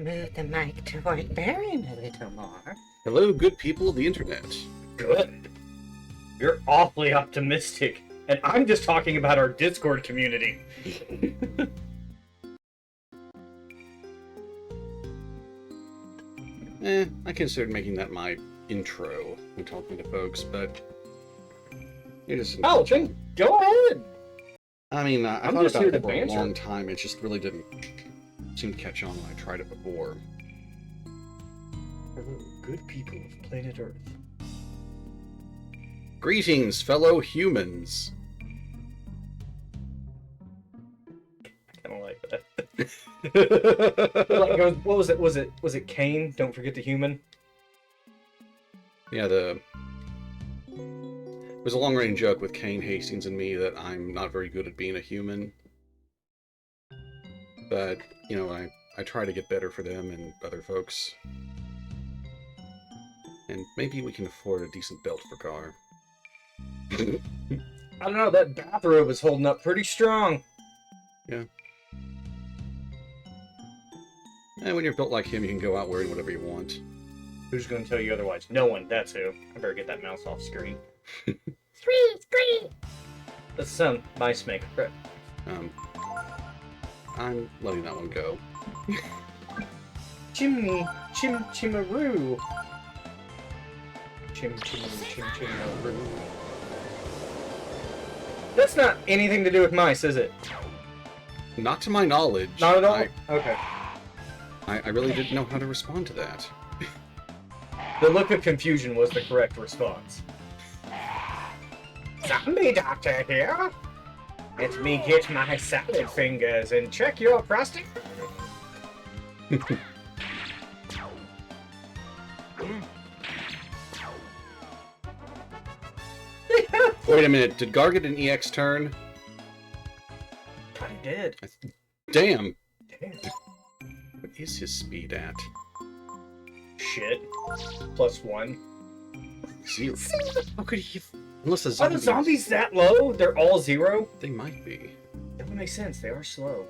Move the mic toward Baron a little more. Hello, good people of the internet. Good. You're awfully optimistic. And I'm just talking about our Discord community. I considered making that my intro when talking to folks, but it isn't. Oh, then go ahead. I mean, I I'm thought just about here it to for a banter. long time. It just really didn't seem to catch on when I tried it before. Hello, good people of planet Earth. Greetings, fellow humans. I don't like that. Like, what was it? Was it Cain? Don't forget the human. Yeah, it was a long-range joke with Kane Hastings and me that I'm not very good at being a human. But, you know, I try to get better for them and other folks. And maybe we can afford a decent belt for Gar. I don't know. That bathrobe is holding up pretty strong. Yeah. And when you're built like him, you can go out wearing whatever you want. Who's going to tell you otherwise? No one. That's who. I better get that mouse off screen. Scream! That's some mice maker. Right. I'm letting that one go. Chimaroo. Chimaroo. That's not anything to do with mice, is it? Not to my knowledge. Not at all? Okay. I really didn't know how to respond to that. The look of confusion was the correct response. Zombie doctor here. Let me get my salad fingers and check your prostate. Wait a minute, did Gar get an EX turn? I did. Damn! Damn. What is his speed at? Shit. +1. Zero. How could he... Unless a Are zombie... the zombies that low? They're all 0? They might be. That would make sense. They are slow.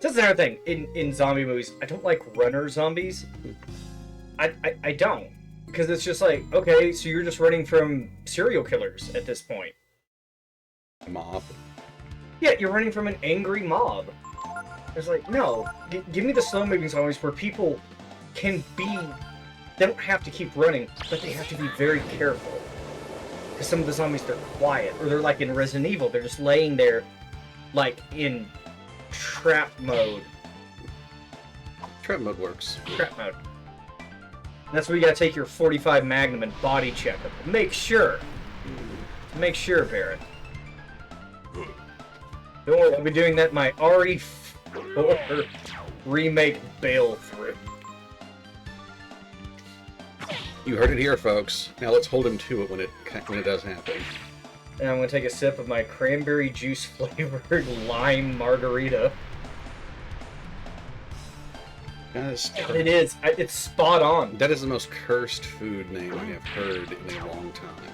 That's another thing. In zombie movies, I don't like runner zombies. I don't. Because it's just like, okay, so you're just running from serial killers at this point. Mob. Yeah, you're running from an angry mob. It's like, no. Give me the slow-moving zombies where people can be... They don't have to keep running, but they have to be very careful. Because some of the zombies, they're quiet. Or they're like in Resident Evil. They're just laying there, like, in trap mode. Trap mode works. Trap mode. And that's where you gotta take your 45 Magnum and body check them. Make sure. Make sure, Barrett. Don't worry, I'll be doing that in my RE4 remake bail through. You heard it here, folks. Now let's hold him to it when it does happen. And I'm gonna take a sip of my cranberry juice flavored lime margarita. That is, It is. It's spot on. that is the most cursed food name I have heard in a long time.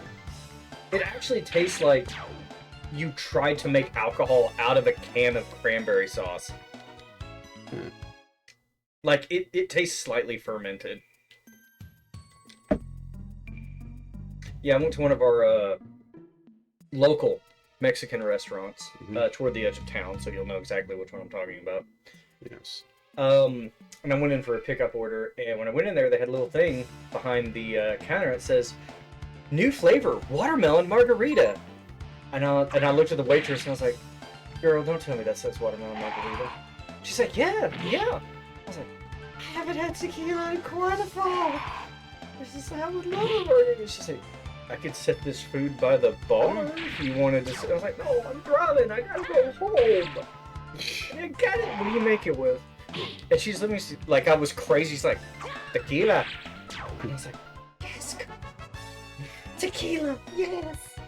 It actually tastes like you tried to make alcohol out of a can of cranberry sauce. Like, it tastes slightly fermented. Yeah, I went to one of our local Mexican restaurants toward the edge of town, so you'll know exactly which one I'm talking about. Yes. And I went in for a pickup order, and when I went in there, they had a little thing behind the counter that says, "New flavor, watermelon margarita." And I looked at the waitress, and I was like, "Girl, don't tell me that says watermelon margarita." She's like, "Yeah." I was like, "I haven't had tequila in quite a while. I would love a margarita." She's like, "I could set this food by the bar if you wanted to." I was like, "No, I'm driving. I gotta go home." I got it. What do you make it with? And she's looking like I was crazy. She's like, "Tequila." And I was like, "Yes, tequila, yes."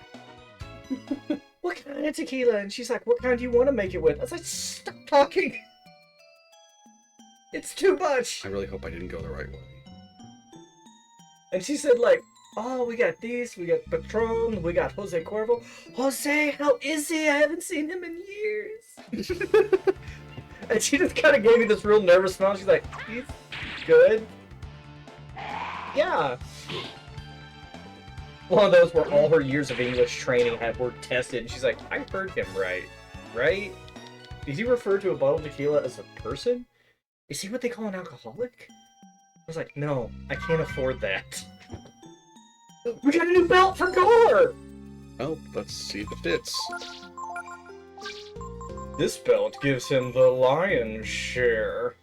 "What kind of tequila?" And she's like, "What kind do you want to make it with?" I was like, "Stop talking. It's too much." I really hope I didn't go the right way. And she said, like, "Oh, we got these, we got Patron, we got Jose Cuervo." "Jose, how is he? I haven't seen him in years." And she just kind of gave me this real nervous smile. She's like, good. Yeah. One of those where all her years of English training were tested, and she's like, I heard him right. Right? Did he refer to a bottle of tequila as a person? Is he what they call an alcoholic? I was like, no, I can't afford that. We got a new belt for Gar! Oh, let's see if it fits. This belt gives him the lion's share.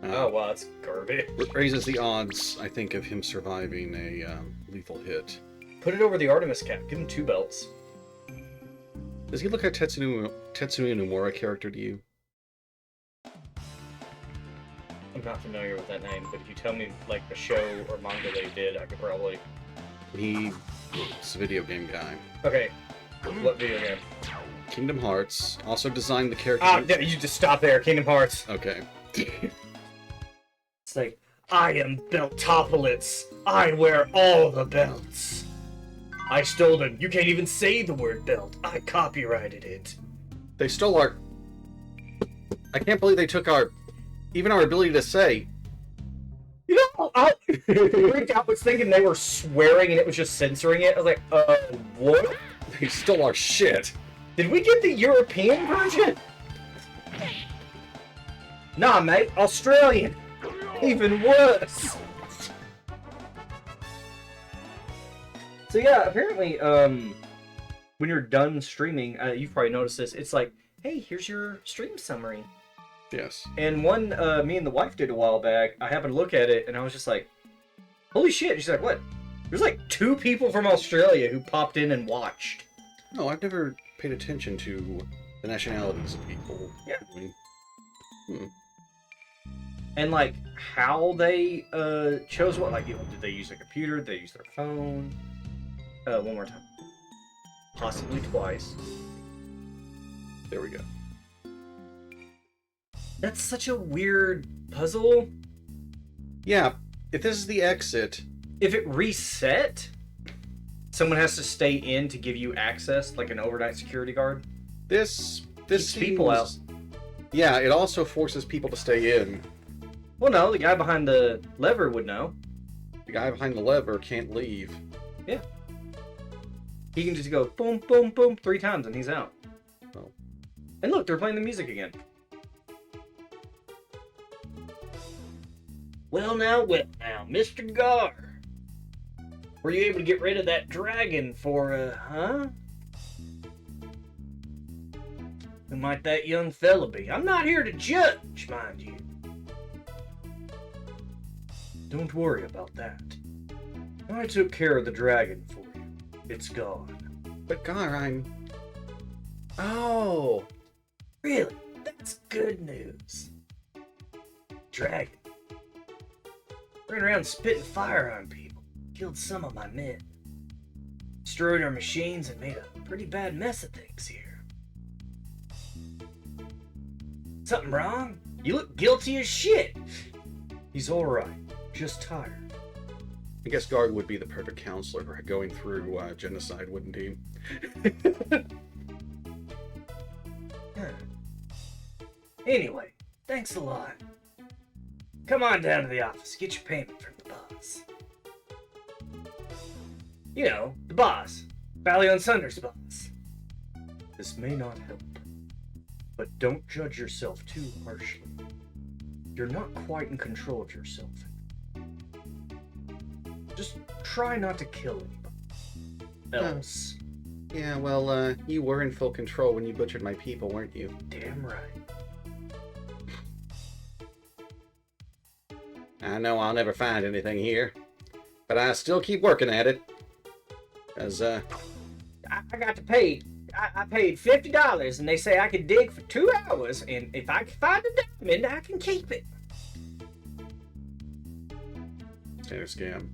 Oh, wow, that's garbage. It raises the odds, I think, of him surviving a lethal hit. Put it over the Artemis cap. Give him 2 belts. Does he look like Tetsuya Nomura character to you? I'm not familiar with that name, but if you tell me, like, a show or manga they did, I could probably... He's a video game guy. Okay. What video game? Kingdom Hearts. Also designed the character... Ah, no, you just stop there. Kingdom Hearts. Okay. It's like, I am Beltopolis. I wear all the belts. I stole them. You can't even say the word belt. I copyrighted it. They stole our... I can't believe they took our... Even our ability to say. You know, I freaked out, was thinking they were swearing and it was just censoring it. I was like, what? They stole our shit. Did we get the European version? Nah, mate. Australian. Even worse. So yeah, apparently, when you're done streaming, you've probably noticed this. It's like, hey, here's your stream summary. Yes. And one me and the wife did a while back, I happened to look at it, and I was just like, holy shit. She's like, what? There's like 2 people from Australia who popped in and watched. No, I've never paid attention to the nationalities of people. Yeah. I mean, And like, how they chose what? Like, you know, did they use a computer? Did they use their phone? One more time. Possibly twice. there we go. That's such a weird puzzle. Yeah, if this is the exit... If it reset, someone has to stay in to give you access, like an overnight security guard. This Keeps people out. Yeah, it also forces people to stay in. Well, no, the guy behind the lever would know. The guy behind the lever can't leave. Yeah. He can just go boom, boom, boom 3 times and he's out. Oh. And look, they're playing the music again. Well now, Mr. Gar. Were you able to get rid of that dragon for, huh? Who might that young fella be? I'm not here to judge, mind you. Don't worry about that. I took care of the dragon for you. It's gone. But Gar, I'm... Oh, really? That's good news. Dragon. Ran around spitting fire on people. Killed some of my men. Destroyed our machines and made a pretty bad mess of things here. Something wrong? You look guilty as shit. He's alright. Just tired. I guess Gar would be the perfect counselor for going through genocide, wouldn't he? Anyway, thanks a lot. Come on down to the office. Get your payment from the boss. You know, the boss. Balion Sunder's boss. This may not help, but don't judge yourself too harshly. You're not quite in control of yourself. Just try not to kill anybody else. Yeah, well, you were in full control when you butchered my people, weren't you? Damn right. I know I'll never find anything here, but I still keep working at it. Cause, I got to pay. I paid $50, and they say I could dig for 2 hours, and if I can find a diamond, I can keep it. standard scam.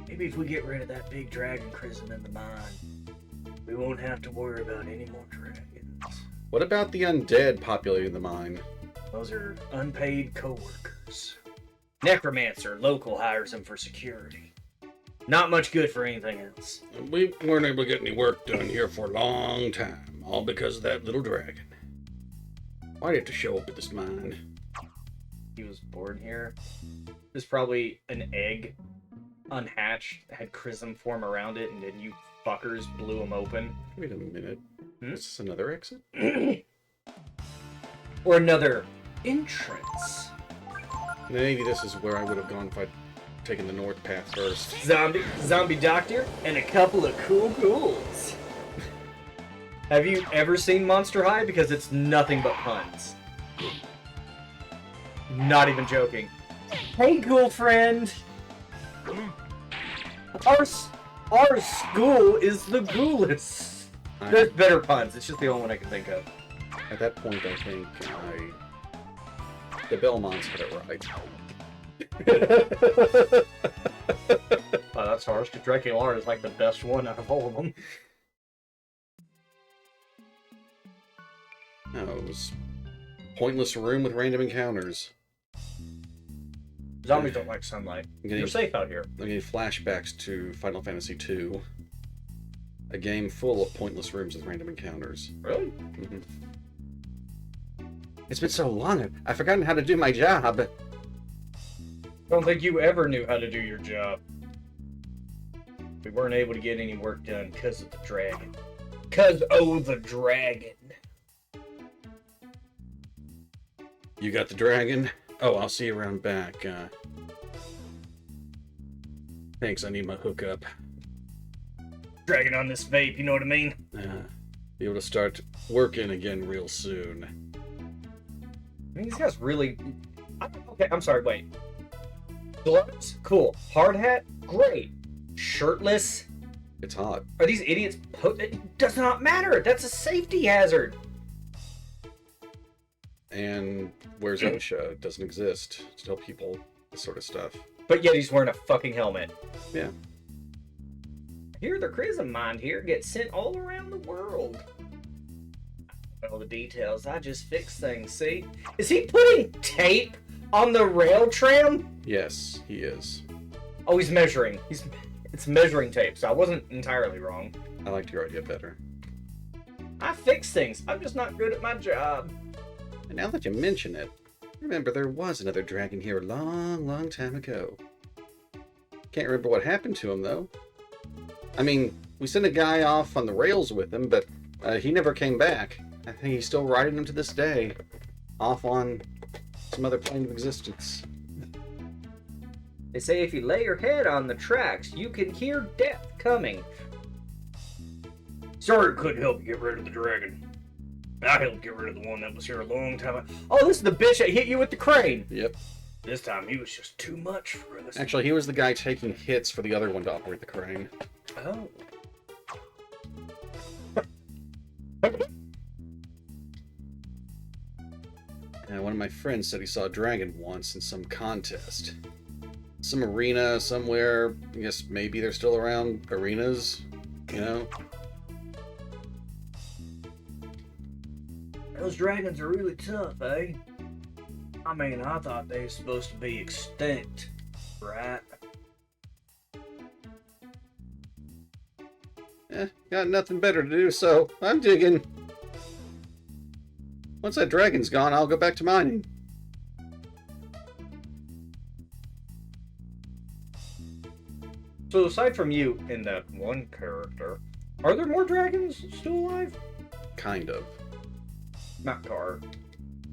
Maybe if we get rid of that big dragon chrism in the mine, we won't have to worry about any more dragons. What about the undead populating the mine? Those are unpaid co-workers. Necromancer, local, hires them for security. Not much good for anything else. We weren't able to get any work done here for a long time, all because of that little dragon. Why'd he have to show up at this mine? he was born here. There's probably an egg unhatched, had chrism form around it, and then you fuckers blew him open. Wait a minute. Hmm? Is this another exit? Or another entrance. Maybe this is where I would have gone if I'd taken the north path first. Zombie doctor, and a couple of cool ghouls. Have you ever seen Monster High? Because it's nothing but puns. Not even joking. Hey, ghoul friend. Our school is the ghoulists. There's better puns. It's just the only one I can think of. At that point, I think the Belmonts had it right. Oh, that's harsh, because Dracula is like the best one out of all of them. No, it was pointless room with random encounters. Zombies don't like sunlight. You're safe out here. I'm getting flashbacks to Final Fantasy II. A game full of pointless rooms with random encounters. Really? Mm-hmm. It's been so long, I've forgotten how to do my job. Don't think you ever knew how to do your job. We weren't able to get any work done because of the dragon. Because of the dragon. You got the dragon? Oh, I'll see you around back. Thanks, I need my hookup. Dragon on this vape, you know what I mean? Be able to start working again real soon. I mean, these guys really... Okay, I'm sorry, wait. Gloves? Cool. Hard hat? Great. Shirtless? It's hot. Are these idiots... It does not matter! That's a safety hazard! And where's OSHA? It doesn't exist to tell people this sort of stuff. But yet he's wearing a fucking helmet. Yeah. Here, the Chrism Mind here gets sent all around the world. All the details, I just fix things, see? Is he putting tape on the rail tram? Yes, he is. Oh, he's measuring. It's measuring tape, so I wasn't entirely wrong. I liked your idea better. I fix things. I'm just not good at my job. And now that you mention it, remember there was another dragon here a long, long time ago. Can't remember what happened to him, though. I mean, we sent a guy off on the rails with him, but he never came back. I think he's still riding them to this day. Off on some other plane of existence. They say if you lay your head on the tracks, you can hear death coming. Sorry, couldn't help you get rid of the dragon. I helped get rid of the one that was here a long time ago. Oh, this is the bitch that hit you with the crane. Yep. This time he was just too much for us. Actually, he was the guy taking hits for the other one to operate the crane. Oh. One of my friends said he saw a dragon once in some contest. Some arena somewhere. I guess maybe they're still around arenas, you know? Those dragons are really tough, eh? I mean, I thought they were supposed to be extinct, right? Got nothing better to do, so I'm digging. Once that dragon's gone, I'll go back to mining. So aside from you and that one character, are there more dragons still alive? Kind of. Not Gar.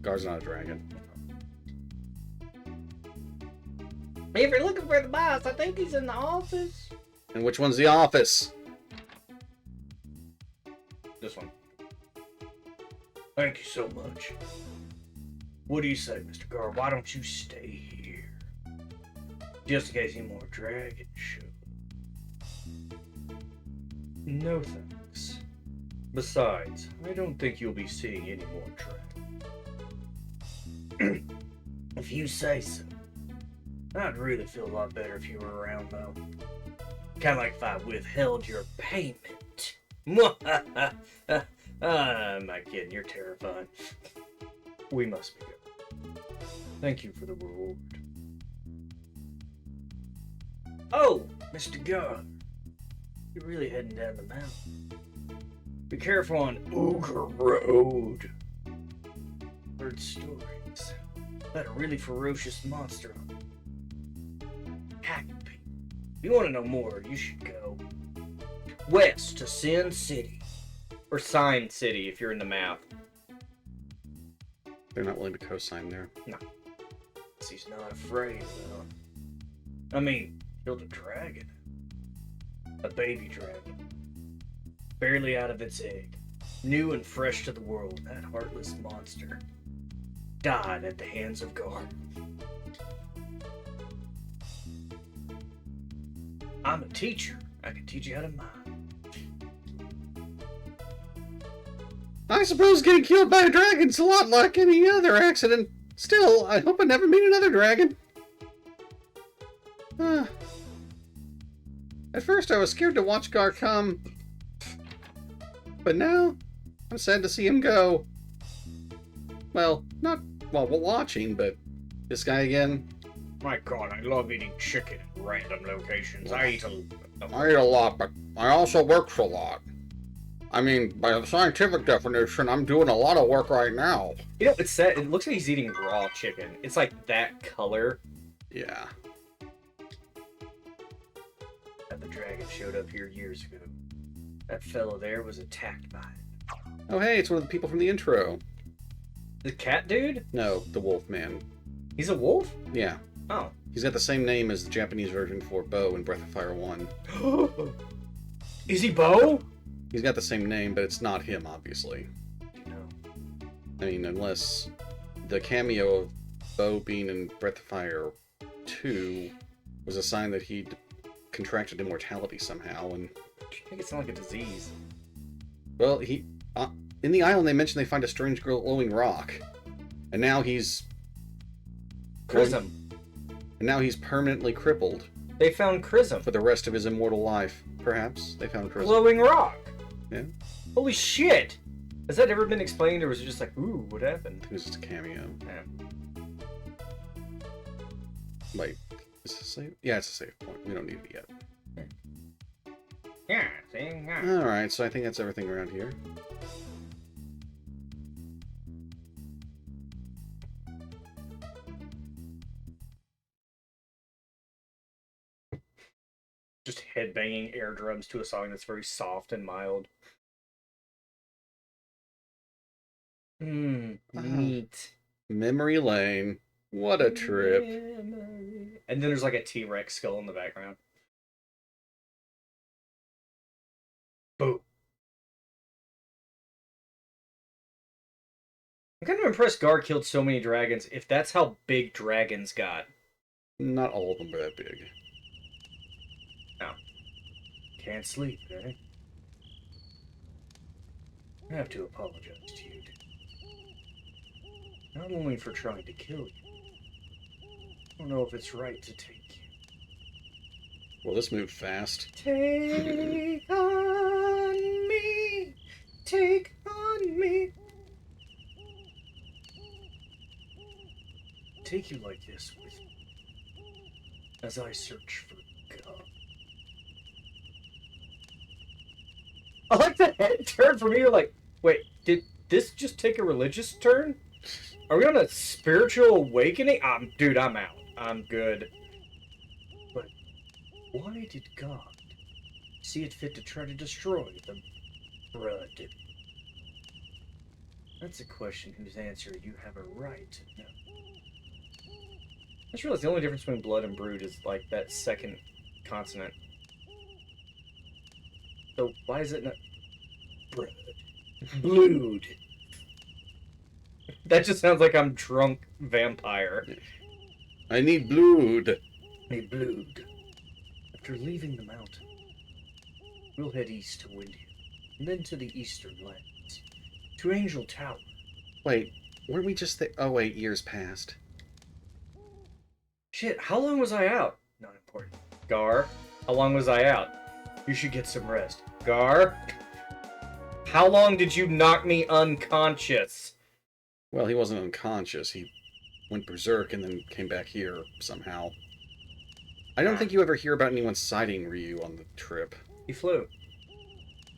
Gar's not a dragon. If you're looking for the boss, I think he's in the office. And which one's the office? This one. Thank you so much. What do you say, Mr. Gar? Why don't you stay here? Just in case any more dragons show. No thanks. Besides, I don't think you'll be seeing any more dragons. If you say so. I'd really feel a lot better if you were around, though. Kind of like if I withheld your payment. I'm not kidding, you're terrifying. We must be good. Thank you for the reward. Oh, Mr. Gar. You're really heading down the mountain. Be careful on Ogre Road. Heard stories. That a really ferocious monster. Attacking people. If you want to know more, you should go west to Sin City. Or Sign City if you're in the map. They're not willing to co-sign there. He's not afraid, though. I mean, killed a dragon. A baby dragon. Barely out of its egg. New and fresh to the world, that heartless monster died at the hands of Gar. I'm a teacher. I can teach you how to mine. I suppose getting killed by a dragon's a lot like any other accident. Still, I hope I never meet another dragon. At first I was scared to watch Gar come, but now I'm sad to see him go. Well, not while watching, but this guy again. My God, I love eating chicken in random locations. I eat I eat a lot, but I also work a lot. I mean, by the scientific definition, I'm doing a lot of work right now. You know, it's sad. It looks like he's eating raw chicken. It's like that color. Yeah. That the dragon showed up here years ago. That fellow there was attacked by it. Oh, hey, it's one of the people from the intro. The cat dude? No, the wolf man. He's a wolf? Yeah. Oh. He's got the same name as the Japanese version for Bo in Breath of Fire 1. Is he Bo? He's got the same name, but it's not him, obviously. No. I mean, unless the cameo of Bo being in Breath of Fire 2 was a sign that he'd contracted immortality somehow, and... I think it sounds like a disease. Well, in the island they mentioned they find a strange glowing rock. And now he's... Chrism. And now he's permanently crippled They found Chrism. for the rest of his immortal life. Perhaps they found Chrism. Glowing rock. Yeah. Holy shit! Has that ever been explained, or was it just like, ooh, what happened? It was just a cameo. Yeah. Wait, is this a save? Yeah, it's a save point. We don't need it yet. Yeah, see? Yeah. Alright, so I think that's everything around here. Just headbanging air drums to a song that's very soft and mild. Neat. Memory Lane. What a trip. And then there's like a T-Rex skull in the background. Boo. I'm kind of impressed Gar killed so many dragons, if that's how big dragons got. Not all of them are that big. No. Can't sleep, eh? I have to apologize to you. Not only for trying to kill you. I don't know if it's right to take you. Well, this moved fast. Take on me. Take on me. Take you like this with me as I search for God. I like the head turn from you. Like, wait, did this just take a religious turn? Are we on a spiritual awakening? Dude, I'm out. I'm good. But why did God see it fit to try to destroy the blood? That's a question whose answer you have a right to know. I just realized the only difference between blood and brood is like that second consonant. So why is it not blood? Blood. That just sounds like I'm drunk vampire. I need blood. A blood. After leaving the mountain, we'll head east to Windhill, and then to the eastern lands, to Angel Tower. Wait, weren't we just there? Oh wait, years passed. Shit, how long was I out? Not important. Gar, how long was I out? You should get some rest. Gar, how long did you knock me unconscious? Well, he wasn't unconscious. He went berserk and then came back here somehow. I don't think you ever hear about anyone sighting Ryu on the trip. He flew.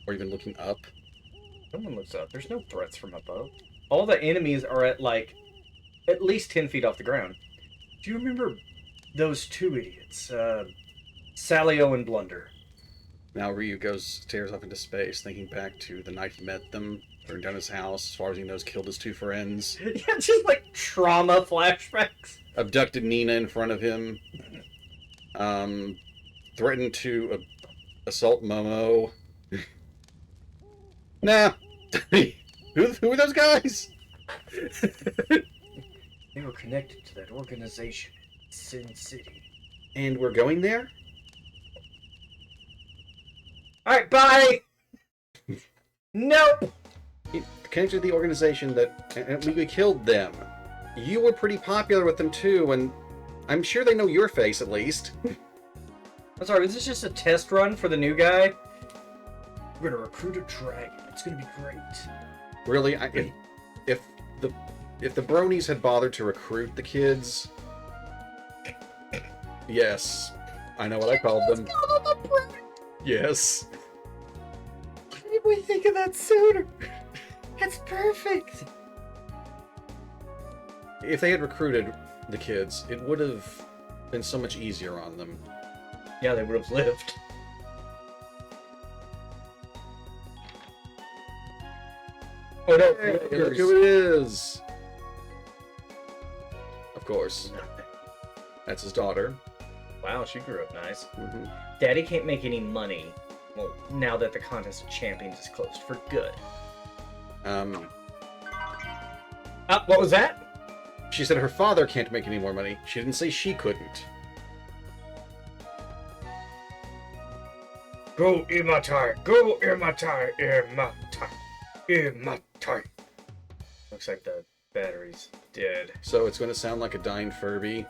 Or even looking up. No one looks up. There's no threats from above. All the enemies are at, like, at least 10 feet off the ground. Do you remember those two idiots, Salio and Blunder? Now Ryu stares off into space, thinking back to the night he met them, burned down his house, as far as he knows, killed his two friends, Yeah, just like trauma flashbacks. abducted Nina in front of him, threatened to assault Momo. Nah. Who are those guys? They were connected to that organization in Sin City. And we're going there? Alright, bye! Nope! Connected to the organization that we killed them. You were pretty popular with them too, and I'm sure they know your face at least. I'm sorry, is this just a test run for the new guy? We're gonna recruit a dragon. It's gonna be great. Really, if the bronies had bothered to recruit the kids, yes, I know what I called them. Yes. Why did we think of that sooner? It's perfect. If they had recruited the kids, it would have been so much easier on them. Yeah, they would have lived. Oh no! Hey, look who it is! Of course, that's his daughter. Wow, she grew up nice. Mm-hmm. Daddy can't make any money. Well, now that the Contest of Champions is closed for good. What was that? She said her father can't make any more money. She didn't say she couldn't. Go Imatai! Go Imatai! Imatai! Imatai! Looks like the battery's dead. So it's going to sound like a dying Furby.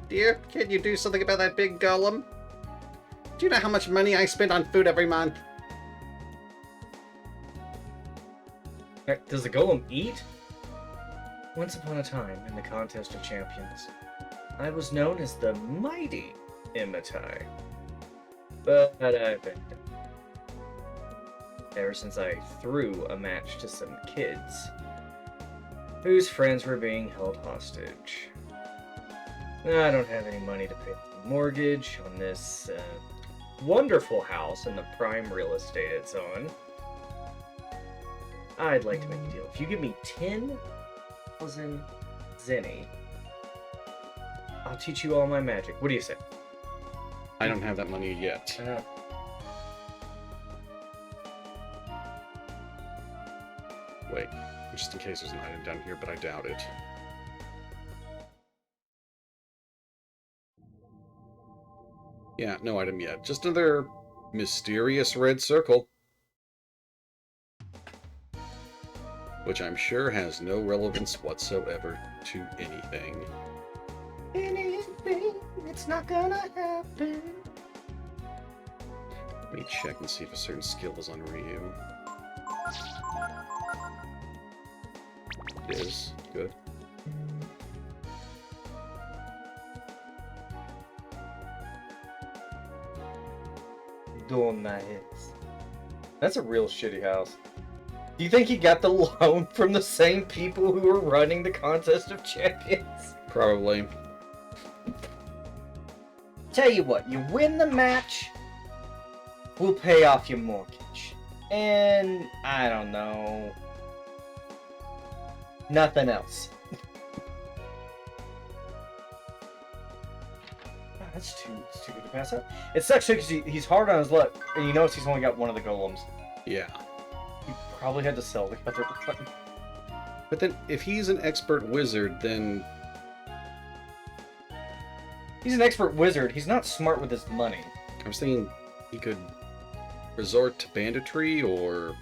Dear, can't you do something about that big golem? Do you know how much money I spend on food every month? Does the golem eat? Once upon a time, in the Contest of Champions, I was known as the Mighty Imatai. But I've been ever since I threw a match to some kids whose friends were being held hostage. I don't have any money to pay the mortgage on this wonderful house and the prime real estate it's on. I'd like to make a deal. If you give me 10,000 zenny, I'll teach you all my magic. What do you say? I don't have that money yet. Wait, just in case there's an item down here, but I doubt it. Yeah, no item yet. Just another mysterious red circle. Which I'm sure has no relevance whatsoever to anything. Anything, it's not gonna happen. Let me check and see if a certain skill is on Ryu. It is. Good. That's a real shitty house. Do you think he got the loan from the same people who were running the Contest of Champions? Probably. Tell you what, you win the match, we'll pay off your mortgage. And, I don't know, nothing else. That's too good to pass up. It sucks too because he's hard on his luck, and you notice he's only got one of the golems. Yeah. He probably had to sell the other one. But then, if he's an expert wizard, then... He's an expert wizard. He's not smart with his money. I was thinking he could resort to banditry, or...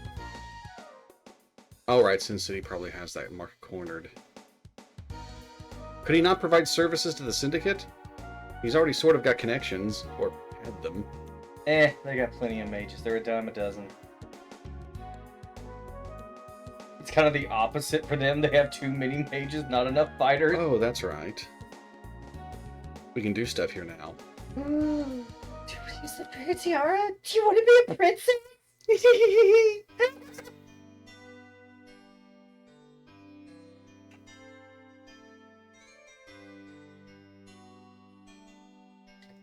Oh, right, Sin City probably has that market cornered. Could he not provide services to the Syndicate? He's already sort of got connections, or had them. They got plenty of mages. They're a dime a dozen. It's kind of the opposite for them. They have too many mages, not enough fighters. Oh, that's right. We can do stuff here now. Use the pretty tiara? Do you want to be a princess?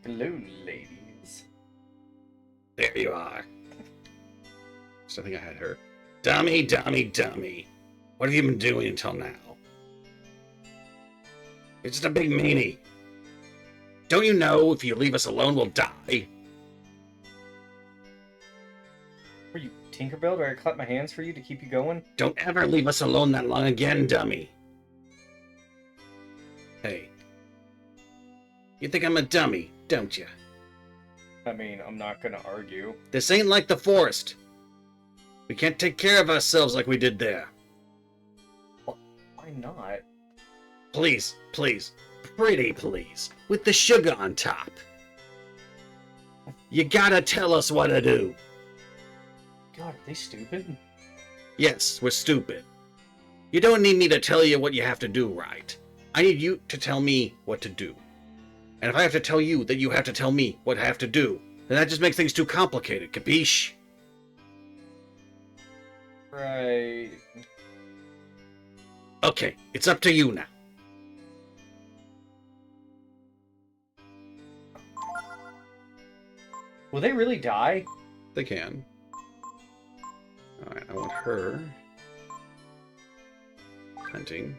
Hello, ladies. There you are. So I think I had her. Dummy, dummy, dummy. What have you been doing until now? You're just a big meanie. Don't you know if you leave us alone, we'll die? Were you Tinkerbell? Do I clap my hands for you to keep you going? Don't ever leave us alone that long again, dummy. Hey. You think I'm a dummy, don't you? I mean, I'm not gonna argue. This ain't like the forest. We can't take care of ourselves like we did there. Why not? Please, please, pretty please, with the sugar on top. You gotta tell us what to do. God, are they stupid? Yes, we're stupid. You don't need me to tell you what you have to do, right? I need you to tell me what to do. And if I have to tell you that you have to tell me what I have to do, then that just makes things too complicated, capiche? Right. Okay, it's up to you now. Will they really die? They can. Alright, I want her. Hunting.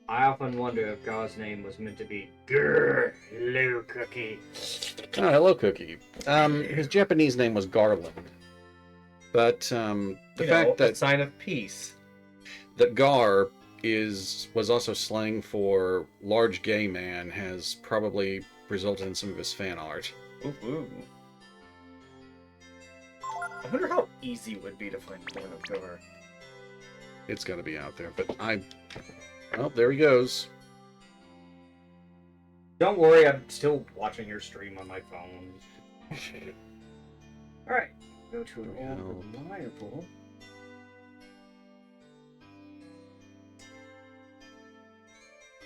I often wonder if Gar's name was meant to be Grr, hello, Cookie. Oh, hello, Cookie. His Japanese name was Garland. But, the fact a that sign of peace. Gar was also slang for large gay man has probably resulted in some of his fan art. Ooh. I wonder how easy it would be to find porn of Gar. It's gotta be out there, but oh, there he goes. Don't worry, I'm still watching your stream on my phone. Alright, go to an old reliable.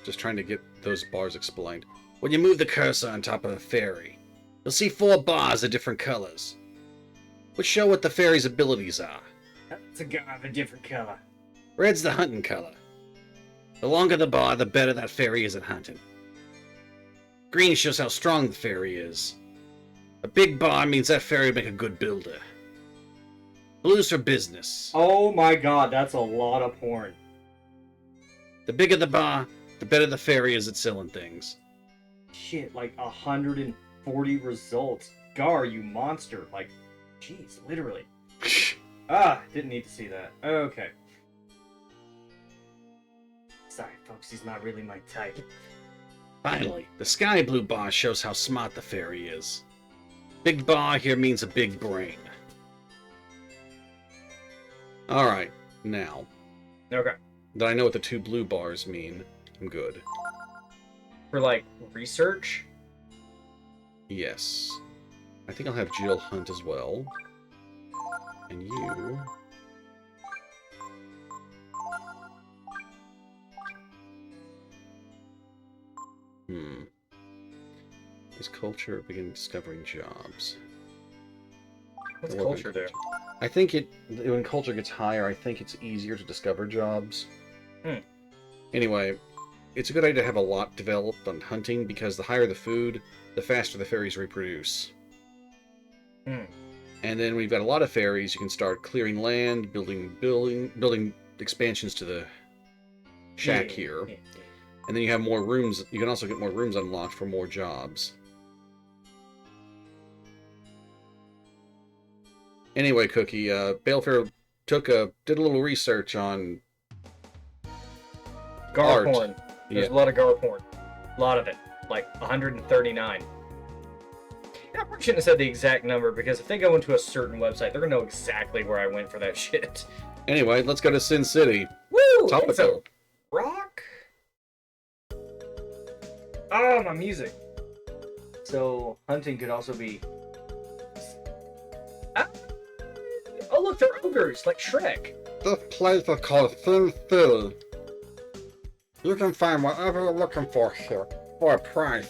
Just trying to get those bars explained. When you move the cursor on top of a fairy, you'll see 4 bars of different colors, which show what the fairy's abilities are. That's a guy of a different color. Red's the hunting color. The longer the bar, the better that fairy is at hunting. Green shows how strong the fairy is. A big bar means that fairy will make a good builder. Blue's for business. Oh my god, that's a lot of porn. The bigger the bar, the better the fairy is at selling things. Shit, like 140 results. Gar, you monster. Like, jeez, literally. Didn't need to see that. Okay. Sorry, folks, he's not really my type. Finally, the sky blue bar shows how smart the fairy is. Big bar here means a big brain. Alright, now Okay. that I know what the 2 blue bars mean, I'm good. For, like, research? Yes. I think I'll have Jill hunt as well. And you... Is culture begin discovering jobs? What's Or culture do? I think when culture gets higher, I think it's easier to discover jobs. Anyway, it's a good idea to have a lot developed on hunting, because the higher the food, the faster the fairies reproduce. And then when you've got a lot of fairies, you can start clearing land, building expansions to the shack here. Yeah. And then you have more rooms. You can also get more rooms unlocked for more jobs. Anyway, Cookie, Balefair did a little research on Gar art. porn. There's Yeah. a lot of Gar porn. A lot of it. Like 139. I probably shouldn't have said the exact number, because if they go into a certain website, they're gonna know exactly where I went for that shit. Anyway, let's go to Sin City. Woo! It's a Topical. rock. Oh, my music. So hunting could also be. Oh look, they're ogres like Shrek. This place is called Sin City. You can find whatever you're looking for here, for a price.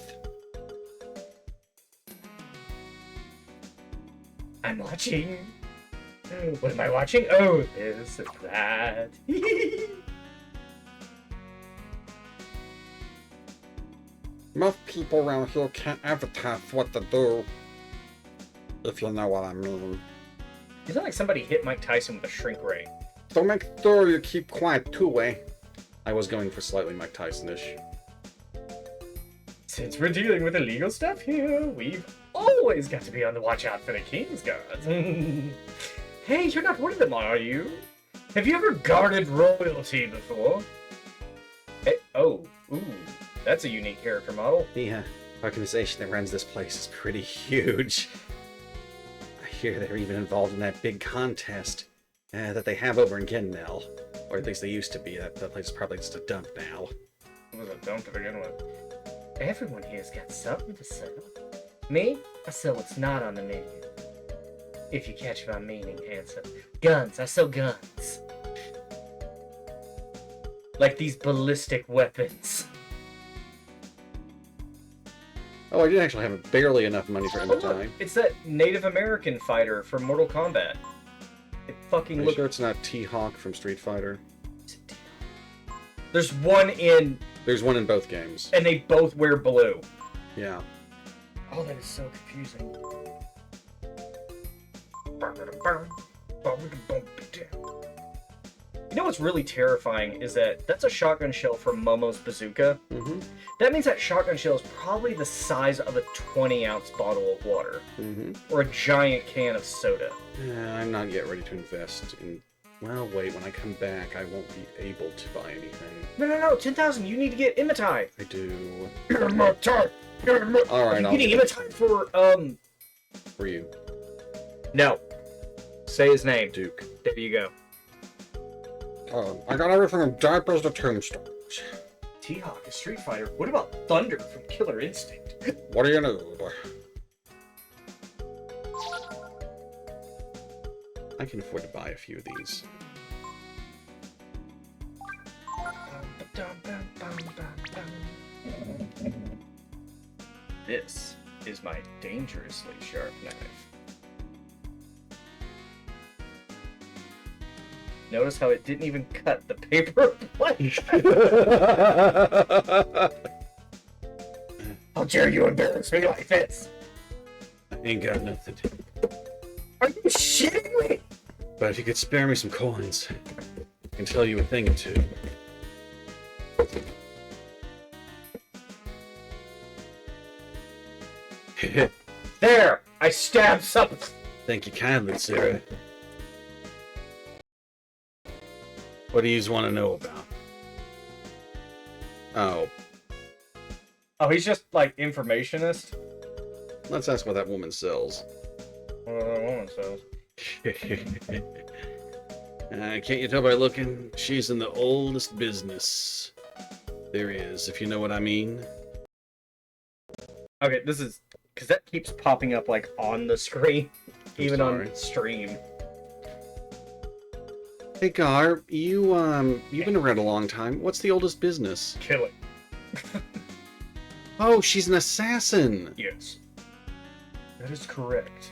I'm watching. What am I watching? Oh, this, that. Most people around here can't advertise what to do, if you know what I mean. You sound like somebody hit Mike Tyson with a shrink ray. So make sure you keep quiet, two-way. I was going for slightly Mike Tyson-ish. Since we're dealing with illegal stuff here, we've always got to be on the watch out for the King's Guards. Hey, you're not one of them, are you? Have you ever guarded royalty before? Hey, oh, ooh, that's a unique character model. The organization that runs this place is pretty huge. I hear they're even involved in that big contest that they have over in Gendel. Or at least they used to be. That place is probably just a dump now. It was a dump to begin with. Everyone here's got something to sell. Me? I sell what's not on the menu. If you catch my meaning, handsome. Guns. I sell guns. Like these ballistic weapons. Oh, I did actually have barely enough money for Oh, look, Imitai. it's that Native American fighter from Mortal Kombat. It fucking Are you looks. sure it's not T-Hawk from Street Fighter? There's one in, There's one in both games. and they both wear blue. Yeah. Oh, that is so confusing. You know what's really terrifying is that that's a shotgun shell from Momo's bazooka. Mm-hmm. That means that shotgun shell is probably the size of a 20-ounce bottle of water. Mm-hmm. Or a giant can of soda. I'm not yet ready to invest in... Well, wait, when I come back, I won't be able to buy anything. No, 10,000, you need to get Imitai. I do. Imitai! Alright, Are you getting Imitai for, For you. No. Say his name. Duke. There you go. I got everything from diapers to tombstones. T-Hawk, a Street Fighter. What about Thunder from Killer Instinct? What do you know? I can afford to buy a few of these. This is my dangerously sharp knife. Notice how it didn't even cut the paper plate. How dare you embarrass me like this? I ain't got nothing. Are you shitting me? But if you could spare me some coins, I can tell you a thing or two. There! I stabbed something. Thank you kindly, Sarah. What do you want to know about? Oh, Oh, he's just like informationist. let's ask what that woman sells. What that woman says. Can't you tell by looking? She's in the oldest business there is, if you know what I mean. Okay, this is because that keeps popping up like on the screen, even sorry. on stream. Hey Gar, you've been around a long time. What's the oldest business? Killing. Oh, she's an assassin! Yes. That is correct.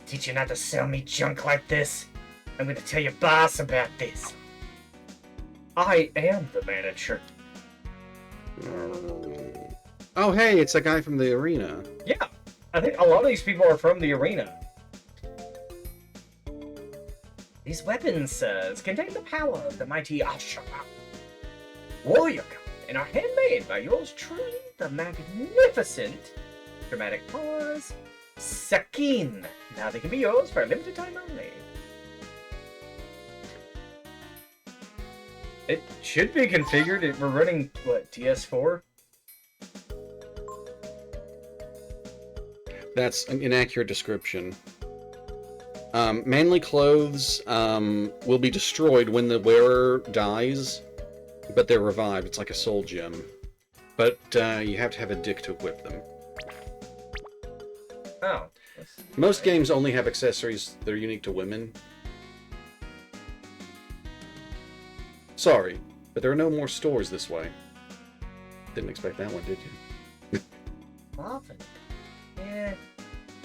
Teach you not to sell me junk like this. I'm gonna tell your boss about this. I am the manager. Oh, hey, it's that guy from the arena. Yeah, I think a lot of these people are from the arena. These weapons contain the power of the mighty Ashura warrior god and are handmade by yours truly, the magnificent, dramatic pause, Sakin. Now they can be yours for a limited time only. It should be configured. We're running, what, DS4? That's an inaccurate description. Manly clothes will be destroyed when the wearer dies, but they're revived. It's like a soul gem. But you have to have a dick to whip them. Oh. Most games only have accessories that are unique to women. Sorry, But there are no more stores this way. Didn't expect that one, did you? Often. Yeah.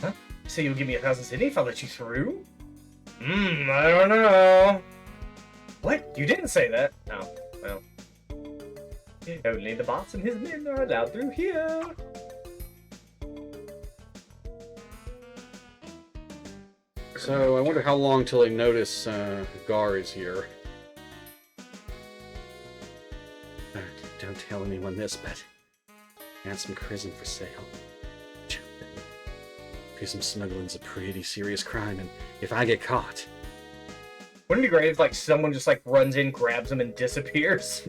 Huh? So you'll give me 1,000 Sydney if I let you through? I don't know. What? You didn't say that? Oh, well. Only the boss and his men are allowed through here. So I wonder how long till they notice Gar is here. Don't tell anyone this, but I got some prison for sale. Prism smuggling's a pretty serious crime, and if I get caught... Wouldn't it be great if, like, someone just, like, runs in, grabs him, and disappears?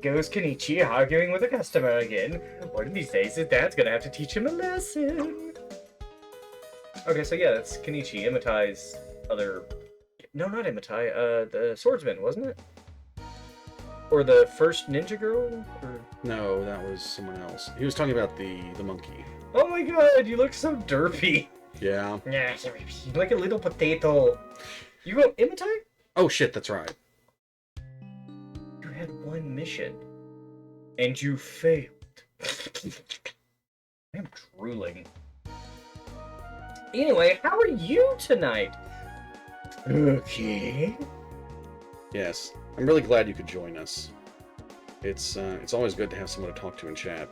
Goes Kenichi arguing with a customer again. One of these days, his dad's gonna have to teach him a lesson. Okay, so yeah, that's Kenichi, Imitai's other... No, not Imitai, the swordsman, wasn't it? Or the first ninja girl? Or... No, that was someone else. He was talking about the monkey. Oh my god, you look so derpy. Yeah. Yeah, you like a little potato. You go Imitai? Oh shit, that's right. You had one mission. And you failed. I'm drooling. Anyway, how are you tonight? Okay. Yes. I'm really glad you could join us. It's always good to have someone to talk to in chat.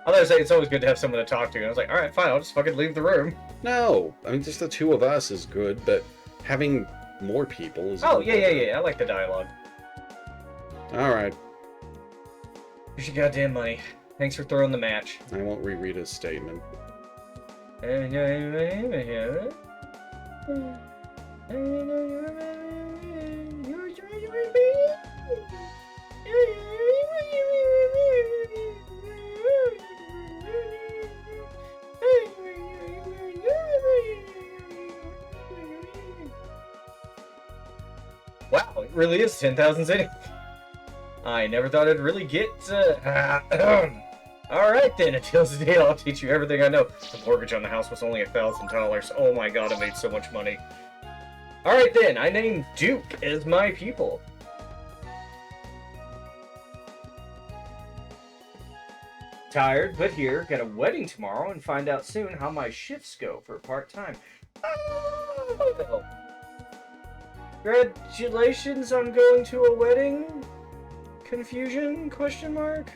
I was gonna say it's always good to have someone to talk to, and I was like, alright, fine, I'll just fucking leave the room. No! I mean, just the two of us is good, but having more people is... Oh, yeah, I like the dialogue. Alright. Here's your goddamn money. Thanks for throwing the match. I won't reread his statement. Wow, it really is 10,000 Zenny. I never thought I'd really get... Alright then, a deal's a deal. I'll teach you everything I know. The mortgage on the house was only $1,000. Oh my god, I made so much money. Alright then, I named Duke as my pupil. Tired, but here. Got a wedding tomorrow and find out soon how my shifts go for part-time. Oh. Congratulations on going to a wedding? Confusion? Question mark?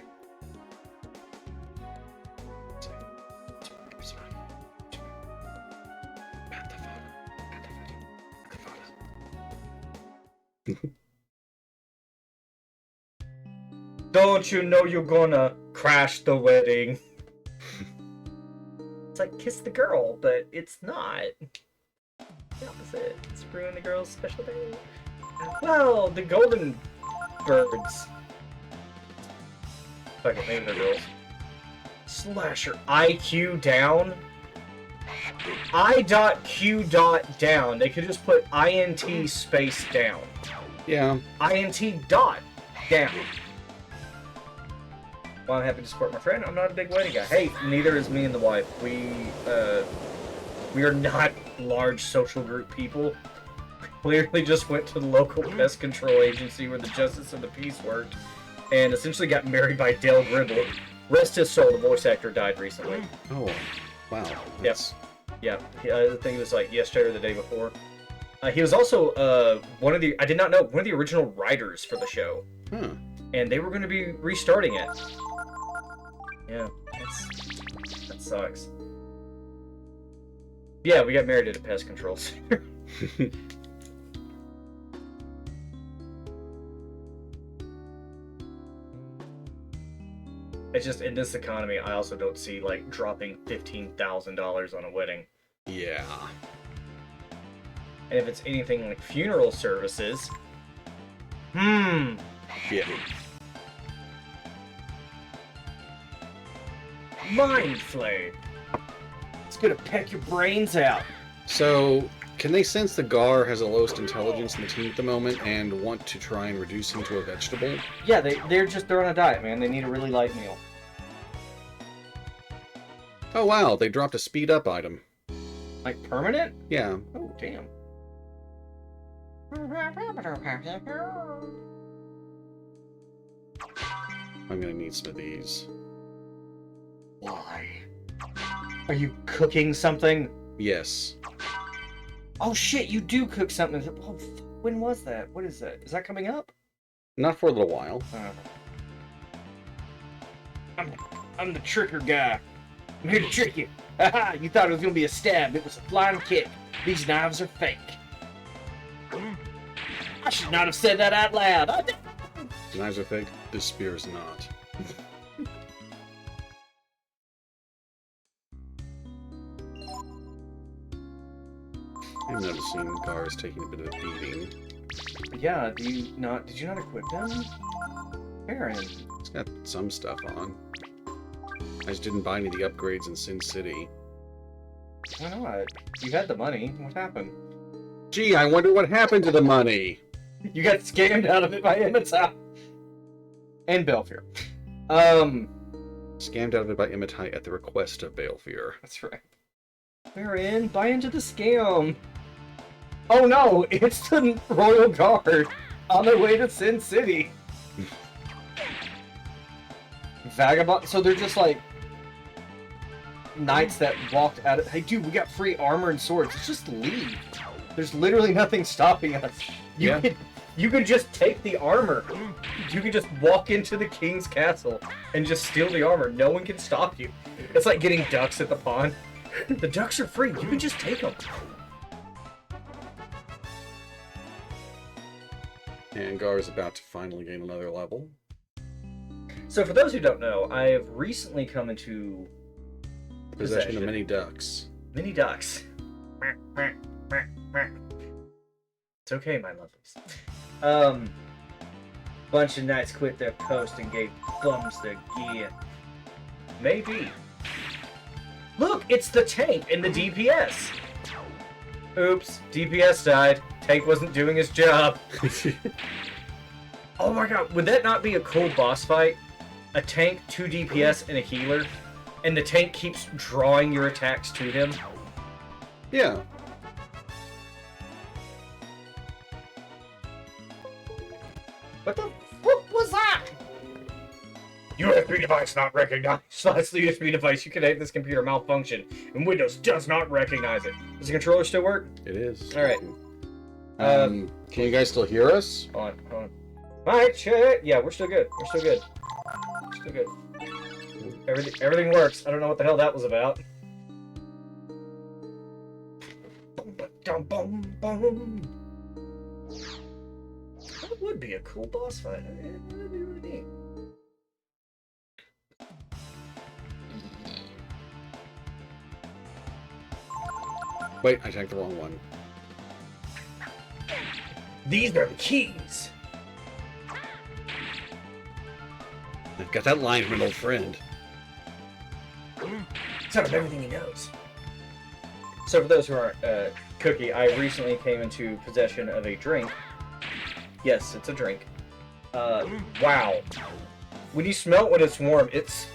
Don't you know you're gonna crash the wedding? It's like kiss the girl, but it's not. The opposite. It's ruining the girl's special day. Well, the golden birds. Fuck it, maybe they're girls. Slasher. IQ down? I.Q down. They could just put INT space down. Yeah. INT dot down. Well, I'm happy to support my friend. I'm not a big wedding guy. Hey, neither is me and the wife. We are not large social group people. We clearly just went to the local pest control agency where the Justice of the Peace worked, and essentially got married by Dale Gribble. Rest his soul, the voice actor died recently. Oh, wow. Yes. Yeah. I think it was like yesterday or the day before. He was also one of the, I did not know, one of the original writers for the show. Huh. And they were going to be restarting it. Yeah, that sucks. Yeah, we got married at a pest control center. It's just, in this economy, I also don't see, like, dropping $15,000 on a wedding. Yeah. And if it's anything like funeral services... Yeah. Mind Flay. It's gonna peck your brains out. So, can they sense the Gar has the lowest intelligence in the team at the moment and want to try and reduce him to a vegetable? Yeah, they're on a diet, man. They need a really light meal. Oh wow, they dropped a speed up item. Like permanent? Yeah. Oh, damn. I'm gonna need some of these. Why? Are you cooking something? Yes. Oh shit, you do cook something. Oh, when was that? What is that? Is that coming up? Not for a little while. I'm the tricker guy. I'm here to trick you. Haha, you thought it was gonna be a stab. It was a flying kick. These knives are fake. I should not have said that out loud. Knives are fake. This spear is not. I'm noticing Gar is taking a bit of a beating. Yeah, did you not equip him? Aaron. He's got some stuff on. I just didn't buy any of the upgrades in Sin City. Why not? You had the money. What happened? Gee, I wonder what happened to the money. You got scammed out of it by Emitai. And Belfier. Scammed out of it by Emitai at the request of Balefear. That's right. Aaron, buy into the scam. Oh no, it's the Royal Guard on their way to Sin City. Vagabond. So they're just like knights that walked out of. Hey, dude, we got free armor and swords. Let's just leave. There's literally nothing stopping us. You could just take the armor. You could just walk into the king's castle and just steal the armor. No one can stop you. It's like getting ducks at the pond. The ducks are free. You can just take them. And Gar is about to finally gain another level. So for those who don't know, I have recently come into Possession of many ducks. mini ducks. It's okay, my lovelies. Bunch of knights quit their post and gave bums their gear. Maybe. Look, it's the tank and the DPS. Oops, DPS died. Tank wasn't doing his job. Oh my god, would that not be a cool boss fight? A tank, 2 DPS, and a healer, and the tank keeps drawing your attacks to him? Yeah. What the fuck was that? USB device not recognized. That's the USB device. You can have this computer malfunction, and Windows does not recognize it. Does the controller still work? It is. All right. Can you guys still hear us? Hold on. Mic check. Yeah, we're still good. We're still good. Still good. Everything works. I don't know what the hell that was about. Boom, boom, boom. That would be a cool boss fight. That'd be really neat. Wait, I checked the wrong one. These are the keys. I've got that line from an old friend. It's out of everything he knows. So for those who aren't Cookie, I recently came into possession of a drink. Yes, it's a drink. Wow. When you smell it when it's warm, it's...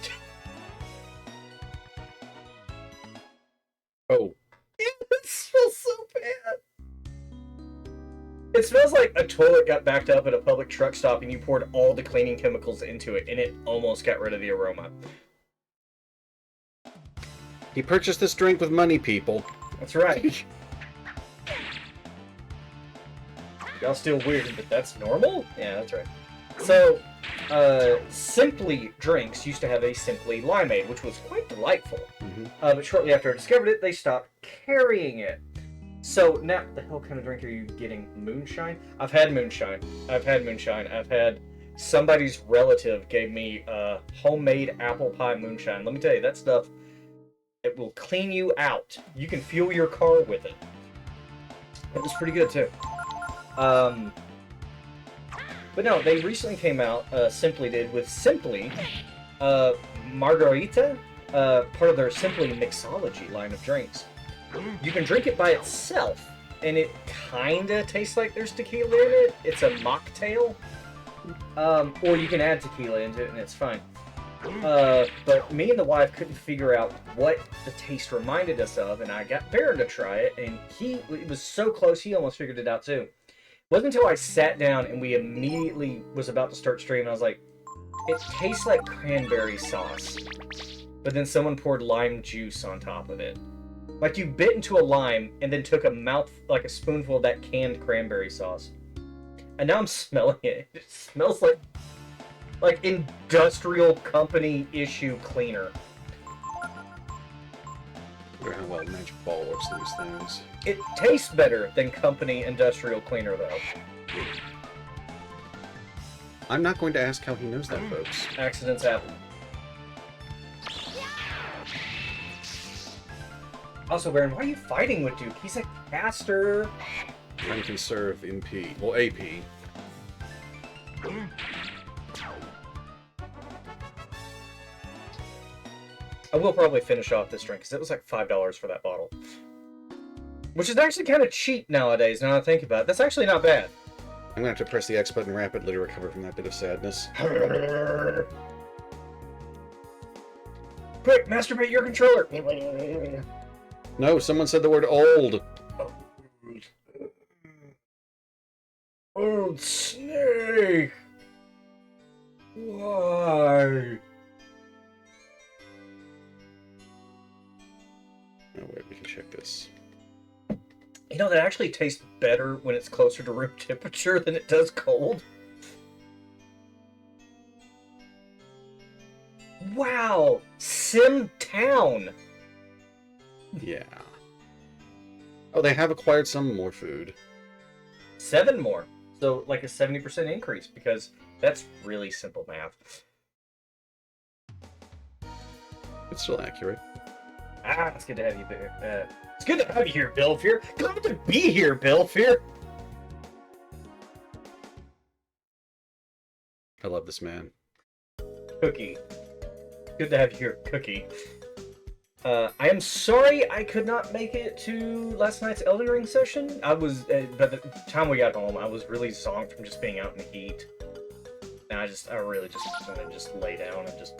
Oh. It smells so bad. It smells like a toilet got backed up at a public truck stop and you poured all the cleaning chemicals into it and it almost got rid of the aroma. He purchased this drink with money, people. That's right. Y'all still weird, but that's normal? Yeah, that's right. So, Simply Drinks used to have a Simply Limeade, which was quite delightful. Mm-hmm. But shortly after I discovered it, they stopped carrying it. So now, the hell kind of drink are you getting? Moonshine? I've had moonshine. I've had somebody's relative gave me homemade apple pie moonshine. Let me tell you, that stuff, it will clean you out. You can fuel your car with it. It was pretty good too. But no, they recently came out, Simply did, with Simply Margarita, part of their Simply Mixology line of drinks. You can drink it by itself, and it kinda tastes like there's tequila in it. It's a mocktail. Or you can add tequila into it, and it's fine. But me and the wife couldn't figure out what the taste reminded us of, and I got Baron to try it, and it was so close, he almost figured it out too. Wasn't until I sat down and we immediately was about to start streaming, I was like, it tastes like cranberry sauce. But then someone poured lime juice on top of it. Like you bit into a lime and then took like a spoonful of that canned cranberry sauce. And now I'm smelling it. It smells like industrial company issue cleaner. I wonder how well Magic Ball works these things. It tastes better than company industrial cleaner though. I'm not going to ask how he knows that, folks. Accidents happen. Also, Baron, why are you fighting with Duke? He's a caster. Trying to conserve MP. Well, AP. I will probably finish off this drink, because it was like $5 for that bottle. Which is actually kind of cheap nowadays, now that I think about it. That's actually not bad. I'm gonna have to press the X button rapidly to recover from that bit of sadness. Quick, masturbate your controller! No, someone said the word old. Old snake! Why? Oh, wait, we can check this. You know, that actually tastes better when it's closer to room temperature than it does cold. Wow! Sim Town! Yeah. Oh, they have acquired some more food. 7 more. So, like a 70% increase, because that's really simple math. It's still accurate. Ah, it's good to have you here. It's good to have you here, Belfier. Glad to be here, Belfier. I love this man. Cookie. Good to have you here, Cookie. I am sorry I could not make it to last night's Elden Ring session. I was, by the time we got home, I was really zonked from just being out in the heat. And I really just want to just lay down and just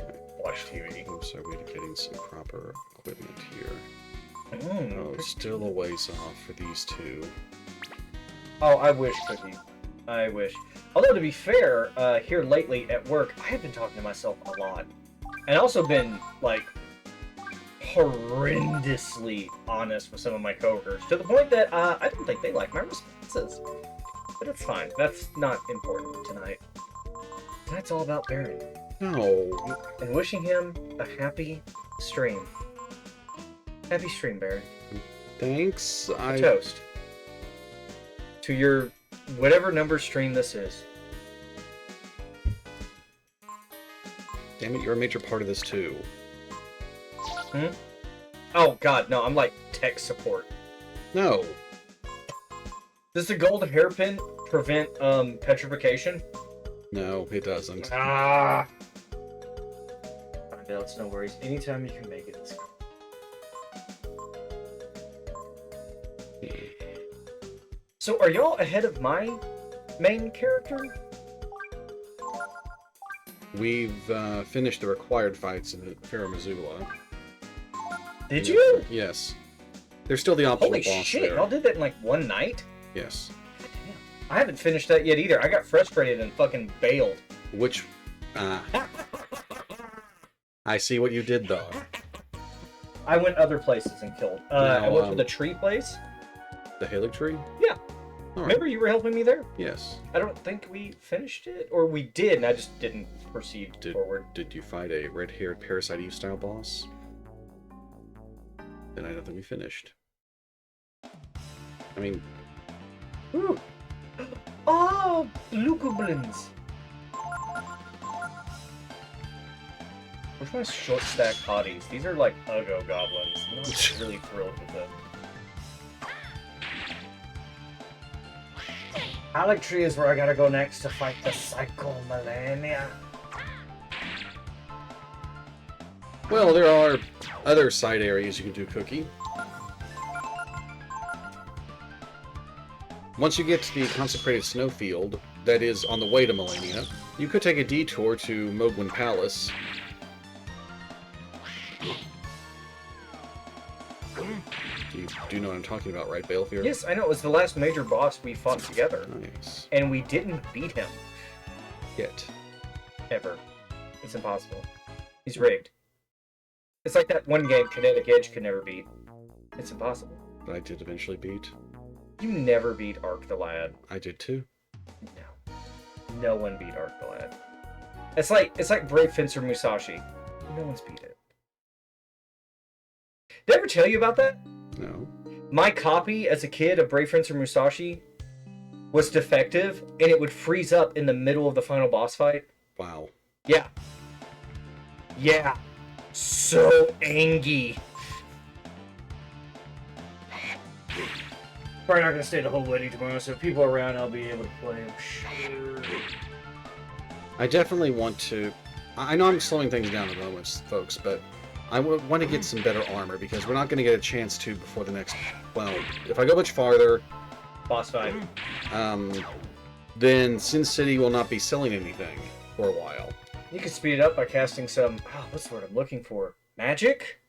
watch TV. Oh, so we're getting some proper equipment here. Mm. Oh, still a ways off for these two. Oh, I wish, Cookie. I wish. Although, to be fair, here lately at work, I have been talking to myself a lot. And also been, like, horrendously honest with some of my coworkers. To the point that I don't think they like my responses. But it's fine. That's not important tonight. Tonight's all about Baron. No. And wishing him a happy stream. Happy stream, Baron. Thanks. A toast. To your whatever number stream this is. Damn it, you're a major part of this too. Hmm? Oh god, no, I'm like tech support. No. Does the golden hairpin prevent petrification? No, it doesn't. Ah. Bill, it's no worries. Anytime you can make it, it's cool. So, are y'all ahead of my main character? We've finished the required fights in Farum Azula. Did you? Yes. There's still the optional Holy boss shit, there. y'all did that in like one night? Yes. God damn. I haven't finished that yet either. I got frustrated and fucking bailed. Which, I see what you did though. I went other places and killed. I went to the tree place. The Halig Tree? Yeah. All right. Remember you were helping me there? Yes. I don't think we finished it, or we did, and I just didn't proceed forward. Did you fight a red-haired Parasite Eve style boss? Then I don't think we finished. I mean... Ooh. Oh, blue goblins. Where's my short stack hotties? These are like Uggo goblins. I'm not really thrilled with them. Halig Tree is where I gotta go next to fight the Psycho Millennia. Well, there are other side areas you can do, Cookie. Once you get to the consecrated snowfield that is on the way to Millennia, you could take a detour to Mogwin Palace. Do you You do know what I'm talking about, right, Balefear? Yes, I know. It was the last major boss we fought together. Nice. And we didn't beat him. Yet. Ever. It's impossible. He's rigged. It's like that one game Kinetic Edge could never beat. It's impossible. But I did eventually beat. You never beat Ark the Lad. I did too. No. No one beat Ark the Lad. It's like Brave Fencer Musashi. No one's beat it. Did I ever tell you about that? No. My copy as a kid of Brave Fencer Musashi was defective, and it would freeze up in the middle of the final boss fight. Wow. Yeah. Yeah. So angry. Probably not gonna stay the whole wedding tomorrow, so if people are around, I'll be able to play. I'm sure. I definitely want to... I know I'm slowing things down at the moment, folks, but I want to get some better armor, because we're not going to get a chance to before the next... Well, if I go much farther... Boss fight. Then Sin City will not be selling anything for a while. You can speed it up by casting some... Oh, what's the word I'm looking for? Magic?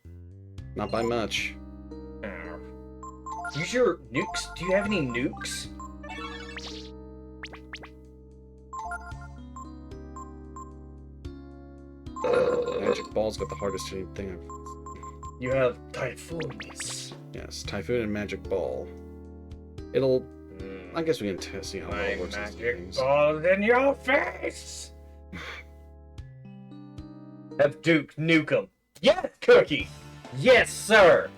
Not by much. Use your nukes. Do you have any nukes? Magic Ball's got the hardest hitting thing I've... You have Typhoons. Yes, Typhoon and Magic Ball. It'll... I guess we can test, see how well it My works. and magic things. balls in your face! Have Duke Nukem. Yes, Cookie! Yes, sir!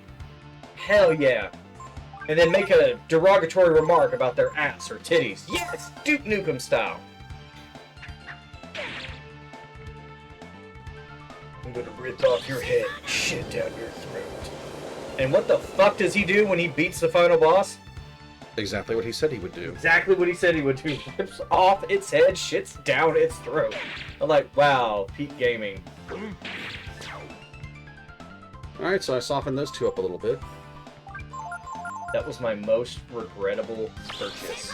Hell yeah! And then make a derogatory remark about their ass or titties. Yes! Duke Nukem style! I'm gonna rip off your head and shit down your throat. And what the fuck does he do when he beats the final boss? Exactly what he said he would do. Exactly what he said he would do. Rips off its head, shits down its throat. I'm like, wow, peak gaming. Alright, so I softened those two up a little bit. That was my most regrettable purchase.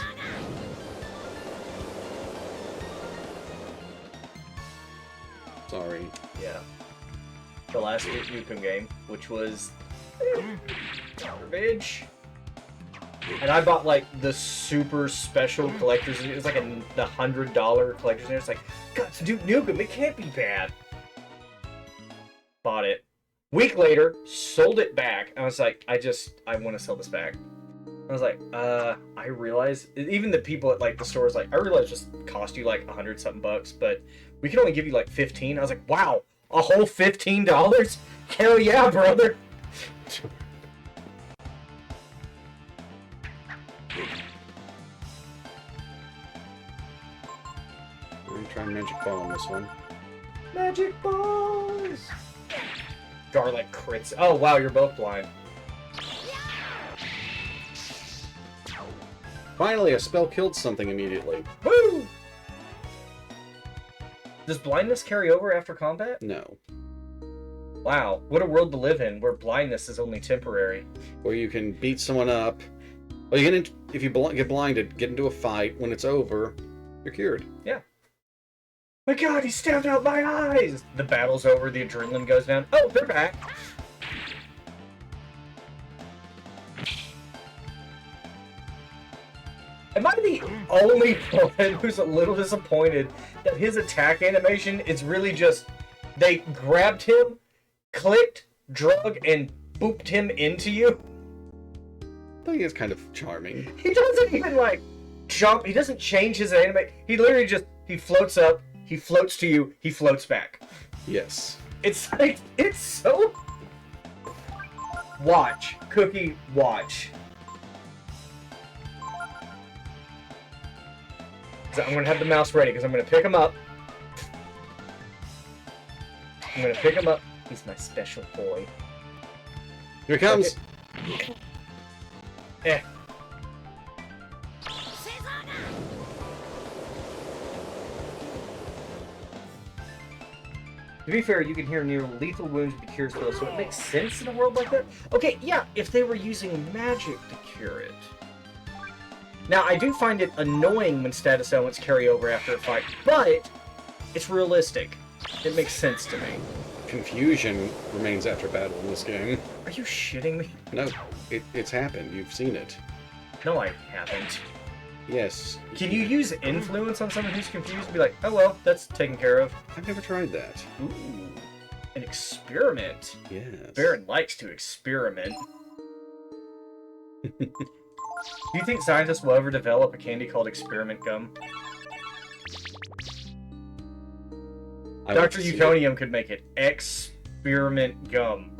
Sorry. Yeah. The last Duke Nukem game, which was garbage. And I bought like the super special collector's. It was like the $100 collector's. And it's like, God, it's Duke Nukem. It can't be bad. Bought it. Week later, sold it back. I was like, I want to sell this back. I was like, I realize, even the people at like the stores, like, I realize it just cost you like 100-something bucks, but we can only give you like 15. I was like, wow, a whole $15? Hell yeah, brother. We're gonna try Magic Ball on this one. Magic balls. Garlic crits. Oh wow, you're both blind. Finally, a spell killed something immediately. Woo! Does blindness carry over after combat? No. Wow, what a world to live in, where blindness is only temporary. Where you can beat someone up. Well, you get if you get blinded, get into a fight. When it's over, you're cured. Yeah. My God, he stabbed out my eyes! The battle's over, the adrenaline goes down. Oh, they're back! Am I the only one who's a little disappointed that his attack animation is really just... They grabbed him, clicked, drug, and booped him into you? I think it's kind of charming. He doesn't even, like, jump. He doesn't change his anime. He literally just... He floats up, he floats to you, he floats back. Yes. It's like... It's so... Watch. Cookie, watch. I'm gonna have the mouse ready because I'm gonna pick him up. I'm gonna pick him up. He's my special boy. Here it comes. Eh. To be fair, you can hear near lethal wounds with the cure spell, so it makes sense in a world like that. Okay, yeah, if they were using magic to cure it. Now, I do find it annoying when status elements carry over after a fight, but it's realistic. It makes sense to me. confusion remains after battle in this game. Are you shitting me? No, it's happened. You've seen it. No, I haven't. Yes. Can you use influence on someone who's confused and be like, oh well, that's taken care of? I've never tried that. Ooh, an experiment. Yes. Baron likes to experiment. Do you think scientists will ever develop a candy called experiment gum? I like Dr. to see Euconium could make it experiment gum.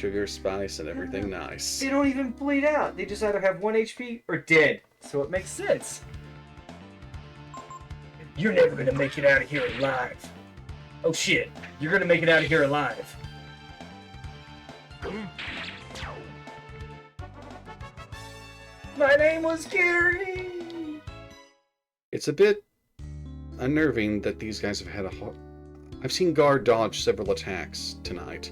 sugar, spice, and everything nice. They don't even bleed out. They just either have 1 HP or dead. So it makes sense. You're never gonna make it out of here alive. Oh shit, you're gonna make it out of here alive. My name was Gary! It's a bit unnerving that these guys have had a hard... I've seen Guard dodge several attacks tonight.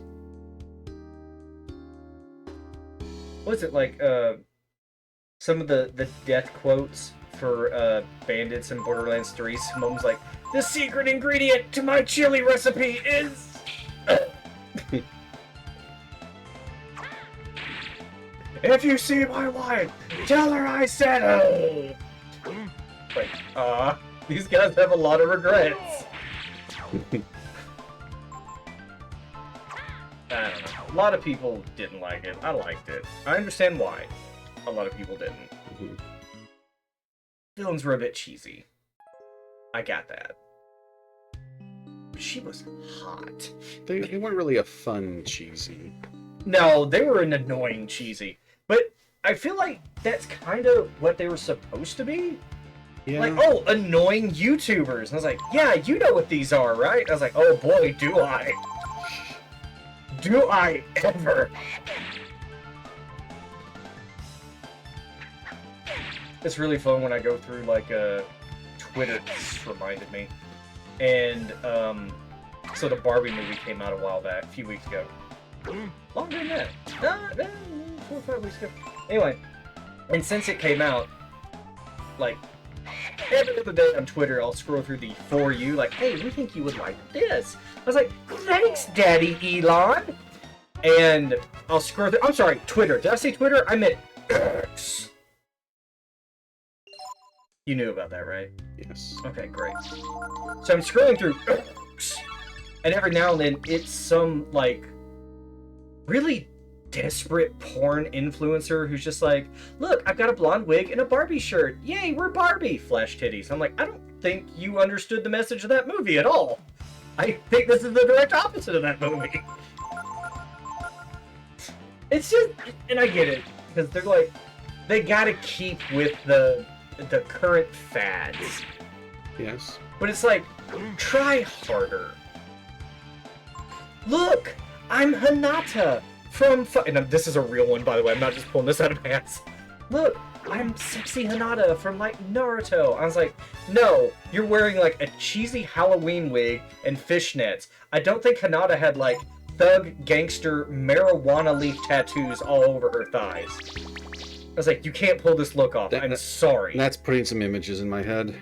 What's it like, some of the death quotes for, Bandits in Borderlands 3, someone's like, the secret ingredient to my chili recipe is... If you see my wife, tell her I said oh! Like, these guys have a lot of regrets. I don't know. A lot of people didn't like it. I liked it. I understand why. A lot of people didn't. Mhm. Villains were a bit cheesy. I got that. But she was hot. They weren't really a fun cheesy. No, they were an annoying cheesy. But I feel like that's kind of what they were supposed to be. Yeah. Like, oh, annoying YouTubers. And I was like, yeah, you know what these are, right? I was like, oh boy, do I. Do I ever. It's really fun when I go through, like, Twitter reminded me. And, so the Barbie movie came out a few weeks ago. Longer than that. No, 4 or 5 weeks ago. Anyway, and since it came out, like, every other day on Twitter, I'll scroll through the For You, like, hey, we think you would like this. I was like, thanks, Daddy Elon. And I'll scroll through, I'm sorry, Twitter. Did I say Twitter? I meant X. You knew about that, right? Yes. Okay, great. So I'm scrolling through X, and every now and then it's some, like, really desperate porn influencer who's just like, look, I've got a blonde wig and a Barbie shirt. Yay, we're Barbie! Flash titties. I'm like, I don't think you understood the message of that movie at all. I think this is the direct opposite of that movie. It's just, and I get it, because they're like, they gotta keep with the current fads. Yes. But it's like, try harder. Look, I'm Hinata from and this is a real one, by the way. I'm not just pulling this out of my ass. Look, I'm sexy Hinata from, like, Naruto. I was like, no, you're wearing, like, a cheesy Halloween wig and fishnets. I don't think Hinata had, like, thug, gangster, marijuana leaf tattoos all over her thighs. I was like, you can't pull this look off. I'm sorry. That's putting some images in my head.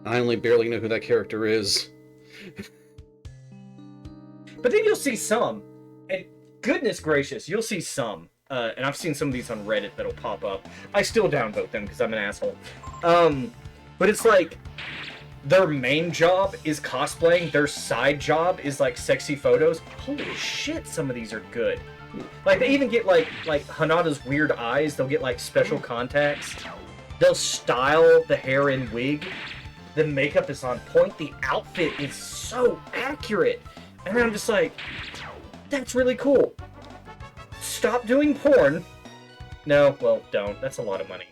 I only barely know who that character is. But then you'll see some, and goodness gracious, you'll see some. And I've seen some of these on Reddit that'll pop up. I still downvote them because I'm an asshole. But it's like, their main job is cosplaying, their side job is, like, sexy photos. Holy shit, some of these are good. Like, they even get, like Hanada's weird eyes, they'll get, like, special contacts. They'll style the hair and wig. The makeup is on point. The outfit is so accurate. And I'm just like, that's really cool. Stop doing porn. No, well, don't. That's a lot of money.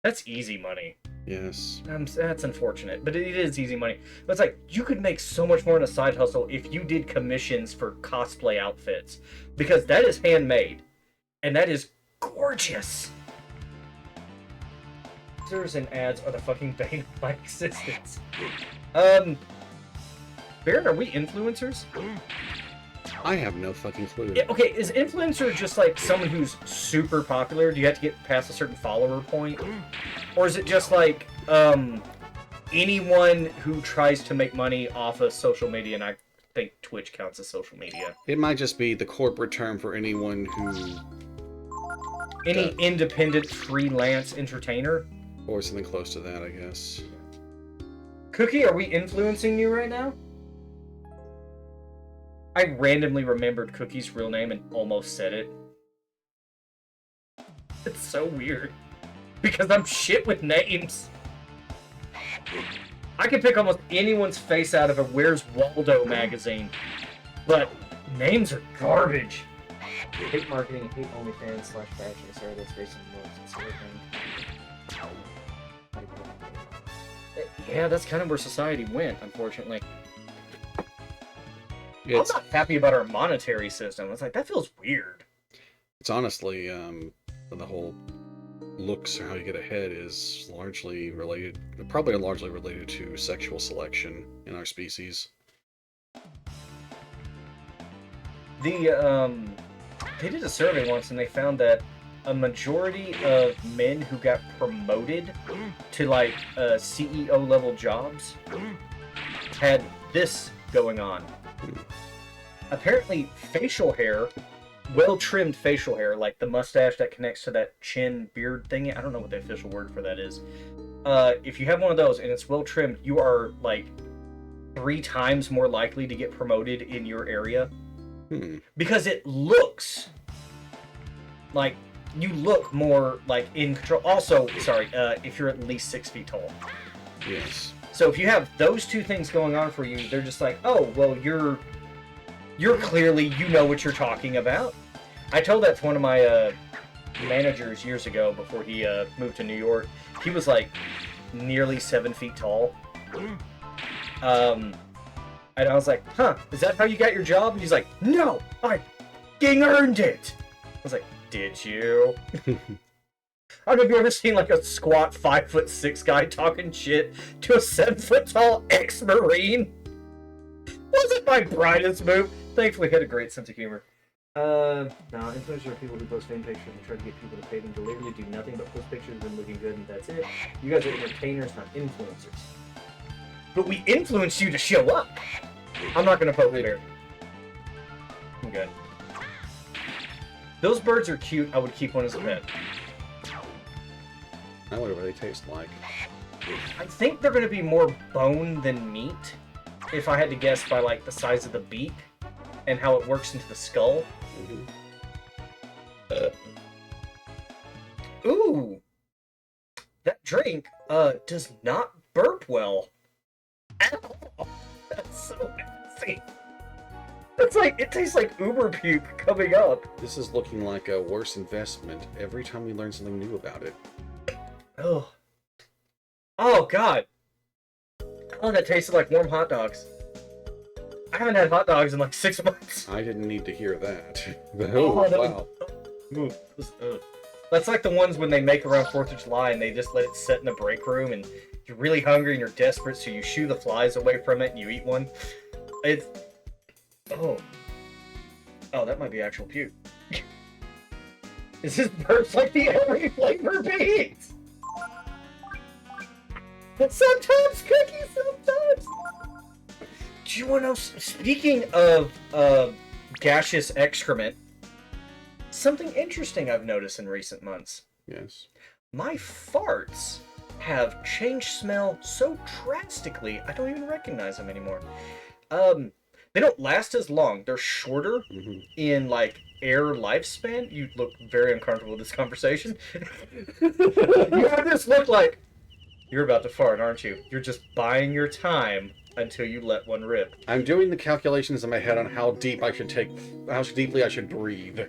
That's easy money. Yes. That's unfortunate, but it is easy money. But it's like, you could make so much more in a side hustle if you did commissions for cosplay outfits. Because that is handmade. And that is gorgeous. Users and ads are the fucking bane of my existence. Baron, are we influencers? I have no fucking clue. Yeah, okay, is influencer just like someone who's super popular? Do you have to get past a certain follower point? Or is it just like, anyone who tries to make money off of social media, and I think Twitch counts as social media. It might just be the corporate term for anyone who... Any independent freelance entertainer. Or something close to that, I guess. Cookie, are we influencing you right now? I randomly remembered Cookie's real name and almost said it. It's so weird. Because I'm shit with names. I can pick almost anyone's face out of a Where's Waldo magazine. But names are garbage. Hate marketing, hate OnlyFans / fashion, sorry, that's based on the most sort of thing. Yeah, that's kind of where society went, unfortunately. Yeah, I'm not happy about our monetary system. It's like, that feels weird. it's honestly, the whole looks or how you get ahead is largely related, probably largely related to sexual selection in our species. They did a survey once and they found that a majority of men who got promoted to like CEO level jobs had this going on. Apparently facial hair, well-trimmed facial hair, like the mustache that connects to that chin beard thingy, I don't know what the official word for that is. If you have one of those and it's well-trimmed, you are like 3 times more likely to get promoted in your area. Because it looks like you look more like in control. Also, sorry, if you're at least 6 feet tall. Yes. So if you have those 2 things going on for you, they're just like, oh, well, you're clearly, you know what you're talking about. I told that to one of my managers years ago before he moved to New York. He was like nearly 7 feet tall. And I was like, huh, is that how you got your job? And he's like, no, I dang earned it. I was like, did you? I don't know if you've ever seen like a squat 5'6" guy talking shit to a 7 foot tall ex-Marine. Wasn't my brightest move. Thankfully, he had a great sense of humor. No, influencers are people who post fan pictures and try to get people to pay them to literally do nothing but post pictures of them looking good and that's it. You guys are entertainers, not influencers. But we influenced you to show up. I'm not gonna poke there. I'm good. Those birds are cute. I would keep one as a pet. I wonder what they taste like. I think they're gonna be more bone than meat, if I had to guess by like the size of the beak and how it works into the skull. Ooh, that drink does not burp well at all. That's so nasty. It's like, it tastes like Uber puke coming up. This is looking like a worse investment every time we learn something new about it. Oh. Oh, God. Oh, that tasted like warm hot dogs. I haven't had hot dogs in like 6 months. I didn't need to hear that. Oh, that wow. Ooh, that's like the ones when they make around 4th of July and they just let it sit in the break room and you're really hungry and you're desperate, so you shoo the flies away from it and you eat one. It's... Oh. Oh, that might be actual puke. Is this burps like the every flavor beans? Sometimes, Cookie, sometimes. Do you want to know, speaking of gaseous excrement, something interesting I've noticed in recent months. Yes. My farts have changed smell so drastically, I don't even recognize them anymore. They don't last as long. They're shorter in, like, air lifespan. You look very uncomfortable with this conversation. You have this look like, you're about to fart, aren't you? You're just buying your time until you let one rip. I'm doing the calculations in my head on how deep I should take, how deeply I should breathe.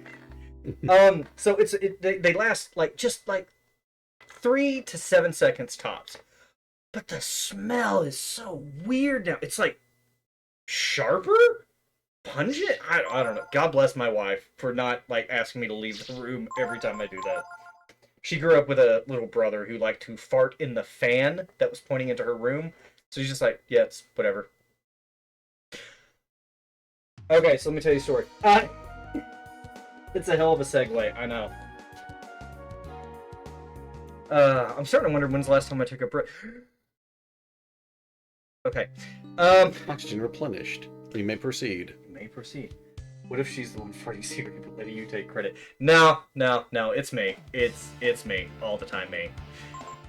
So they last like just like 3 to 7 seconds tops, but the smell is so weird now. It's like sharper, pungent. I don't know. God bless my wife for not like asking me to leave the room every time I do that. She grew up with a little brother who liked to fart in the fan that was pointing into her room. So she's just like, yeah, it's whatever. Okay, so let me tell you a story. It's a hell of a segue, I know. I'm starting to wonder when's the last time I took a break. Okay. Oxygen replenished. We may proceed. You may proceed. What if she's the one farting secretly but letting you take credit? No, it's me. It's me. All the time, me.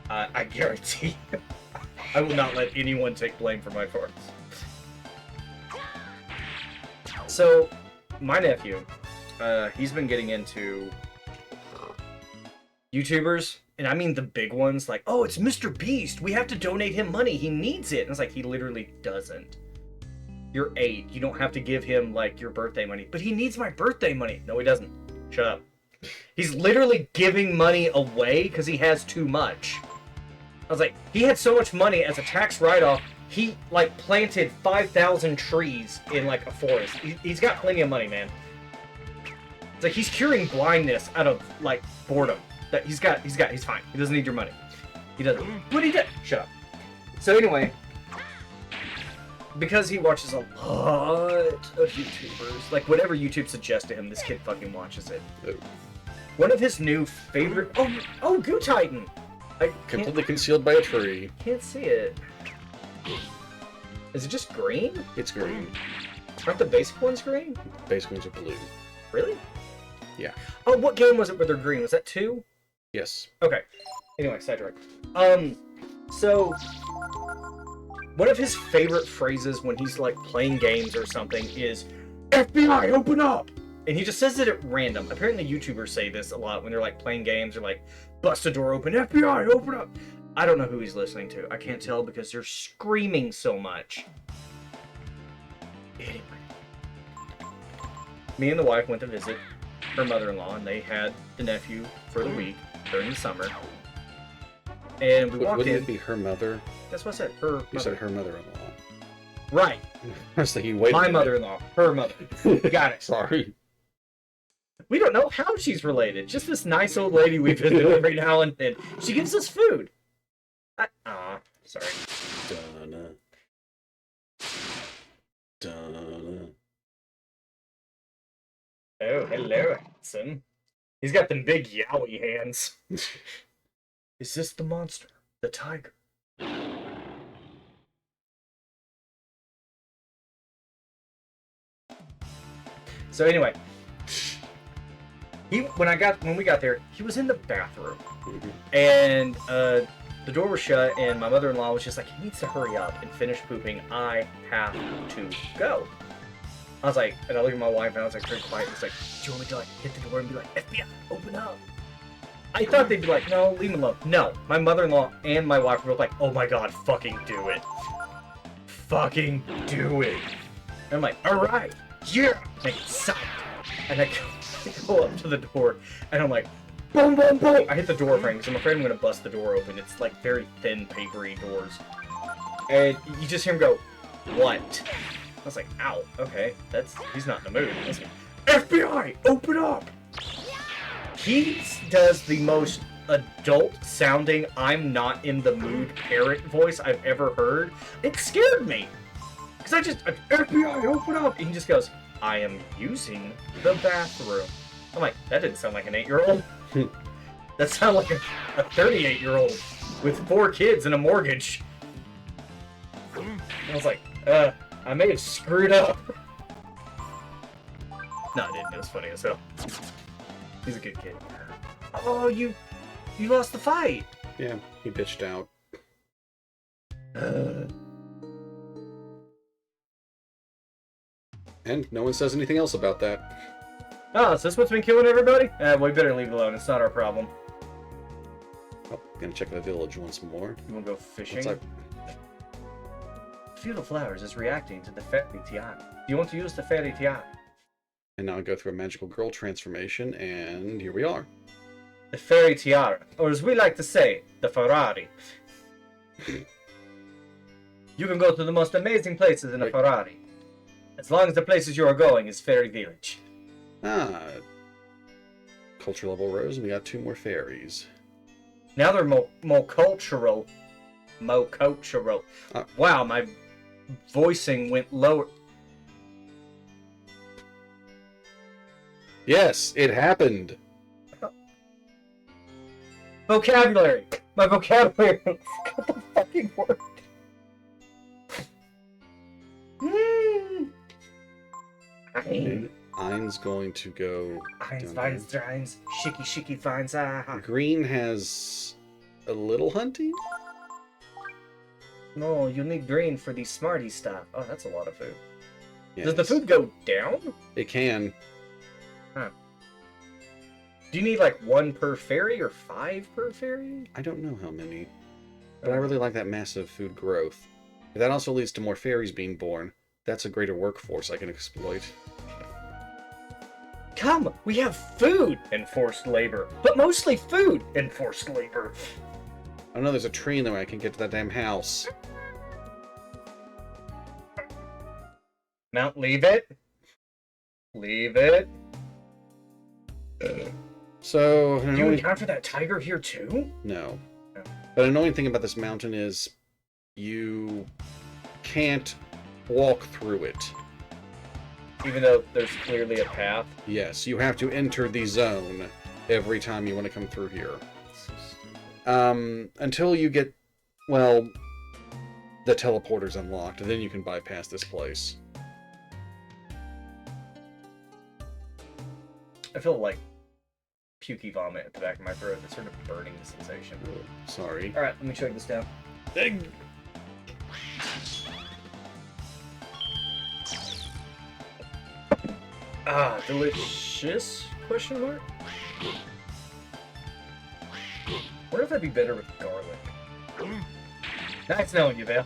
I guarantee you. I will not let anyone take blame for my farts. So, my nephew, he's been getting into YouTubers, and I mean the big ones, like, oh, it's Mr. Beast, we have to donate him money, he needs it. And it's like, he literally doesn't. You're 8, you don't have to give him, like, your birthday money. But he needs my birthday money. No, he doesn't. Shut up. He's literally giving money away because he has too much. I was like, he had so much money as a tax write-off, he, like, planted 5,000 trees in, like, a forest. He's got plenty of money, man. It's like, he's curing blindness out of, like, boredom. That he's fine. He doesn't need your money. He doesn't. But he did. Shut up. So anyway, because he watches a lot of YouTubers, like whatever YouTube suggests to him, this kid fucking watches it. Oh. One of his new favorite. Oh, Goo Titan. I Completely concealed by a tree. can't see it. Is it just green? It's green. Aren't the basic ones green? Basic ones are blue. Really? Yeah. Oh, what game was it where they're green? Was that 2? Yes. Okay. Anyway, sidetrack. So one of his favorite phrases when he's like playing games or something is FBI, open up! And he just says it at random. Apparently YouTubers say this a lot when they're like playing games or like bust a door open, FBI, open up! I don't know who he's listening to. I can't tell because they're screaming so much. Anyway. Me and the wife went to visit her mother-in-law, and they had the nephew for the week during the summer. And we walked Wouldn't in. it be her mother? That's what I said. Her You mother. said her mother-in-law. Right. I was thinking, wait. My mother-in-law. Her mother. Got it. Sorry. We don't know how she's related. Just this nice old lady we visit every now and then. She gives us food. Sorry. Donna. Donna. Oh, hello, Hanson. He's got them big yowie hands. Is this the monster? The tiger? So anyway, when we got there, he was in the bathroom, and the door was shut, and my mother-in-law was just like, he needs to hurry up and finish pooping. I have to go. I was like, and I looked at my wife, and I was like, very quiet. It's like, do you want me to like hit the door and be like, FBI, open up? I thought they'd be like, no, leave him alone. No, my mother-in-law and my wife were like, oh my god, fucking do it. Fucking do it. And I'm like, alright, yeah, and excited. And I go up to the door, and I'm like, boom, boom, boom. I hit the door frame, because I'm afraid I'm going to bust the door open. It's like very thin, papery doors. And you just hear him go, what? I was like, ow, okay, he's not in the mood. I was like, FBI, open up! He does the most adult-sounding, I'm not in the mood parrot voice I've ever heard. It scared me. Because FBI, open up! And he just goes, I am using the bathroom. I'm like, that didn't sound like an 8-year-old. That sounded like a 38-year-old with 4 kids and a mortgage. And I was like, I may have screwed up. No, I didn't. It was funny as hell. He's a good kid. Oh, you lost the fight. Yeah, he bitched out. And no one says anything else about that. Oh, is this what's been killing everybody? We better leave it alone. It's not our problem. Oh, gonna check the village once more. You wanna go fishing? What's up? Field of Flowers is reacting to the Fairy Tiara. Do you want to use the Fairy Tiara? And now I go through a magical girl transformation, and here we are. The Fairy Tiara, or as we like to say, the Ferrari. You can go to the most amazing places in a Wait. Ferrari. As long as the places you are going is Fairy Village. Ah. Culture level rose, and we got 2 more fairies. Now they're more cultural. More cultural. Wow, my voicing went lower. Yes, it happened. Vocabulary! My vocabulary got the fucking word. Fine. Ein's going to go. Eins, down Weins, Dreins, Schicki, Schicki, Feins, there. ah. Green has a little hunting. No, you need green for the smarty stuff. Oh, that's a lot of food. Yes. Does the food go down? It can. Do you need like 1 per fairy or 5 per fairy? I don't know how many, but I really like that massive food growth. If that also leads to more fairies being born, that's a greater workforce I can exploit. Come, we have food and forced labor, but mostly food and forced labor. I know there's a tree in there where I can get to that damn house. Mount, leave it. Leave it. So, Do you encounter that tiger here too? no. No. But an annoying thing about this mountain is you can't walk through it. Even though there's clearly a path. Yes, you have to enter the zone every time you want to come through here. So stupid. Until you get, well, the teleporter's unlocked, then you can bypass this place. I feel like pukey vomit at the back of my throat. It's sort of burning sensation. Oh, sorry. Alright, let me chug this down. Ah, delicious? Question mark? Wonder if that'd be better with garlic. Nice knowing you, Vale.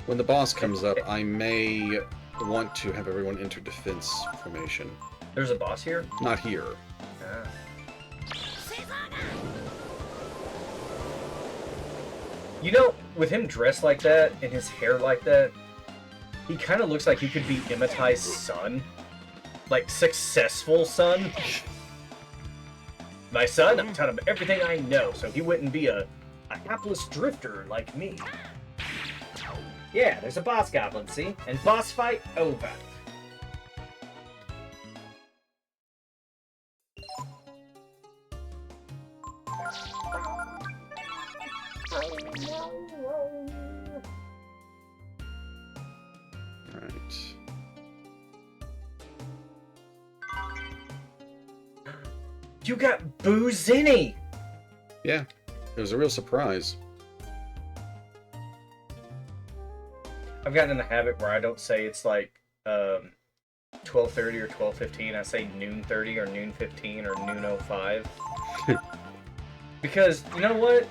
When the boss comes up, I may want to have everyone enter defense formation. There's a boss here? Not here. Ah. You know, with him dressed like that and his hair like that, he kind of looks like he could be Imitai's son. Like, successful son. My son, I'm telling him everything I know, so he wouldn't be a hapless drifter like me. Yeah, there's a boss goblin, see? And boss fight over. Alright. You got Boozini! Yeah, it was a real surprise. I've gotten in the habit where I don't say it's like 12:30 or 12:15. I say noon 30 or noon 15 or noon 05. Because, you know what?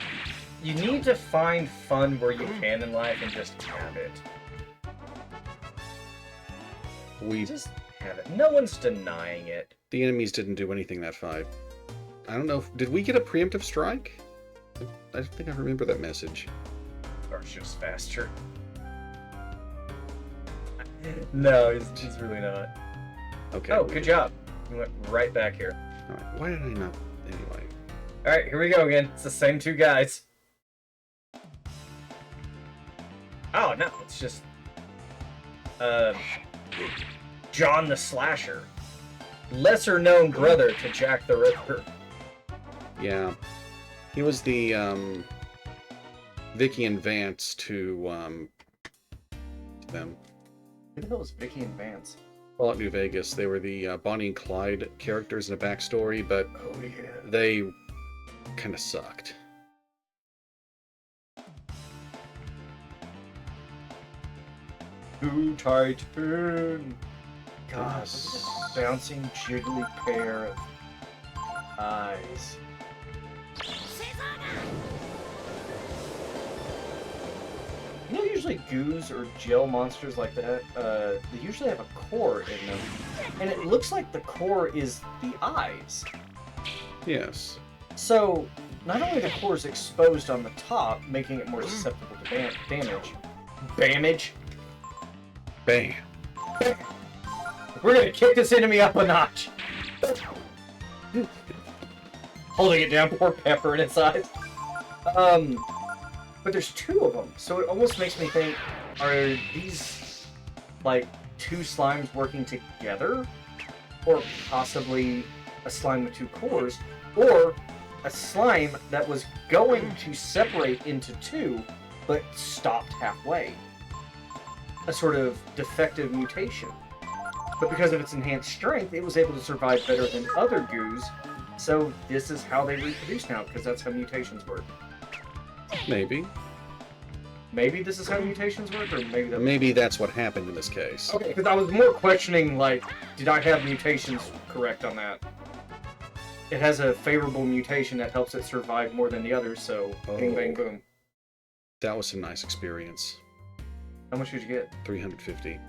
You need to find fun where you can in life and just have it. Just have it. No one's denying it. The enemies didn't do anything that fight. I don't know. Did we get a preemptive strike? I don't think I remember that message. Or it's just faster. No, it's really not. Okay. Oh, good job. You went right back here. Alright, why did I not? Anyway. Alright, here we go again. It's the same 2 guys. Oh, no, it's just... John the Slasher. Lesser known brother to Jack the Ripper. Yeah. He was the, Vicky and Vance to them. Who the hell is Vicky and Vance? Fallout New Vegas. They were the Bonnie and Clyde characters in a backstory, but Oh, yeah. they kind of sucked. Who Titan? God, Yes. look at that bouncing, jiggly pair of eyes. You know, usually goos or gel monsters like that, they usually have a core in them. And it looks like the core is the eyes. Yes. So, not only the core is exposed on the top, making it more susceptible to damage. Damage? Bam. We're gonna kick this enemy up a notch. Holding it down, poor Pepper in its eyes. But there's 2 of them, so it almost makes me think, are these, like, 2 slimes working together? Or possibly a slime with 2 cores? Or a slime that was going to separate into 2, but stopped halfway? A sort of defective mutation. but because of its enhanced strength, it was able to survive better than other goos. So this is how they reproduce now, because that's how mutations work. Maybe. Maybe this is how mutations work, or maybe that... Maybe that's what happened in this case. Okay, because I was more questioning, like, did I have mutations correct on that? It has a favorable mutation that helps it survive more than the others, so bing, bang, boom. That was some nice experience. How much did you get? 350.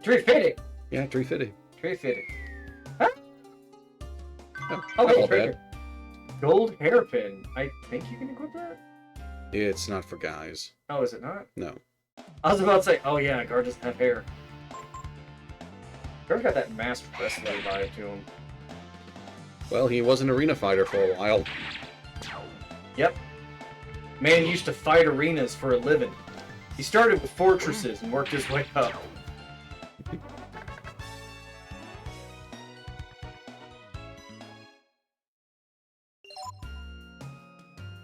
350! Yeah, 350. 350. Huh? Oh, Oh, not all wait, bad. gold hairpin. I think you can equip that? It's not for guys. Oh, is it not? No. I was about to say, oh yeah, Gar doesn't have hair. Gar got that masked wrestler vibe to him. Well, he was an arena fighter for a while. Yep. Man used to fight arenas for a living. He started with fortresses and worked his way up.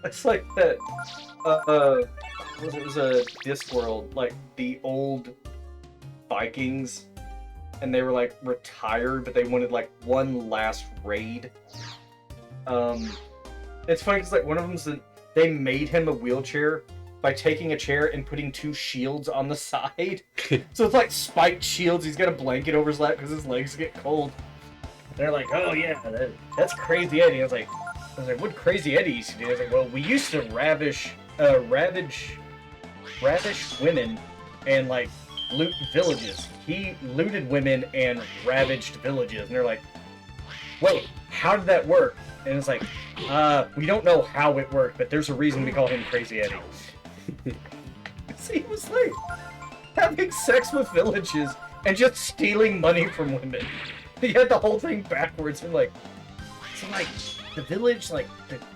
It's like that, it was a Discworld, like the old Vikings, and they were like retired, but they wanted like one last raid. It's funny because like one of them's that they made him a wheelchair by taking a chair and putting 2 shields on the side. So it's like spiked shields. He's got a blanket over his lap because his legs get cold. And they're like, oh yeah, that's Crazy Eddie. I was like, what Crazy Eddie used to do? I was like, well, we used to ravage women and like loot villages. He looted women and ravaged villages. And they're like, wait, how did that work? And it's like, we don't know how it worked, but there's a reason we call him Crazy Eddie. See, he was like having sex with villages and just stealing money from women. He had the whole thing backwards. And like, so like the village, like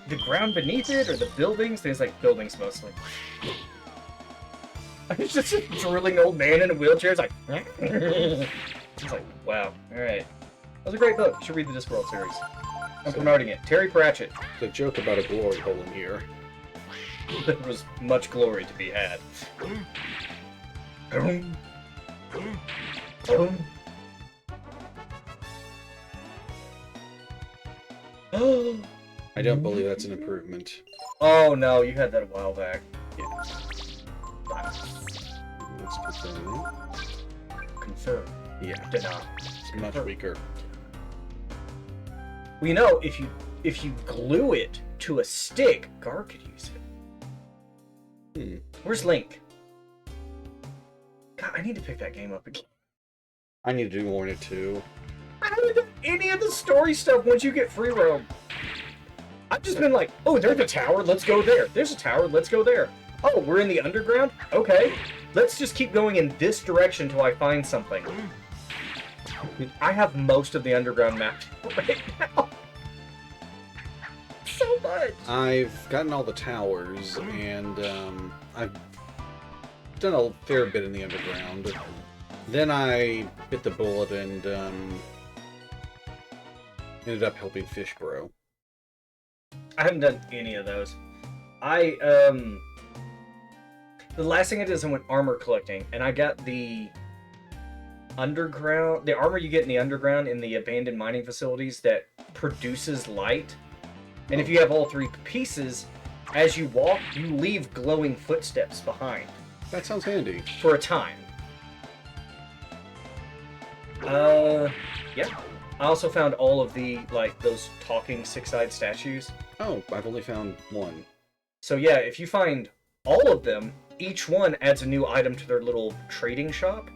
the ground beneath it, or the buildings. Things like buildings mostly. It's just a drilling old man in a wheelchair. It's like, it's like, wow, all right. That was a great book. You should read the Discworld series. I'm promoting it. Terry Pratchett. The joke about a glory hole in here. There was much glory to be had. Boom. Boom. I don't believe that's an improvement. Oh no, you had that a while back. Yeah. Let's put that in. Confirm. Yeah, Deny. it's much weaker. Well, you know, if you glue it to a stick, Gar could use it. Where's Link? God, I need to pick that game up again. I need to do more in it too. I haven't done any of the story stuff once you get free roam. I've just been like, oh, there's a tower, let's go there. There's a tower, let's go there. Oh, we're in the underground? Okay. Let's just keep going in this direction till I find something. I have most of the underground mapped right now. So much. I've gotten all the towers, and I've done a fair bit in the underground. Then I bit the bullet and ended up helping Fishbro. I haven't done any of those. The last thing I did is I went armor collecting, and I got the underground, the armor you get in the underground in the abandoned mining facilities that produces light. And if you have all 3 pieces, as you walk, you leave glowing footsteps behind That sounds handy. for a time. Yeah. I also found all of the, like, those talking 6-eyed statues. Oh, I've only found one. So yeah, if you find all of them, each one adds a new item to their little trading shop.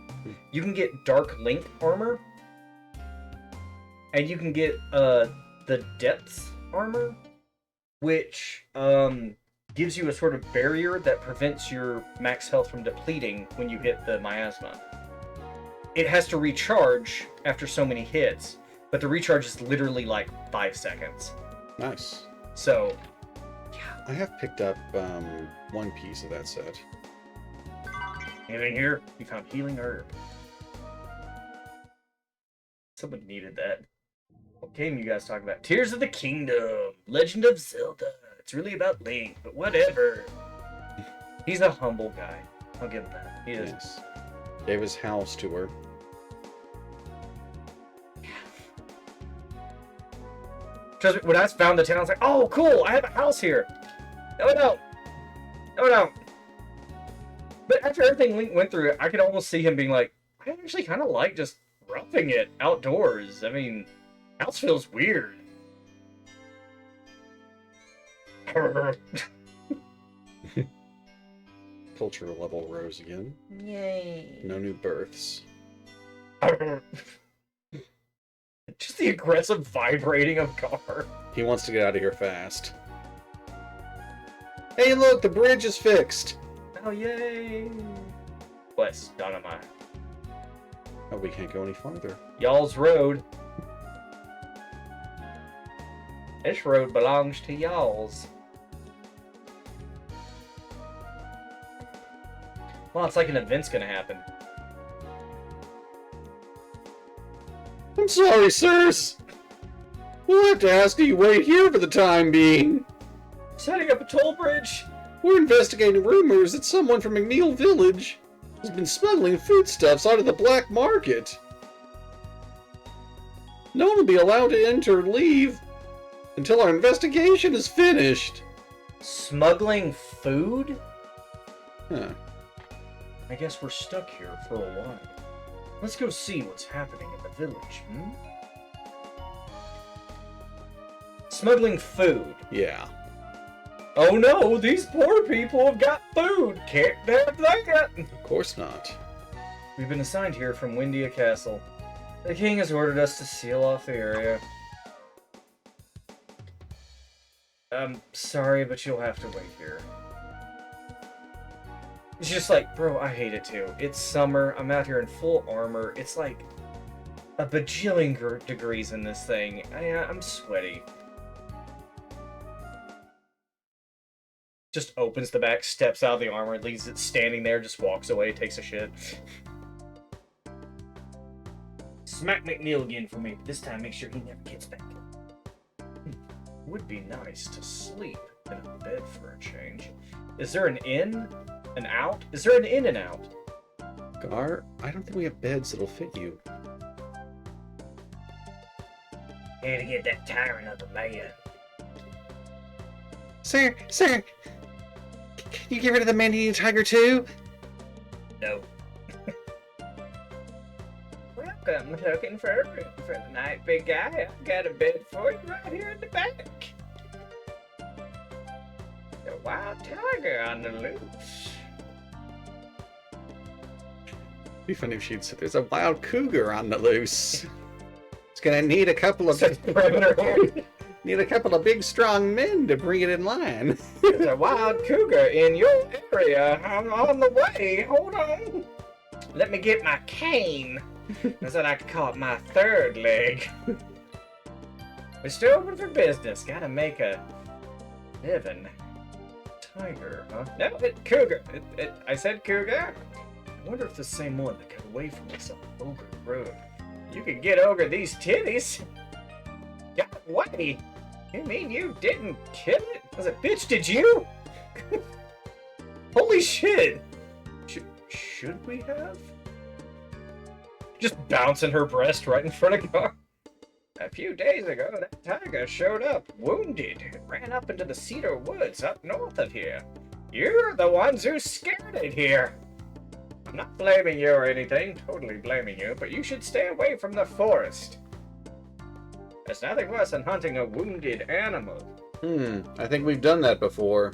You can get Dark Link armor, and you can get the Depths armor, which gives you a sort of barrier that prevents your max health from depleting when you hit the miasma. It has to recharge after so many hits, but the recharge is literally like 5 seconds. Nice. So, I have picked up one piece of that set. anything here? You found healing herb. Someone needed that. What game you guys talking about? Tears of the Kingdom, Legend of Zelda. It's really about Link, but whatever. He's a humble guy. I'll give him that. He is. Yes. Gave his house to her. Trust me, when I found the town, I was like, oh, cool, I have a house here. No, no. No, no. But after everything Link went through, I could almost see him being like, I actually kind of like just roughing it outdoors. I mean, house feels weird. Culture level rose again. Yay. No new births. Just the aggressive vibrating of car. He wants to get out of here fast. Hey, look, the bridge is fixed. Oh, yay. Bless Dynamite. Oh, we can't go any farther. Y'all's road. This road belongs to y'all's. Well, it's like an event's gonna happen. I'm sorry, sirs. We'll have to ask you wait here for the time being. Setting up a toll bridge. We're investigating rumors that someone from McNeil Village has been smuggling foodstuffs out of the black market. No one will be allowed to enter or leave until our investigation is finished. Smuggling food? Huh. I guess we're stuck here for a while. Let's go see what's happening in the village, hmm? Smuggling food. Yeah. Oh no, these poor people have got food! Can't have that! Of course not. We've been assigned here from Windia Castle. The king has ordered us to seal off the area. Sorry, but you'll have to wait here. It's just like, bro, I hate it too. It's summer, I'm out here in full armor. It's like a bajillion degrees in this thing. I'm sweaty. Just opens the back, steps out of the armor, leaves it standing there, just walks away, takes a shit. Smack McNeil again for me, but this time make sure he never gets back. Would be nice to sleep in a bed for a change. Is there an in? An out? Is there an in and out? Gar, I don't think we have beds that'll fit you. Here to get that tyrant of a man. Sir, can you get rid of the man-eating tiger too? No. Welcome, looking for a room for the night, big guy. I've got a bed for you right here in the back. The wild tiger on the loose. It'd be funny if she'd said, "There's a wild cougar on the loose. It's gonna need a couple of big strong men to bring it in line." There's a wild cougar in your area. I'm on the way. Hold on. Let me get my cane. That's what I could call it, my third leg. We're still open for business. Gotta make a living. Tiger, huh? No, cougar. I said cougar. I wonder if the same one that got away from us on Ogre Road. You could get Ogre these titties. Got away. You mean you didn't kill it? I was like, bitch, did you? Holy shit. Should we have? Just bouncing her breast right in front of Gar. A few days ago, that tiger showed up, wounded, and ran up into the cedar woods up north of here. You're the ones who scared it here. I'm not blaming you or anything, totally blaming you, but you should stay away from the forest. There's nothing worse than hunting a wounded animal. I think we've done that before.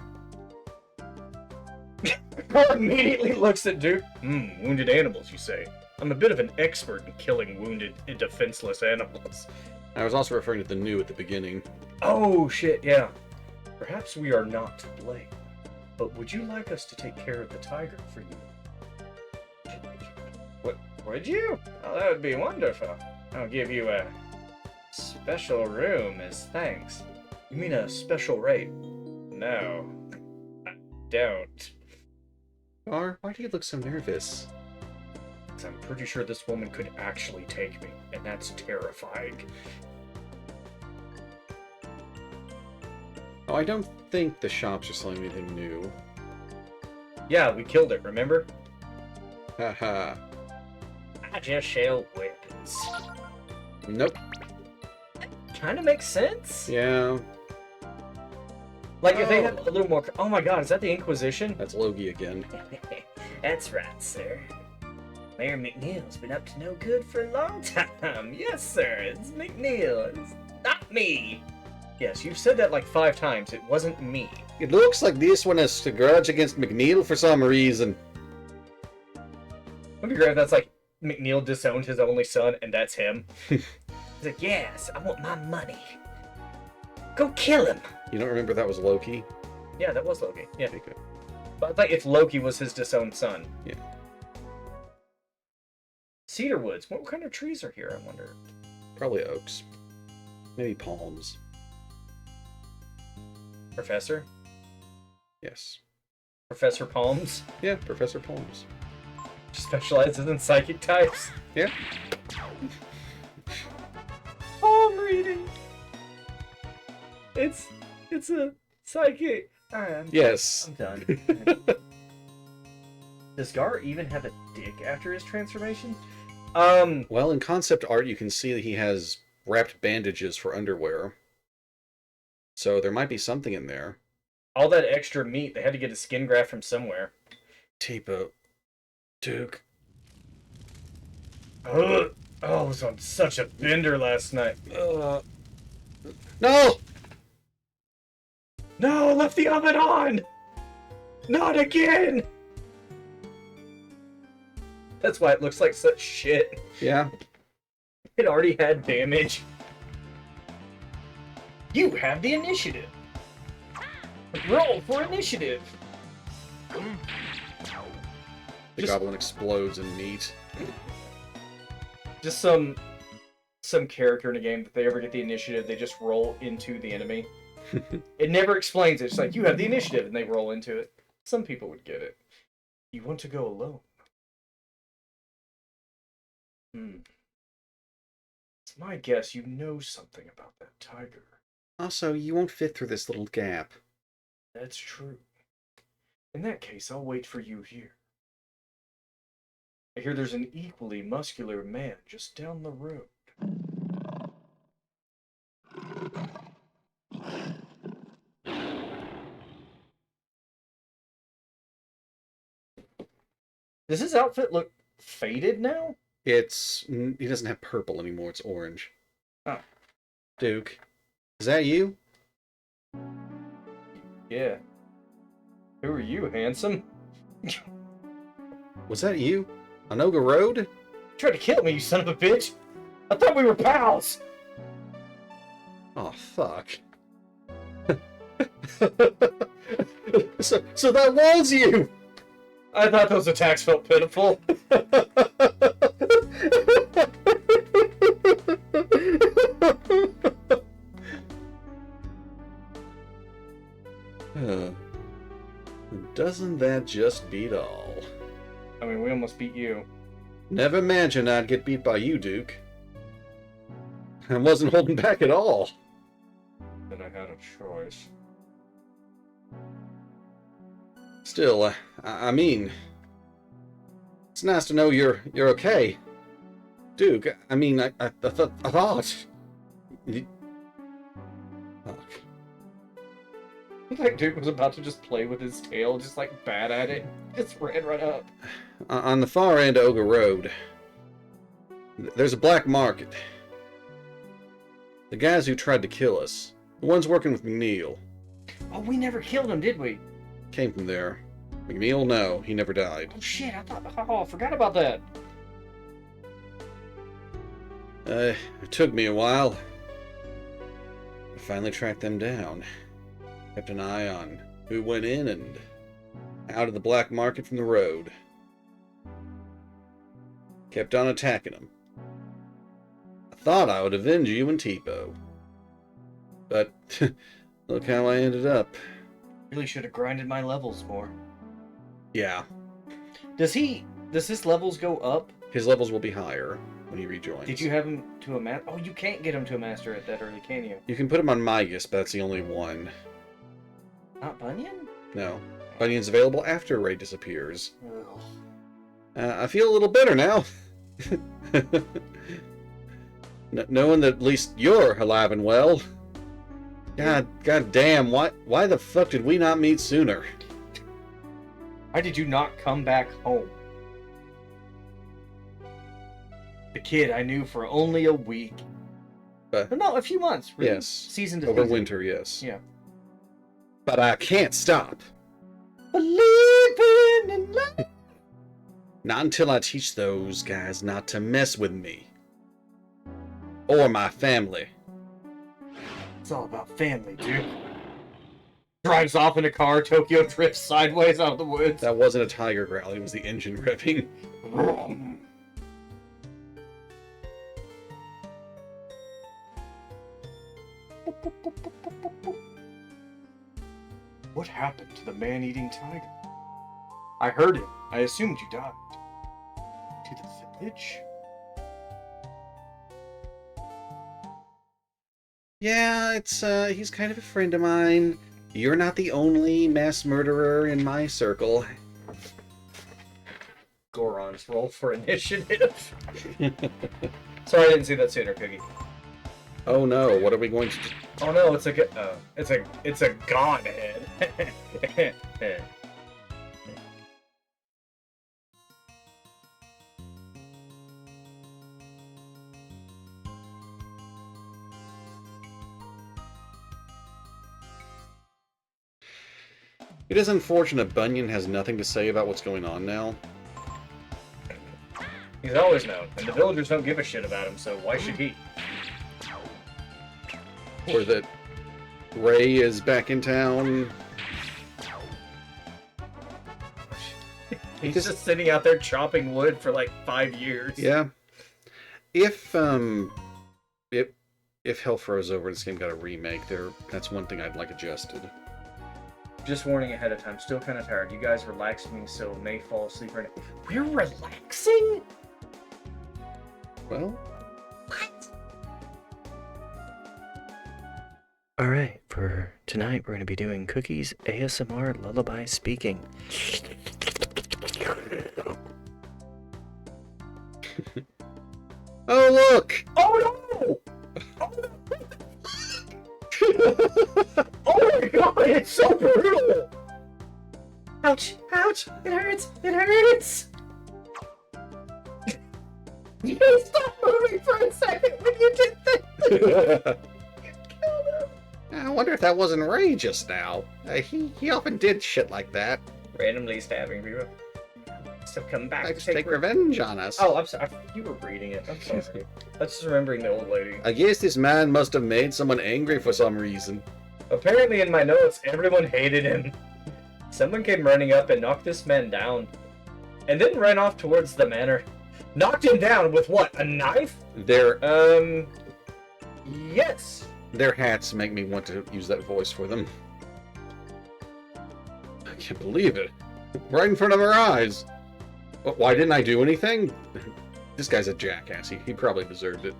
Gar immediately looks at Duke. Wounded animals, you say? I'm a bit of an expert in killing wounded and defenseless animals. I was also referring to the new at the beginning. Oh, shit, yeah. Perhaps we are not to blame, but would you like us to take care of the tiger for you? What, would you? Oh, that would be wonderful. I'll give you a special room as thanks. You mean a special rate? No, I don't. Gar, why do you look so nervous? I'm pretty sure this woman could actually take me, and that's terrifying. Oh, I don't think the shops are selling anything new. Yeah, we killed it, remember? Haha. I just sell weapons. Nope. kind of makes sense. Yeah, Like if they had a little more. Oh my God, is that the Inquisition? that's Logie again. That's right, sir. Mayor McNeil's been up to no good for a long time. Yes, sir. It's McNeil. It's not me. Yes, you've said that like 5 times. It wasn't me. It looks like this one has a grudge against McNeil for some reason. Would be great if that's like McNeil disowned his only son, and that's him. He's like, yes, I want my money. Go kill him. You don't remember that was Loki? Yeah, that was Loki. Yeah, Okay, good. but like if Loki was his disowned son. Yeah. Cedar woods. What kind of trees are here? I wonder. Probably oaks. Maybe palms. Professor. Yes. Professor Palms. Yeah, Professor Palms. Specializes in psychic types. Yeah. Palm reading. It's a psychic. Alright, Yes. I'm done. Does Gar even have a dick after his transformation? Well, in concept art, you can see that he has wrapped bandages for underwear. So there might be something in there. All that extra meat, they had to get a skin graft from somewhere. Tipo. Duke. Ugh. Oh, I was on such a bender last night. No! No, I left the oven on! Not again! That's why it looks like such shit. Yeah. It already had damage. You have the initiative. Roll for initiative. The Just- goblin explodes in meat. Just some character in a game, if they ever get the initiative, they just roll into the enemy. It never explains it. It's like, you have the initiative, and they roll into it. Some people would get it. You want to go alone? It's my guess you know something about that tiger. Also, you won't fit through this little gap. That's true. In that case, I'll wait for you here. I hear there's an equally muscular man just down the road. Does his outfit look faded now? He doesn't have purple anymore, it's orange. Oh. Duke. Is that you? Yeah. Who are you, handsome? Was that you? On Oga Road? You tried to kill me, you son of a bitch! I thought we were pals! Oh, fuck. so that was you! I thought those attacks felt pitiful. Doesn't that just beat all? I mean, we almost beat you. Never imagined I'd get beat by you, Duke. I wasn't holding back at all. Then I had a choice. Still, I mean, it's nice to know you're okay, Duke. I mean, I thought. Fuck. Like Duke was about to just play with his tail, just like bad at it. Just ran right up. On the far end of Oga Road, there's a black market. The guys who tried to kill us, the ones working with McNeil, Oh, we never killed him, did we? came from there. McNeil, no, he never died. Oh shit! I forgot about that. It took me a while. I finally tracked them down. Kept an eye on who went in and out of the black market from the road. Kept on attacking them. I thought I would avenge you and Tipo. But look how I ended up. Really should have grinded my levels more. Yeah, Does his levels go up? his levels will be higher when he rejoins. Did you have him to a master? Oh, you can't get him to a master at that early, can you? You can put him on Magus, but that's the only one. Not Bunyan? No. Bunyan's available after Ray disappears. Ugh. I feel a little better now. Knowing that at least you're alive and well. God damn, why the fuck did we not meet sooner? Why did you not come back home? The kid I knew for only a week. No, a few months. Really. Yes. Season to Over season. winter, yes. Yeah. But I can't stop. Believing in love. Not until I teach those guys not to mess with me. Or my family. It's all about family, dude. Drives off in a car, Tokyo drifts sideways out of the woods. That wasn't a tiger growl, it was the engine revving. What happened to the man-eating tiger? I heard it. I assumed you died. To the village? Yeah, he's kind of a friend of mine. You're not the only mass murderer in my circle. Goron's roll for initiative. Sorry, I didn't see that sooner, Cookie. Oh no, what are we going to do? Oh no, it's a godhead. It is unfortunate Bunyan has nothing to say about what's going on now. He's always known, and the villagers don't give a shit about him, so why should he? Or that Ray is back in town. He's just sitting out there chopping wood for like 5 years. Yeah. If Hell Froze Over and this game got a remake, that's one thing I'd like adjusted. Just warning ahead of time, still kind of tired. You guys relaxed me, so may fall asleep right now. We're relaxing? Well, What? Alright, for tonight we're going to be doing Cookie's ASMR lullaby speaking. oh look! Oh no! Oh my god, it's so brutal! Ouch, ouch, it hurts, it hurts! You stopped moving for a second when you did that! I wonder if that wasn't Ray just now. He often did shit like that. Randomly stabbing people. So come back Like to to take revenge on us. Oh, I'm sorry. You were reading it. I'm sorry. I was just remembering the old lady. I guess this man must have made someone angry for some reason. Apparently, in my notes, everyone hated him. Someone came running up and knocked this man down, and then ran off towards the manor. Knocked him down with what? A knife? Yes. Their hats make me want to use that voice for them. I can't believe it. Right in front of our eyes. Why didn't I do anything? This guy's a jackass. He probably deserved it.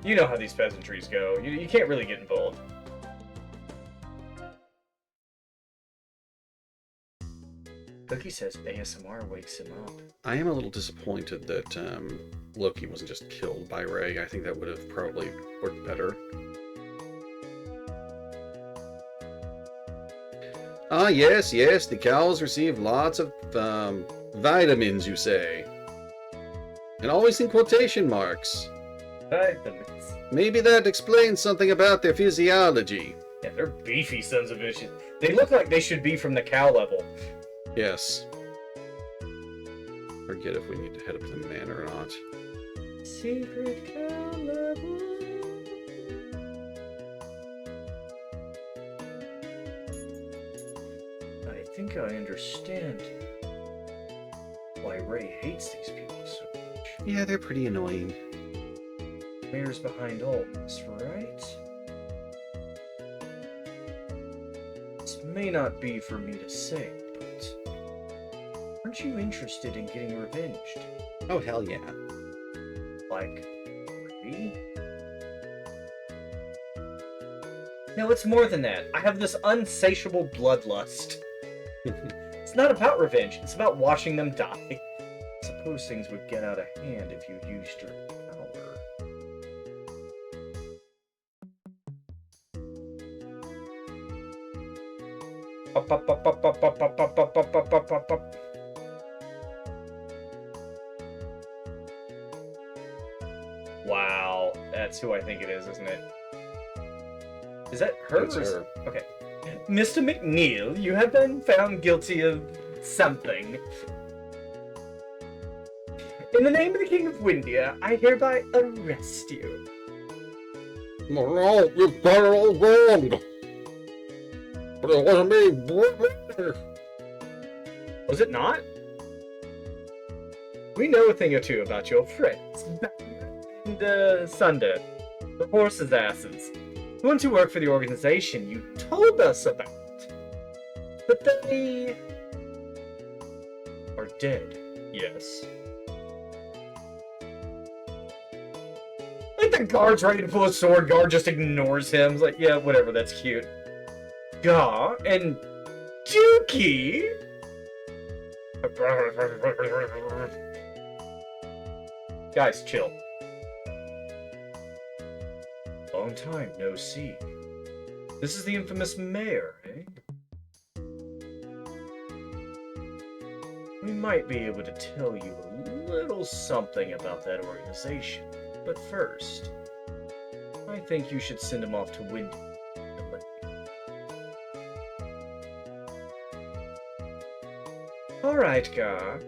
You know how these peasantries go. You can't really get involved. Cookie says ASMR wakes him up. I am a little disappointed that Loki wasn't just killed by Ray. I think that would have probably worked better. Ah, yes, the cows receive lots of vitamins, you say. And always in quotation marks. Vitamins. Maybe that explains something about their physiology. Yeah, they're beefy sons of bitches. They look like they should be from the cow level. Yes. Forget if we need to head up to the manor or not. Secret cow level. I think I understand why Ray hates these people so much. Yeah, they're pretty annoying. Mayor's behind all this, right? This may not be for me to say, but aren't you interested in getting revenged? Oh, hell yeah. Like, Ray? No, it's more than that. I have this unsatiable bloodlust. It's not about revenge, it's about watching them die. Suppose things would get out of hand if you used your power. Up, up, up, up, up, up, up, up, up, up, up, up, up, up. Wow, that's who I think it is, isn't it? Is that her? It's or is- her. Okay. Mr. McNeil, you have been found guilty of something. In the name of the King of Windia, I hereby arrest you. No, you got it all wrong. But it wasn't me. Was it not? We know a thing or two about your friends. And Sunder, the horses' asses. The ones who work for the organization you told us about. But they are dead. Yes. Like the guard's ready to pull a sword, guard just ignores him. He's like, yeah, whatever, that's cute. Gar and Dookie. Guys, chill. Long time no see. This is the infamous mayor, eh? We might be able to tell you a little something about that organization. But first, I think you should send him off to Windy. Alright, Gar.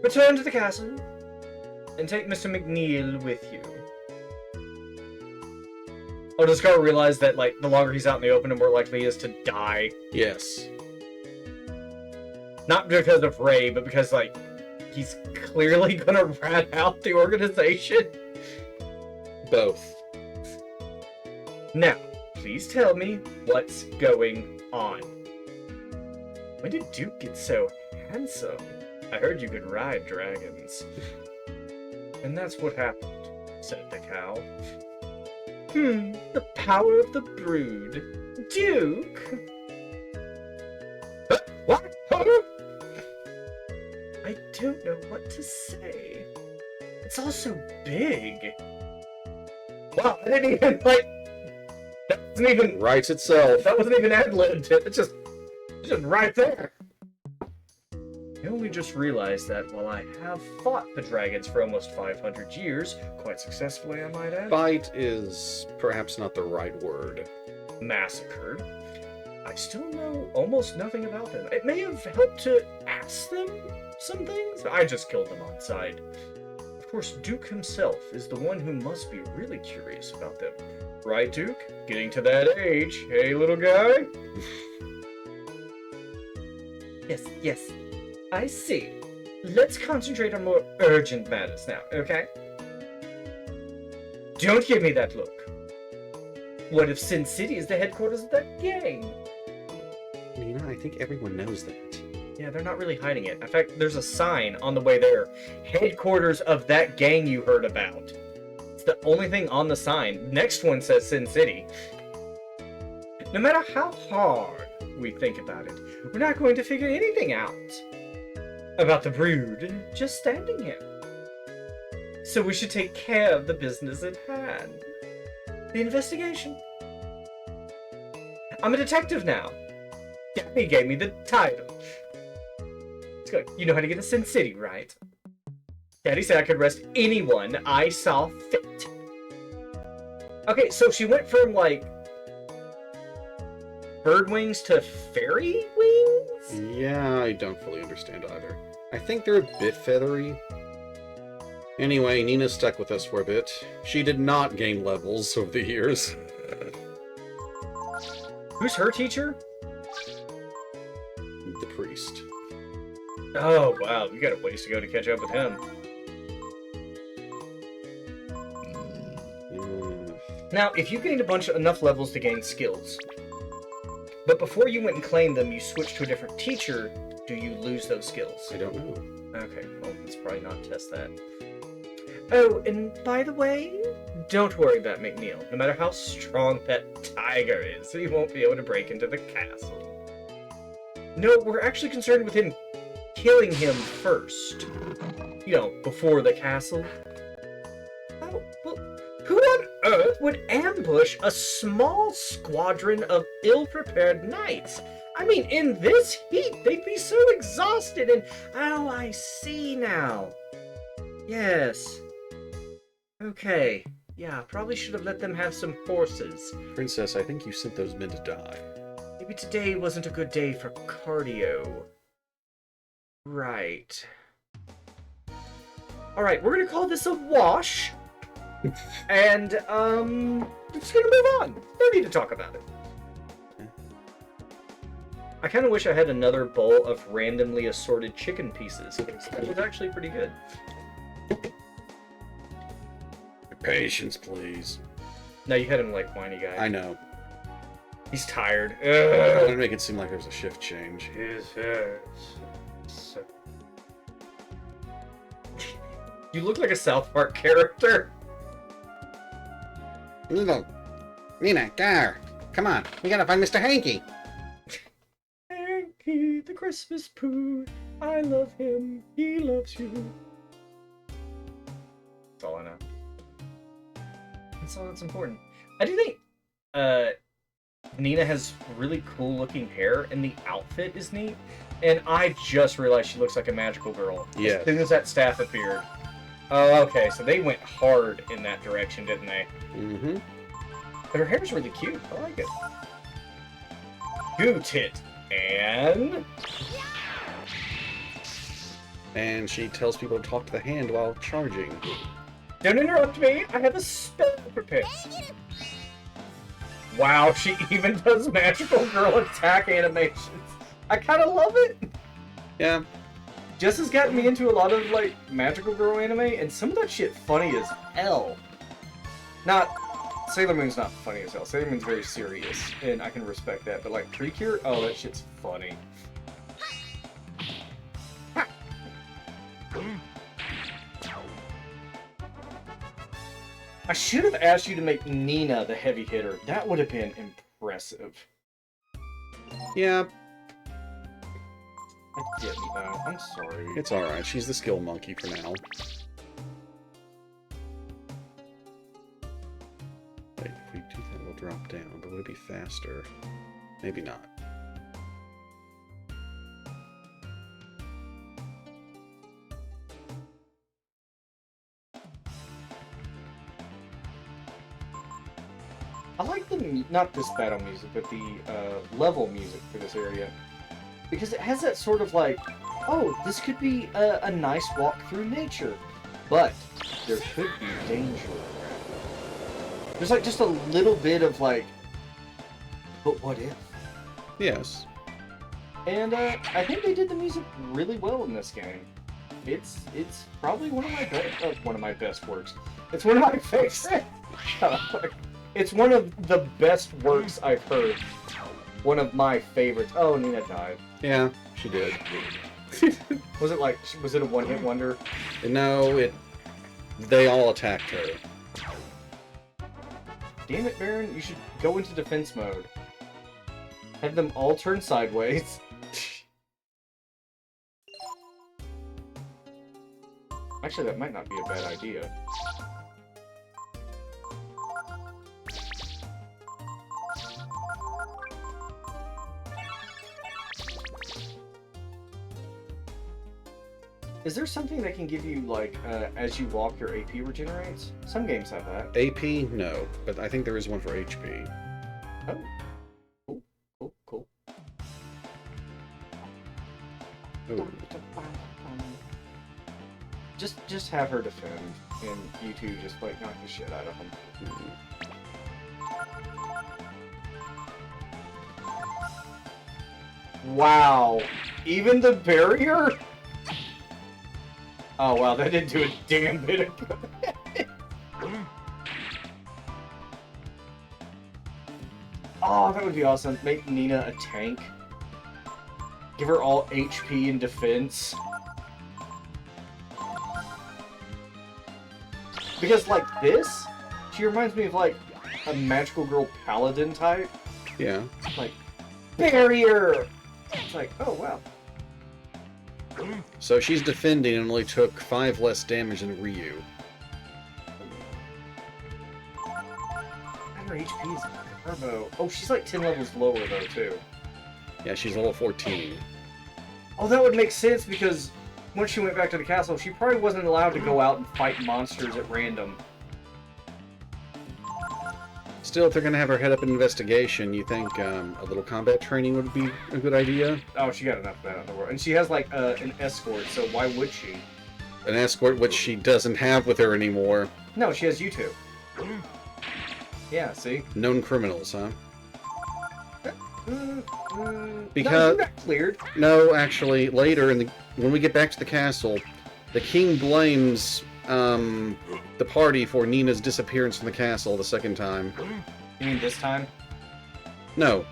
Return to the castle, and take Mr. McNeil with you. Oh, does Gar realize that, like, the longer he's out in the open, the more likely he is to die? Yes. Not because of Ray, but because, like, he's clearly gonna rat out the organization. Both. Now, please tell me what's going on. When did Duke get so handsome? I heard you could ride dragons. And that's what happened, said the cow. The power of the brood. Duke? What? I don't know what to say. It's all so big. Wow, I didn't even, like... That wasn't even... Writes itself. That wasn't even ad-libbed. It's just right there. I only just realized that while I have fought the dragons for almost 500 years, quite successfully, I might add, Fight is perhaps not the right word. massacred, I still know almost nothing about them. It may have helped to ask them some things. I just killed them on sight. Of course, Duke himself is the one who must be really curious about them. Right, Duke? Getting to that age, hey, little guy? Yes. I see. Let's concentrate on more urgent matters now, okay? Don't give me that look. What if Sin City is the headquarters of that gang? Nina, I think everyone knows that. Yeah, they're not really hiding it. In fact, there's a sign on the way there. Headquarters of that gang you heard about. It's the only thing on the sign. Next one says Sin City. No matter how hard we think about it, we're not going to figure anything out about the brood just standing here. So we should take care of the business at hand. The investigation. I'm a detective now. Daddy gave me the title. It's good. You know how to get to Sin City, right? Daddy said I could arrest anyone I saw fit. Okay, so she went from, like, bird wings to fairy wings? Yeah, I don't fully understand either. I think they're a bit feathery. Anyway, Nina's stuck with us for a bit. She did not gain levels over the years. Who's her teacher? The priest. Oh, wow. You got a ways to go to catch up with him. Now, if you gained enough levels to gain skills, but before you went and claimed them, you switched to a different teacher, do you lose those skills? I don't know. Okay, well, let's probably not test that. Oh, and by the way, don't worry about McNeil. No matter how strong that tiger is, he won't be able to break into the castle. No, we're actually concerned with him killing him first. You know, before the castle. Oh, well, who on earth would ambush a small squadron of ill-prepared knights? I mean, in this heat, they'd be so exhausted and... Oh, I see now. Yes. Okay. Yeah, probably should have let them have some horses. Princess, I think you sent those men to die. Maybe today wasn't a good day for cardio. Right. Alright, we're gonna call this a wash. And, we're just gonna move on. No need to talk about it. I kind of wish I had another bowl of randomly assorted chicken pieces. That was actually pretty good. Patience, please. No, you had him like whiny guy. I know. He's tired. I want to make it seem like there's a shift change. You look like a South Park character. Nina, Gar, come on. We gotta find Mr. Hanky. Hanky, the Christmas poo. I love him. He loves you. That's all I know. That's all that's important. I do think Nina has really cool looking hair and the outfit is neat. And I just realized she looks like a magical girl. Yes. As soon as that staff appeared. Oh, okay, so they went hard in that direction, didn't they? Mm-hmm. But her hair's really cute. I like it. Goot it. And... And she tells people to talk to the hand while charging. Don't interrupt me. I have a spell prepared. Wow, she even does magical girl attack animations. I kind of love it. Yeah. Jess has gotten me into a lot of, like, magical girl anime, and some of that shit funny as hell. Not... Sailor Moon's not funny as hell. Sailor Moon's very serious, and I can respect that. But, like, Precure? Oh, that shit's funny. I should have asked you to make Nina the heavy hitter. That would have been impressive. Yeah, I get me though. I'm sorry. it's alright. She's the skill monkey for now. Wait, if we do that, we'll drop down. But would it be faster? Maybe not. I like the, not this battle music, but the level music for this area. Because it has that sort of like, oh, this could be a nice walk through nature. But there could be danger around. There's like just a little bit of like, but what if? Yes. And I think they did the music really well in this game. It's probably one of my best works. It's one of my favorite. It's one of the best works I've heard. One of my favorites. Oh, Nina died. Yeah, she did. Was it a one-hit wonder? No, they all attacked her. Damn it, Baron, you should go into defense mode. Have them all turn sideways. Actually, that might not be a bad idea. Is there something that can give you, like, as you walk, your AP regenerates? Some games have that. AP, no. But I think there is one for HP. Oh. Cool. Ooh. Just have her defend, and you two just, like, knock the shit out of them. Wow. Even the barrier? Oh, wow, that didn't do a damn bit of good. Oh, that would be awesome. Make Nina a tank. Give her all HP and defense. Because, like, this, she reminds me of, like, a magical girl paladin type. Yeah. Like, barrier! It's like, oh, wow. So she's defending and only took 5 less damage than Ryu. Her HP is turbo. Oh, she's like 10 levels lower though too. Yeah, she's level 14. Oh, that would make sense because once she went back to the castle, she probably wasn't allowed to go out and fight monsters at random. Still, if they're going to have her head up an investigation, you think a little combat training would be a good idea? Oh, she got enough of that in the world. And she has like an escort, so why would she? An escort which she doesn't have with her anymore. No, she has you two. Yeah, see? Known criminals, huh? No, Because you got cleared. no, actually, later when we get back to the castle, the king blames the party for Nina's disappearance from the castle the second time. You mean this time? No.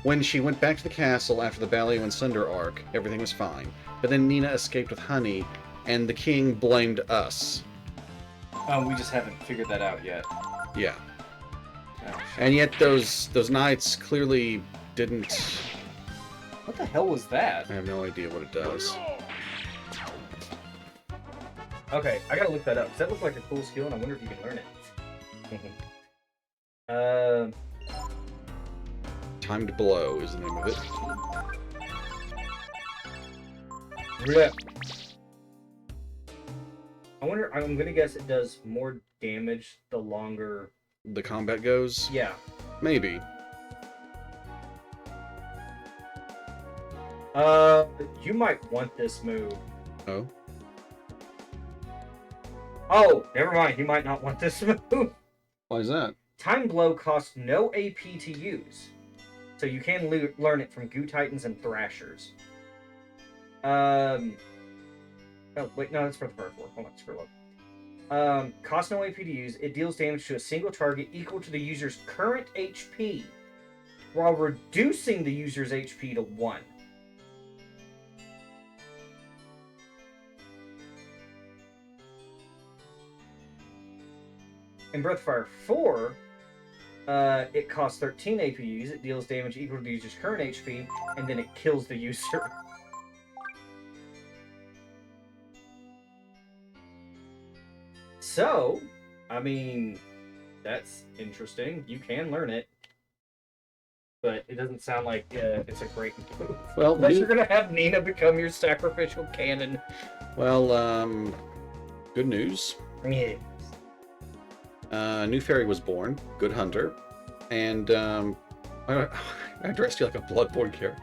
When she went back to the castle after the Balio and Sunder arc, everything was fine. But then Nina escaped with Honey, and the king blamed us. We just haven't figured that out yet. Yeah. Oh, shit. And yet those knights clearly didn't... What the hell was that? I have no idea what it does. Okay, I gotta look that up. 'Cause that looked like a cool skill, and I wonder if you can learn it. Timed Blow is the name of it. Yeah. I wonder. I'm gonna guess it does more damage the longer. The combat goes? Yeah. Maybe. You might want this move. Oh? Oh, never mind. You might not want this move. Why is that? Time Blow costs no AP to use, so you can learn it from Goo Titans and Thrashers. Oh wait, no, that's for the first one. Hold on, screw up. Costs no AP to use. It deals damage to a single target equal to the user's current HP, while reducing the user's HP to 1. In Breath of Fire 4, it costs 13 AP to use. It deals damage equal to the user's current HP, and then it kills the user. So, I mean, that's interesting. You can learn it. But it doesn't sound like it's a great move. Well, Unless you're going to have Nina become your sacrificial cannon. well, good news. Yeah. New fairy was born. Good hunter. And, I dressed you like a Bloodborne character.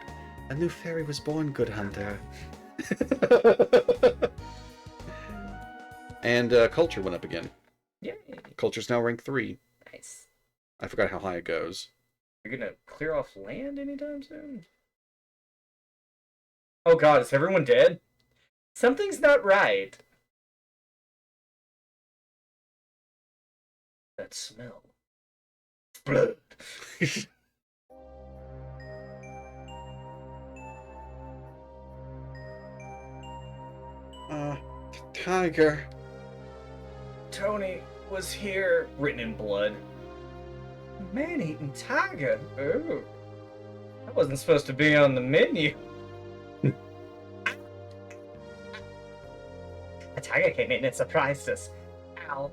A new fairy was born, good hunter. And, culture went up again. Yeah. Culture's now rank 3. Nice. I forgot how high it goes. You're going to clear off land anytime soon? Oh god, is everyone dead? Something's not right. That smell. Blood. Tiger. Tony was here. Written in blood. Man-eating tiger. Oh. That wasn't supposed to be on the menu. A tiger came in and surprised us. Ow.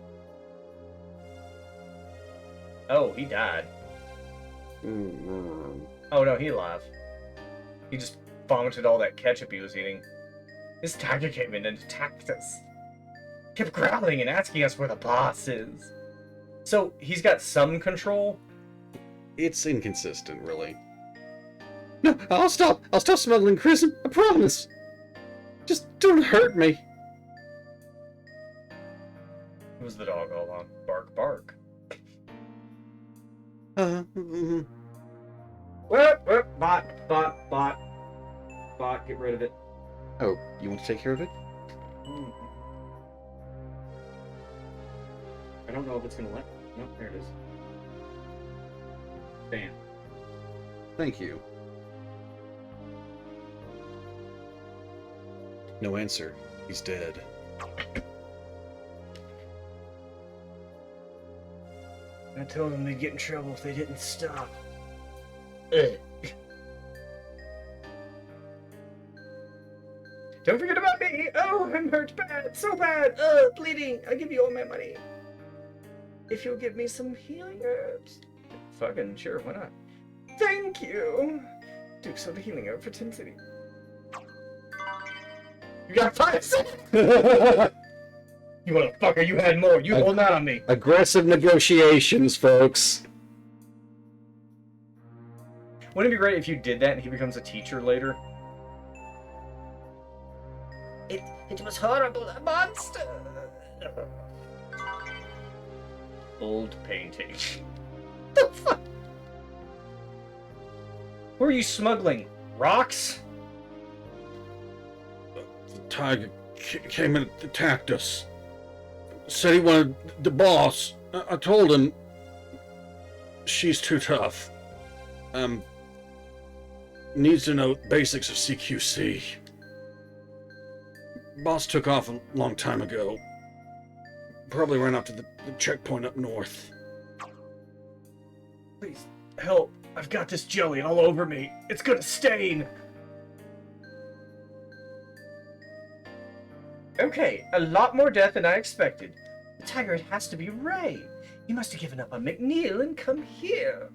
Oh, he died. Oh no, he alive. He just vomited all that ketchup he was eating. This tiger came in and attacked us. Kept growling and asking us where the boss is. So, he's got some control? It's inconsistent, really. No, I'll stop smuggling Chrism, I promise. Just don't hurt me. It was the dog all along. Bark, bark. Bot, get rid of it. Oh, you want to take care of it? I don't know if it's gonna let. Nope, there it is. Bam. Thank you. No answer. He's dead. I told them they'd get in trouble if they didn't stop. Ugh. Don't forget about me. Oh, I'm hurt bad, so bad. Bleeding. I'll give you all my money. If you'll give me some healing herbs. Fucking sure, why not? Thank you. Do some healing herb for 10 city. You got 5 cents. You motherfucker, you had more. You holding out on me. Aggressive negotiations, folks. Wouldn't it be great if you did that and he becomes a teacher later? It was horrible, a monster. Old painting. The fuck? Who are you smuggling? Rocks? The tiger came and attacked us. Said he wanted the boss. I told him she's too tough. Needs to know basics of CQC. Boss took off a long time ago. Probably ran up to the checkpoint up north. Please, help. I've got this jelly all over me. It's gonna stain. Okay, a lot more death than I expected. The tiger, it has to be Ray. He must have given up on McNeil and come here.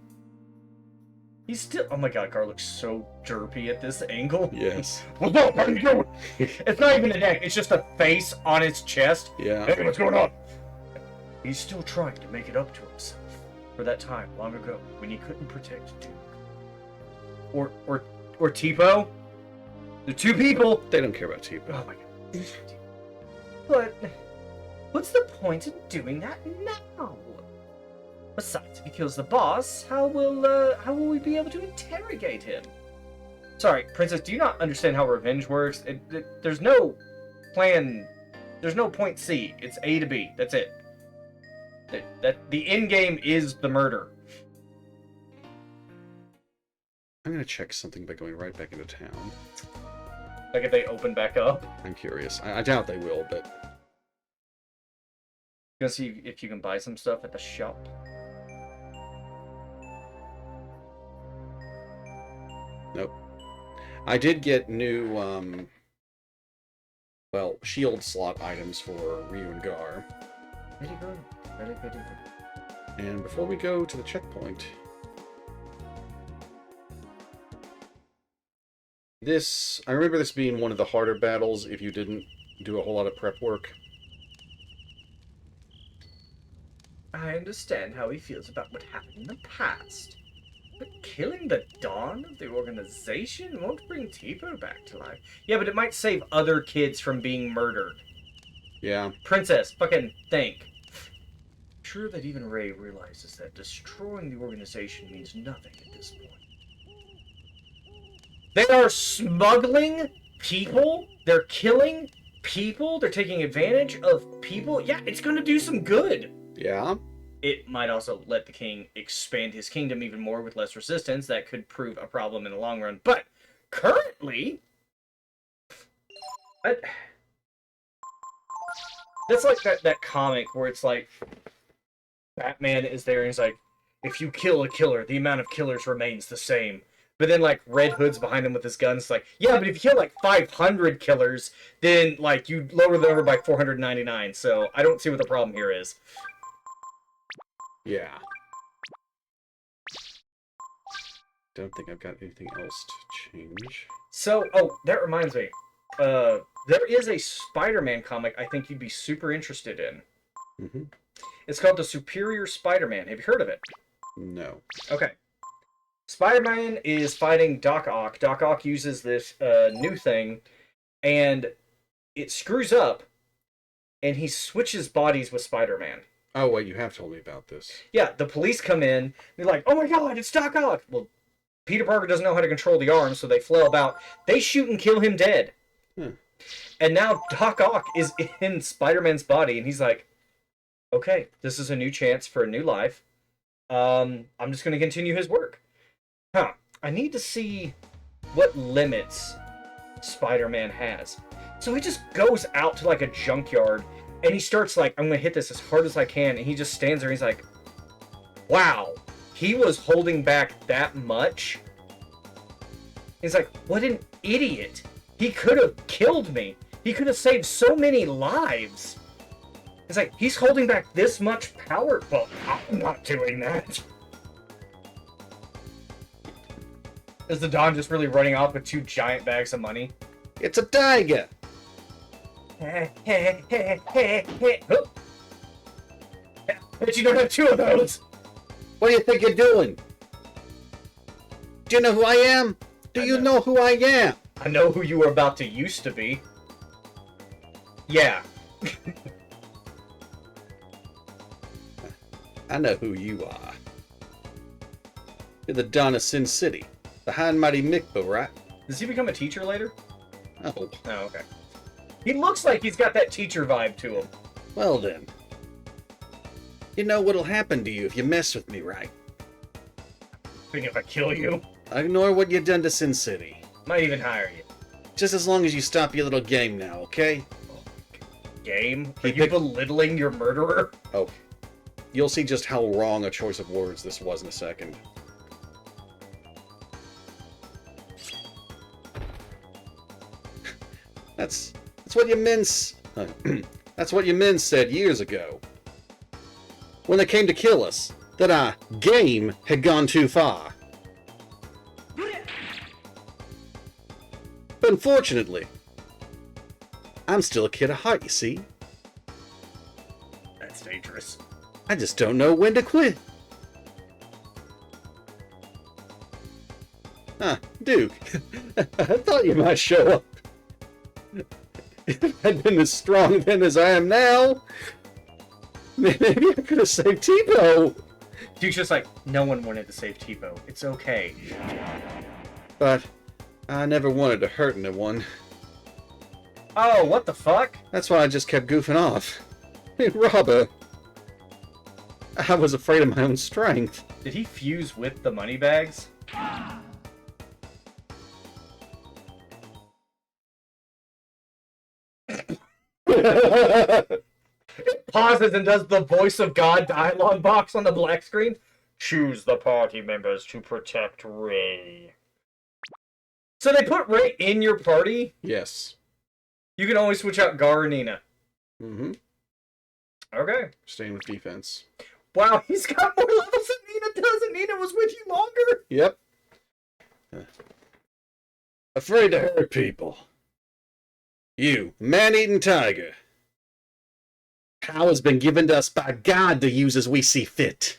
He's still... Oh my god, Gar looks so derpy at this angle. Yes. What's up? How you doing? It's not even a neck, it's just a face on its chest. Yeah. Hey, what's going on? He's still trying to make it up to himself for that time long ago when he couldn't protect Duke. Or Tipo. The two people. They don't care about T. Oh my god. But what's the point in doing that now? Besides, if he kills the boss, how will we be able to interrogate him? Sorry, Princess, do you not understand how revenge works? There's no plan. There's no point C. It's A to B. That's it. The end game is the murder. I'm gonna check something by going right back into town. Like if they open back up. I'm curious. I doubt they will, but... You gonna see if you can buy some stuff at the shop? Nope. I did get new, well, shield slot items for Ryu and Gar. Very good. Very, very good. And before we go to the checkpoint... I remember this being one of the harder battles if you didn't do a whole lot of prep work. I understand how he feels about what happened in the past. But killing the Dawn of the organization won't bring Tipo back to life. Yeah, but it might save other kids from being murdered. Yeah. Princess, fucking think. Sure that even Ray realizes that destroying the organization means nothing at this point. They are smuggling people. They're killing people. They're taking advantage of people. Yeah, it's going to do some good. Yeah. It might also let the king expand his kingdom even more with less resistance. That could prove a problem in the long run. But currently... That's like that comic where it's like... Batman is there and he's like, if you kill a killer, the amount of killers remains the same. But then, like, Red Hood's behind him with his guns. It's like, yeah, but if you kill, like, 500 killers, then, like, you lower the number by 499. So I don't see what the problem here is. Yeah. Don't think I've got anything else to change. So, oh, that reminds me. There is a Spider-Man comic I think you'd be super interested in. Mm-hmm. It's called The Superior Spider-Man. Have you heard of it? No. Okay. Spider-Man is fighting Doc Ock. Doc Ock uses this new thing, and it screws up, and he switches bodies with Spider-Man. Oh, wait, you have told me about this. Yeah, the police come in, they're like, oh my god, it's Doc Ock! Well, Peter Parker doesn't know how to control the arms, so they flail about. They shoot and kill him dead. And now Doc Ock is in Spider-Man's body, and he's like, okay, this is a new chance for a new life. I'm just going to continue his work. Huh. I need to see what limits Spider-Man has. So he just goes out to like a junkyard, and he starts like, I'm going to hit this as hard as I can, and he just stands there, and he's like, wow, he was holding back that much? He's like, what an idiot. He could have killed me. He could have saved so many lives. It's like, he's holding back this much power. Well, I'm not doing that. Is the Don just really running off with 2 giant bags of money? It's a tiger. Oh. But you don't have 2 of those. What do you think you're doing? Do you know who I am? Do you know who I am? I know who you were about to used to be. Yeah. I know who you are. You're the Don of Sin City. The high and mighty Mikba, right? Does he become a teacher later? Oh, Oh, okay. He looks like he's got that teacher vibe to him. well then. You know what'll happen to you if you mess with me, right? Think if I kill you, Ignore what you done to Sin City. might even hire you. Just as long as you stop your little game now, okay? Game? Are Keep you it- belittling your murderer? Oh. You'll see just how wrong a choice of words this was in a second. That's what your men that's what your men said years ago. When they came to kill us, that our game had gone too far. But unfortunately, I'm still a kid at heart, you see. That's dangerous. I just don't know when to quit. Ah, Duke. I thought you might show up. If I'd been as strong then as I am now, maybe I could have saved Tipo. Duke's just like, no one wanted to save Tipo. It's okay. But I never wanted to hurt anyone. Oh, what the fuck? That's why I just kept goofing off. Hey, Robber. I was afraid of my own strength. Did he fuse with the money bags? Pauses and does the voice of God dialogue box on the black screen. Choose the party members to protect Ray. So they put Ray in your party? Yes. You can always switch out Gar or Nina. Mm-hmm. Okay. Staying with defense. Wow, he's got more levels than Nina does, and Nina was with you longer. Yep. Afraid to hurt people. You, man-eating tiger. Power's been given to us by God to use as we see fit.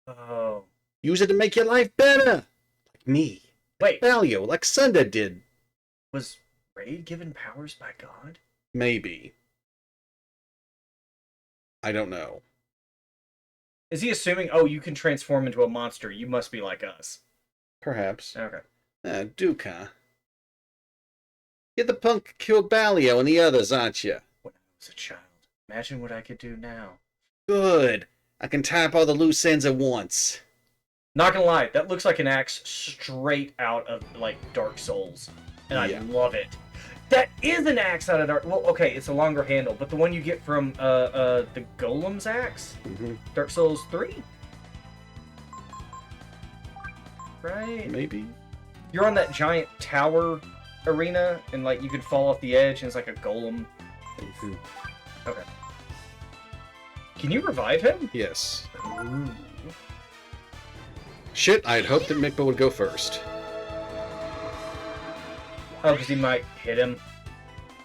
Oh. Use it to make your life better. Like me. Wait, Valio, like Sunda did. was Ray given powers by God? Maybe. I don't know. Is he assuming, oh, you can transform into a monster, you must be like us? Perhaps. Okay. Duke, huh? You're the punk who killed Balio and the others, aren't you? When I was a child. Imagine what I could do now. Good. I can tie up all the loose ends at once. Not gonna lie, that looks like an axe straight out of, like, Dark Souls. And Yeah. I love it. That is an axe out of Dark... Well, okay, it's a longer handle, but the one you get from, the Golem's axe? Mm-hmm. Dark Souls 3? Right? Maybe. You're on that giant tower arena, and, like, you can fall off the edge, and it's like a golem. Mhm. Okay. Can you revive him? Yes. Ooh. Shit, I had hoped that Mikba would go first. Oh, because he might hit him.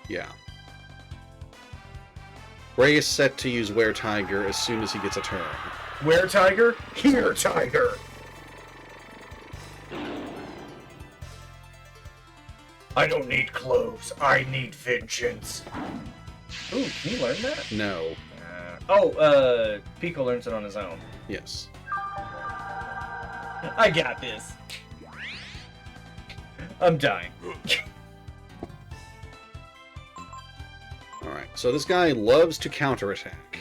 Yeah. Ray is set to use Were Tiger as soon as he gets a turn. Where, Tiger? Here, Tiger! I don't need clothes. I need vengeance. Ooh, can you learn that? No. Pico learns it on his own. Yes. I got this. I'm dying. Alright, so this guy loves to counterattack.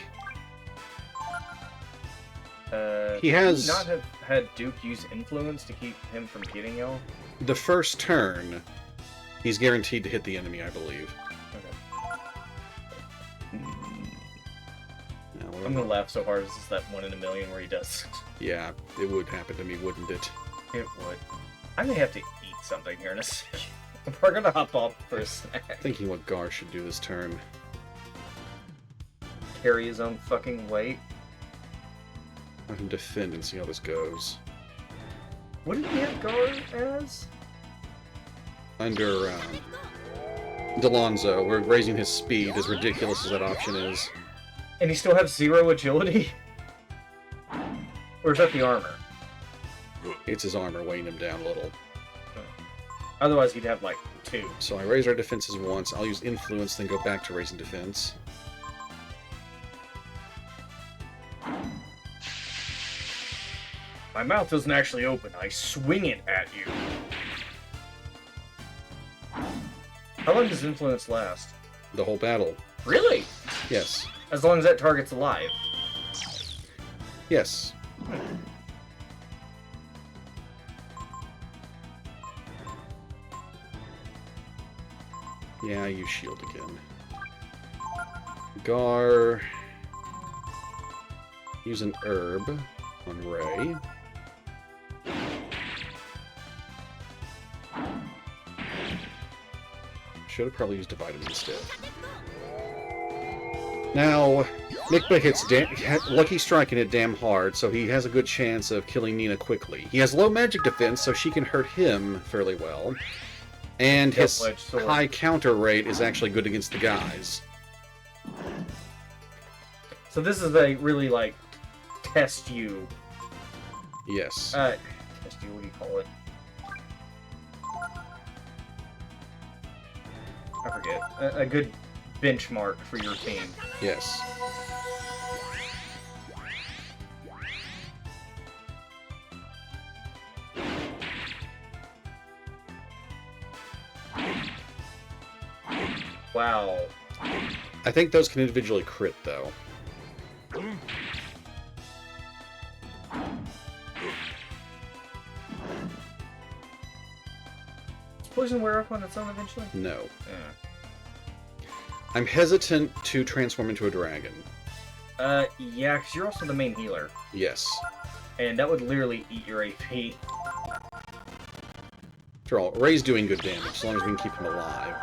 He has- Not have had Duke use influence to keep him from getting y'all? The first turn, he's guaranteed to hit the enemy, I believe. Okay. Now, what I'm gonna laugh so hard. This is that 1 in a million where he does. Yeah, it would happen to me, wouldn't it? It would. I may have to eat something here in a second. We're gonna hop off for a snack. Thinking what Gar should do this turn. Carry his own fucking weight. Have him defend and see how this goes. What did he have Gar as? Under Delonzo, we're raising his speed, as ridiculous as that option is. And he still has 0 agility? Or is that the armor? It's his armor weighing him down a little. Otherwise he'd have like 2. So I raise our defenses once. I'll use influence, then go back to raising defense. My mouth isn't actually open. I swing it at you. How long does influence last? The whole battle. Really? Yes. As long as that target's alive. Yes. Yeah, I use shield again. Gar. Use an herb on Ray. Should have probably used a vitamin instead. Now, Nikba hits Lucky Strike and hit damn hard, so he has a good chance of killing Nina quickly. He has low magic defense, so she can hurt him fairly well. And his Double-edged sword. high counter rate is actually good against the guys. So this is a really like test you. Yes. Test you, what do you call it? I forget. A good benchmark for your team. Yes. Wow. I think those can individually crit, though. Does poison wear off on its own eventually? No. Yeah. I'm hesitant to transform into a dragon. Yeah, because you're also the main healer. Yes. And that would literally eat your AP. After all, Ray's doing good damage, as long as we can keep him alive.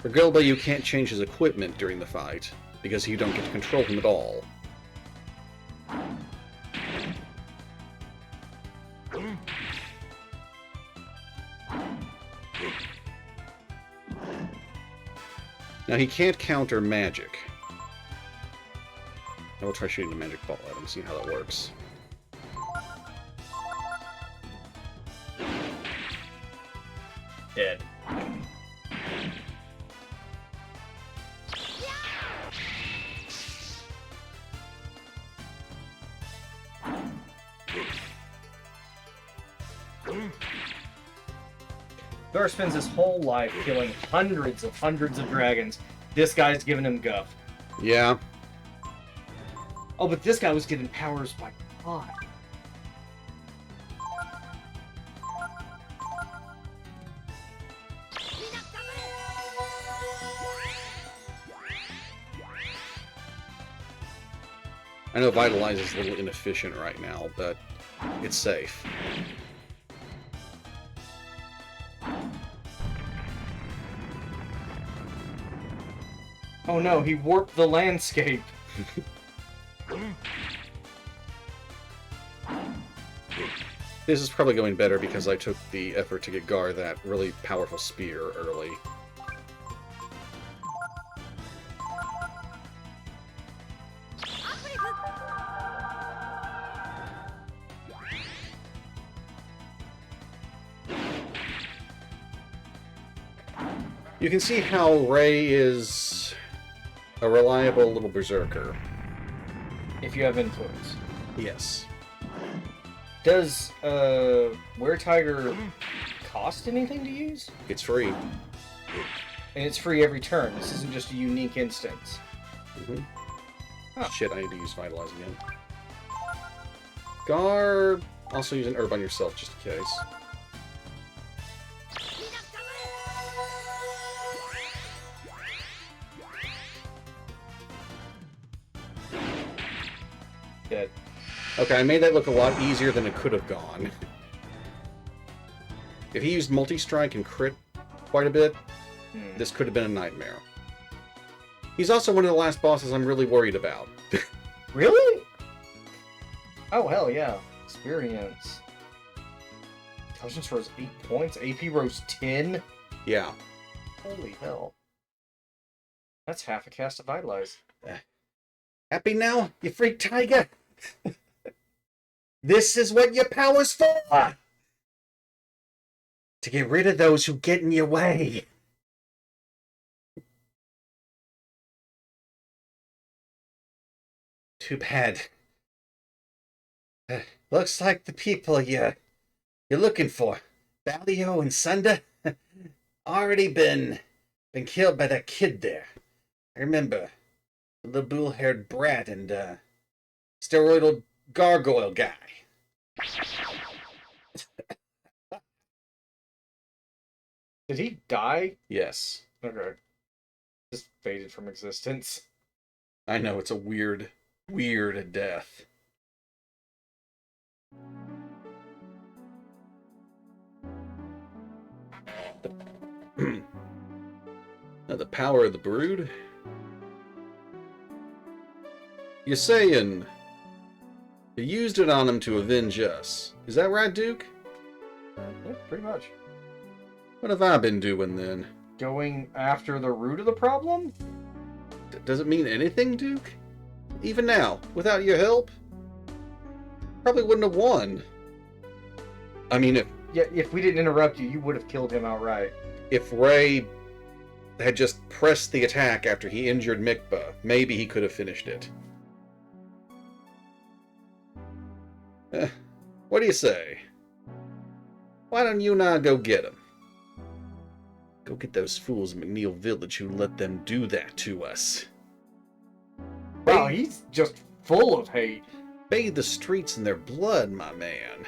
For Gilba, you can't change his equipment during the fight, because you don't get to control him at all. Now, he can't counter magic. I will try shooting a magic ball at him, see how that works. Dead. Gar spends his whole life killing hundreds of dragons. This guy's giving him guff. Yeah. Oh, but this guy was getting powers by God. I know Vitalize is a little inefficient right now, but it's safe. Oh no, he warped the landscape. This is probably going better because I took the effort to get Gar that really powerful spear early. You can see how Ray is a reliable little berserker. If you have influence. Yes. Does Were Tiger cost anything to use? It's free. And it's free every turn. This isn't just a unique instance. Mm-hmm. Huh. Shit, I need to use Vitalize again. Gar, also use an herb on yourself just in case. Dead. Okay, I made that look a lot easier than it could have gone. If he used multi-strike and crit quite a bit, Hmm. this could have been a nightmare. He's also one of the last bosses I'm really worried about. Really? Oh, hell yeah. Experience. Intelligence rose 8 points. AP rose 10. Yeah. Holy hell. That's half a cast of Vitalize. Happy now, you freak tiger? This is what your power's for! To get rid of those who get in your way. Too bad. Looks like the people you're looking for, Balio and Sunda, already been killed by that kid there. I remember the little bull-haired brat and steroidal gargoyle guy. Did he die? Yes, Okay. Just faded from existence. I know it's a weird death. Now the power of the brood. You're saying you used it on him to avenge us. Is that right, Duke? Yeah, pretty much. What have I been doing then? Going after the root of the problem? Does it mean anything, Duke? Even now, without your help? Probably wouldn't have won. I mean, Yeah, if we didn't interrupt you, you would have killed him outright. if Ray had just pressed the attack after he injured Mikba, maybe he could have finished it. What do you say? Why don't you and I go get him? Go get those fools in McNeil Village who let them do that to us. Wow, he's just full of hate. Bathe the streets in their blood, my man.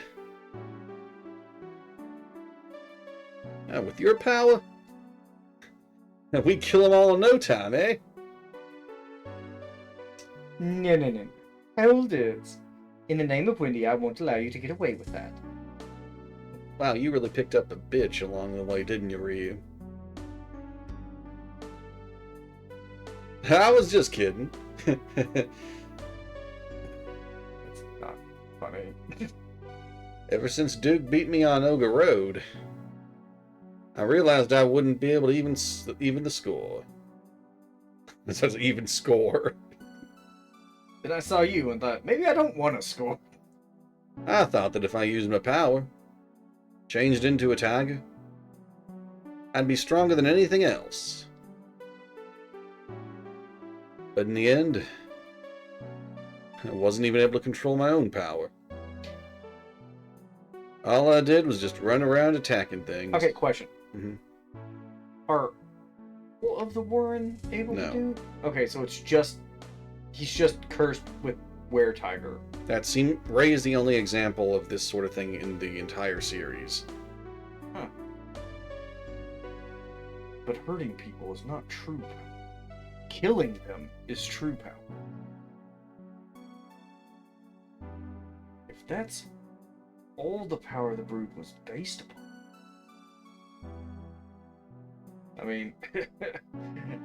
Now, with your power, we kill them all in no time, eh? No. Hold it. In the name of Wendy, I won't allow you to get away with that. Wow, you really picked up the bitch along the way, didn't you, Ryu? I was just kidding. That's not funny. Ever since Duke beat me on Ogre Road, I realized I wouldn't be able to even the score. It says even score. Then I saw you and thought, maybe I don't want to score. I thought that if I used my power, changed into a tiger, I'd be stronger than anything else. But in the end, I wasn't even able to control my own power. All I did was just run around attacking things. Okay, question. Mhm. Are all of the Warren able No. to do? Okay, so it's just he's just cursed with Were Tiger. Ray is the only example of this sort of thing in the entire series. But hurting people is not true power. Killing them is true power. If that's all the power the Brood was based upon. I mean,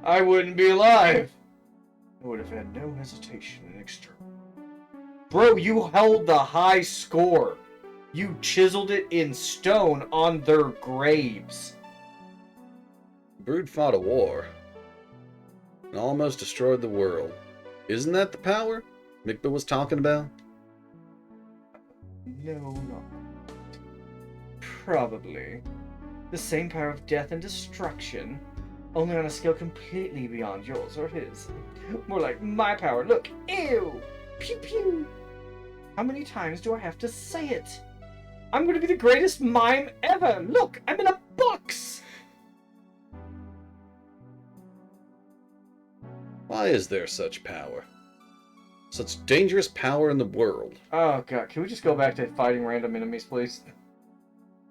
I wouldn't be alive. I would have had no hesitation in external. Bro, you held the high score. You chiseled it in stone on their graves. Brood fought a war and almost destroyed the world. Isn't that the power Mikba was talking about? No, not probably. The same power of death and destruction, only on a scale completely beyond yours or his. More like my power. Look, ew! Pew pew! How many times do I have to say it? I'm gonna be the greatest mime ever! Look, I'm in a box! Why is there such power? Such dangerous power in the world. Oh god, can we just go back to fighting random enemies, please?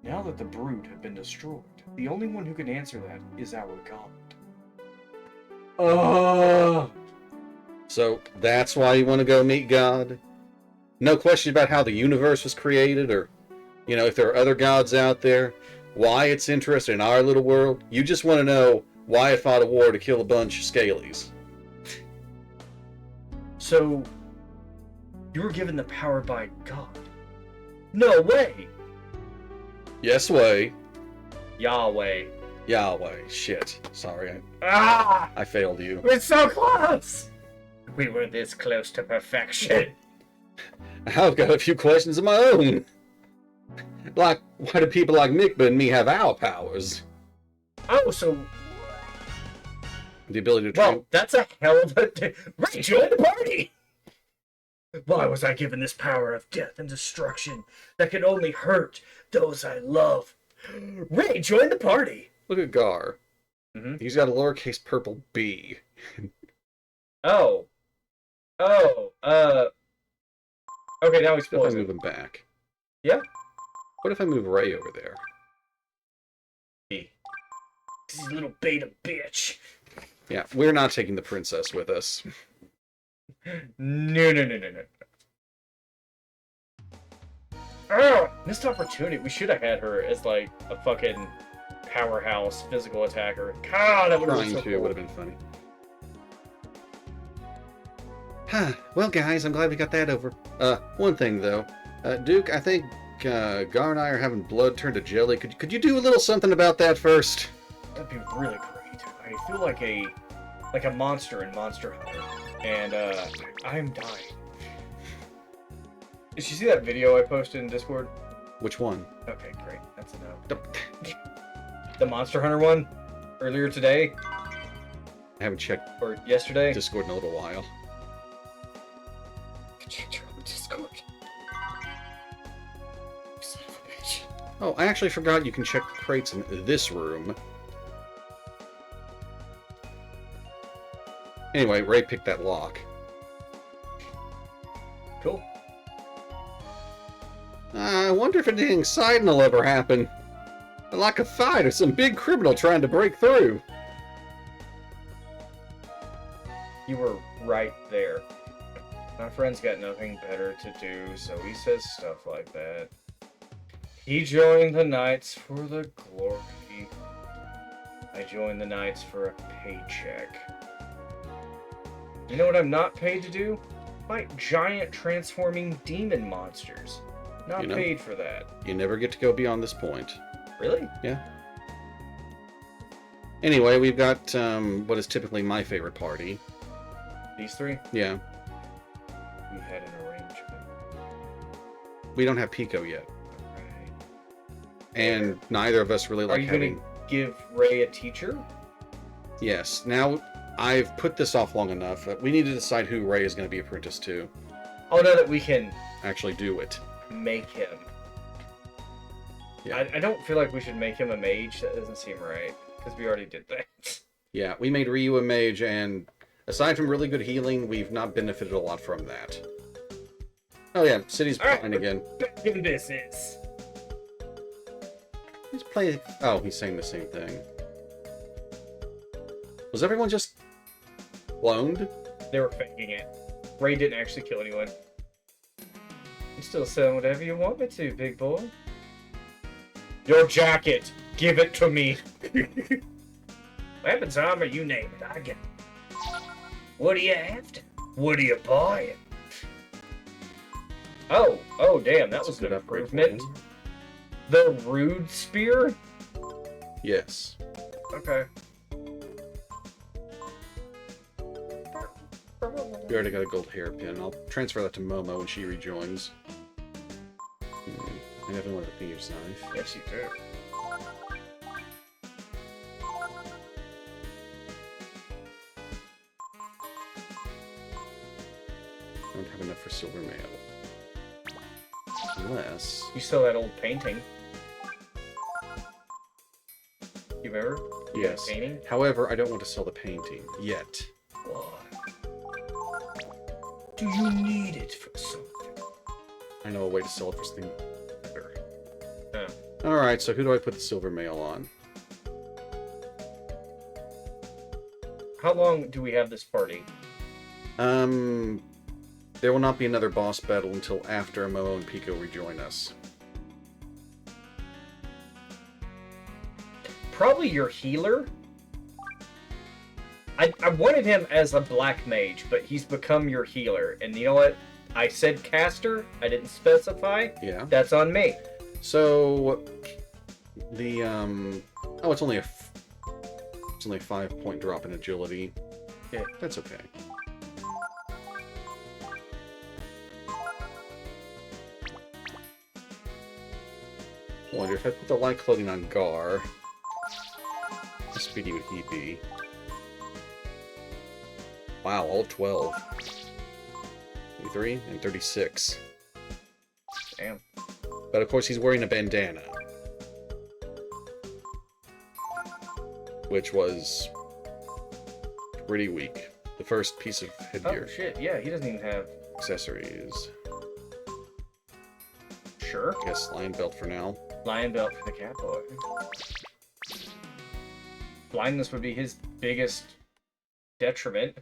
Now that the Brood have been destroyed, the only one who can answer that is our god. So that's why you want to go meet God? No question about how the universe was created, or, if there are other gods out there. why it's interested in our little world. You just want to know why I fought a war to kill a bunch of scalies. So, you were given the power by God? No way! Yes, way. Yahweh. Yahweh. Shit. Sorry, Ah! I failed you. We're so close! We were this close to perfection. I've got a few questions of my own. Like, why do people like Mikba and me have our powers? Oh, so... The ability to Well, that's a hell of a... Ray, join the party! Why was I given this power of death and destruction that can only hurt those I love? Ray, join the party! Look at Gar. Mhm. He's got a lowercase purple B. Oh. Okay, now he's What if I poisoned. move him back? Yeah? What if I move Ray over there? He's a little beta bitch. Yeah, we're not taking the princess with us. No. Oh, missed opportunity. We should have had her as like a fucking powerhouse physical attacker. God, that would have been Trying so to cool. would have been funny. Huh. Well, guys, I'm glad we got that over. One thing though, Duke, I think Gar and I are having blood turn to jelly. Could you do a little something about that first? That'd be really great. I feel like a monster in Monster Hunter, and I'm dying. Did you see that video I posted in Discord? Which one? Okay, great. That's enough. The Monster Hunter one earlier today I haven't checked or yesterday. Discord in a little while. Check your own Discord. You son of a bitch. Oh, I actually forgot you can check crates in this room. Anyway, Ray picked that lock. Cool. I wonder if anything exciting will ever happen. Like a fight or some big criminal trying to break through. You were right there. My friend's got nothing better to do, so he says stuff like that. He joined the Knights for the glory. I joined the Knights for a paycheck. You know what I'm not paid to do? Fight giant transforming demon monsters. Not You know? paid for that. You never get to go beyond this point. Really? Anyway, we've got what is typically my favorite party. These three? Yeah, We had an arrangement. we don't have Pico yet. Alright. And neither of us really Are like you having... gonna give Ray a teacher? Yes, now I've put this off long enough. We need to decide who Ray is going to be apprenticed to. Oh, no, that we can Actually do it. make him. Yeah. I don't feel like we should make him a mage. That doesn't seem right. Because we already did that. Yeah, we made Ryu a mage, and aside from really good healing, we've not benefited a lot from that. Oh yeah, City's All right. playing again. Back in business. He's playing... Oh, he's saying the same thing. Was everyone just... cloned? They were faking it. Ray didn't actually kill anyone. I'm still selling whatever you want me to, big boy. Your jacket! Give it to me! Weapons, armor, you name it, I get it. What are you after? What are you buying? Oh, damn, that was That's a an good upgrade for improvement. him. The Rude Spear? Yes. Okay. We already got a gold hairpin. I'll transfer that to Momo when she rejoins. I definitely want a thieves knife. Yes, you do. I don't have enough for silver mail. Unless... You saw that old painting. You remember? Yes. That painting? However, I don't want to sell the painting. Yet. Why? Do you need it for something? I know a way to sell it for something better. Oh. Alright, so who do I put the silver mail on? How long do we have this party? There will not be another boss battle until after Momo and Pico rejoin us. probably your healer. I wanted him as a black mage, but he's become your healer. And you know what? I said caster. I didn't specify. Yeah. That's on me. So the oh, it's only a 5-point drop in agility. Yeah, that's okay. I wonder if I put the light clothing on Gar, how speedy would he be? Wow, all 12. 33 and 36. Damn. But of course he's wearing a bandana. Which was pretty weak. The first piece of headgear. Oh shit! Yeah, he doesn't even have. Accessories. Sure. I guess lion belt for now. Lion belt for the cat boy. Blindness would be his biggest detriment.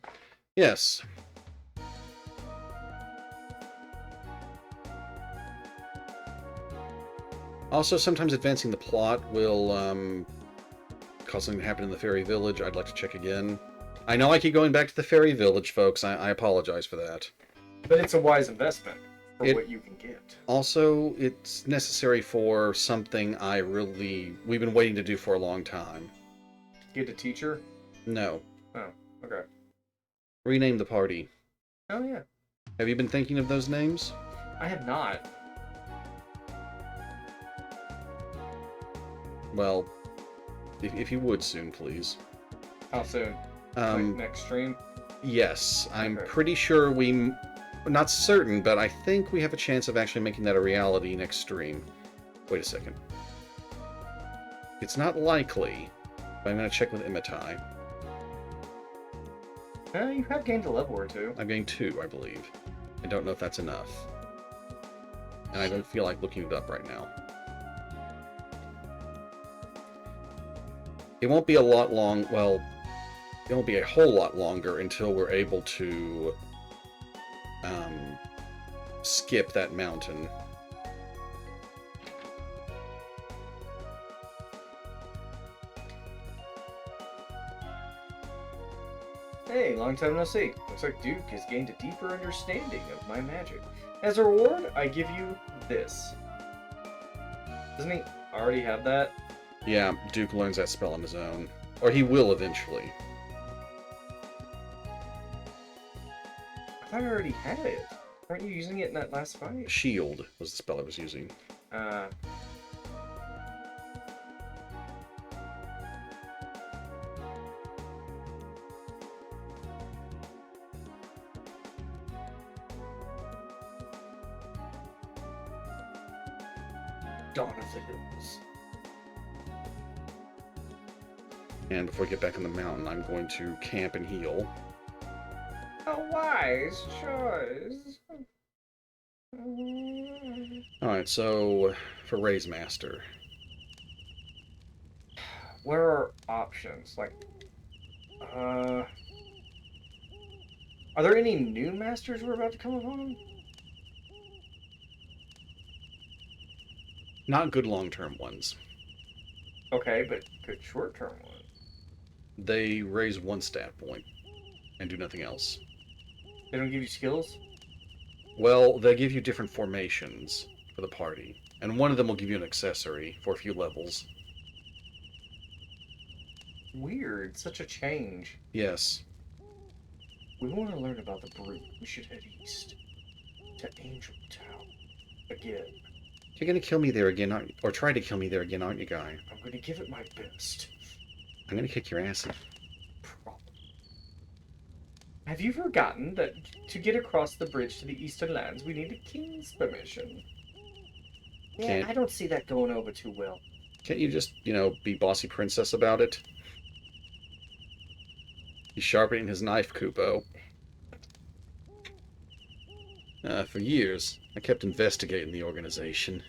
Yes. Also, sometimes advancing the plot will cause something to happen in the fairy village. I'd like to check again. I know I keep going back to the fairy village, folks. I apologize for that. But it's a wise investment for It- what you can get. Also, it's necessary for something we've been waiting to do for a long time. Get a teacher? No. Oh, okay. Rename the party. Oh yeah. Have you been thinking of those names? I have not. Well, if you would soon, please. How soon? Like next stream? Yes, I'm Okay. pretty sure not certain, but I think we have a chance of actually making that a reality next stream. Wait a second. It's not likely, but I'm going to check with Imitai. You have gained a level or two. I'm getting 2, I believe. I don't know if that's enough. And I don't feel like looking it up right now. It won't be a lot long, well, it won't be a whole lot longer until we're able to skip that mountain. Hey, long time no see. Looks like Duke has gained a deeper understanding of my magic. As a reward, I give you this. Doesn't he already have that? Yeah, Duke learns that spell on his own. Or he will eventually. I thought I already had it. Weren't you using it in that last fight? Shield was the spell I was using. Dawn of the Hills. And before we get back on the mountain, I'm going to camp and heal. A wise choice. Alright, so for Raise Master. What are options? Like, are there any new masters we're about to come upon? Not good long-term ones. Okay, but good short-term ones. They raise 1 stat point and do nothing else. They don't give you skills? Well, they give you different formations for the party, and one of them will give you an accessory for a few levels. Weird, such a change. Yes. We want to learn about the brute. We should head east to Angel Town again. You're gonna kill me there again, aren't you? Or try to kill me there again, aren't you, Guy? I'm going to give it my best. I'm gonna kick your ass. Probably. Have you forgotten that to get across the bridge to the Eastern Lands, we need a king's permission? Yeah, Can't- I don't see that going over too well. Can't you just, be bossy princess about it? He's sharpening his knife, Kupo. For years, I kept investigating the organization.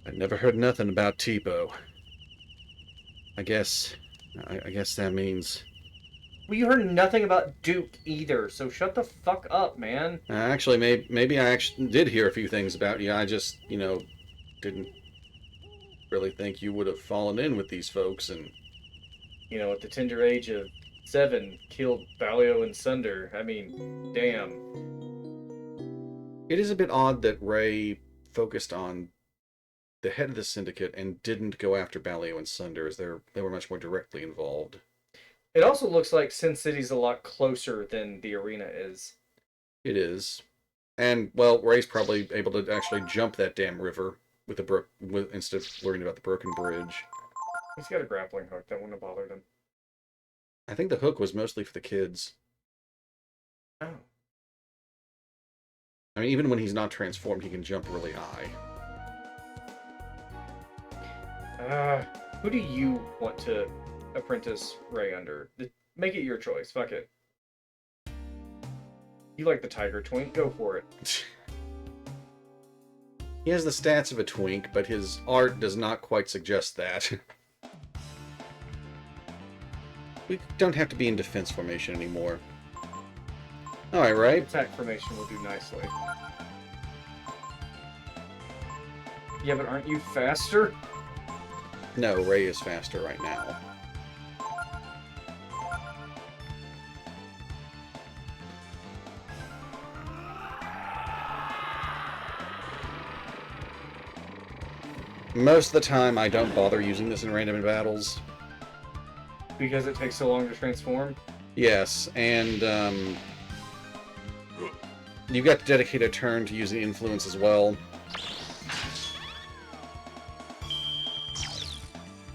I'd never heard nothing about Tipo. I guess that means... Well, you heard nothing about Duke either, so shut the fuck up, man. Actually, maybe I actually did hear a few things about you. I just, didn't really think you would have fallen in with these folks and... You know, at the tender age of 7, killed Balio and Sunder. I mean, damn. It is a bit odd that Ray focused on the head of the syndicate and didn't go after Balio and Sunder, as they were much more directly involved. It also looks like Sin City's a lot closer than the arena is. It is. And, well, Ray's probably able to actually jump that damn river with instead of worrying about the broken bridge. He's got a grappling hook. That wouldn't have bothered him. I think the hook was mostly for the kids. Oh. I mean, even when he's not transformed, he can jump really high. Who do you want to apprentice Ray under? Make it your choice. Fuck it. You like the Tiger Twink? Go for it. He has the stats of a twink, but his art does not quite suggest that. We don't have to be in defense formation anymore. Alright, right? Attack formation will do nicely. Yeah, but aren't you faster? No, Ray is faster right now. Most of the time, I don't bother using this in random battles. Because it takes so long to transform? Yes, and you've got to dedicate a turn to using influence as well.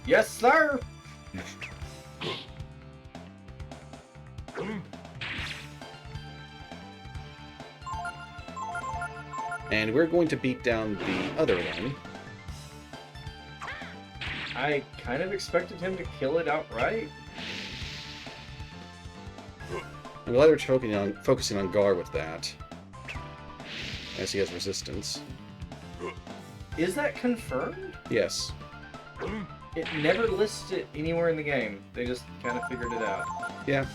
Yes, sir! And we're going to beat down the other one. I kind of expected him to kill it outright. I'm glad we're focusing on Gar with that, as he has resistance. Is that confirmed? Yes. It never lists it anywhere in the game. They just kind of figured it out. Yeah.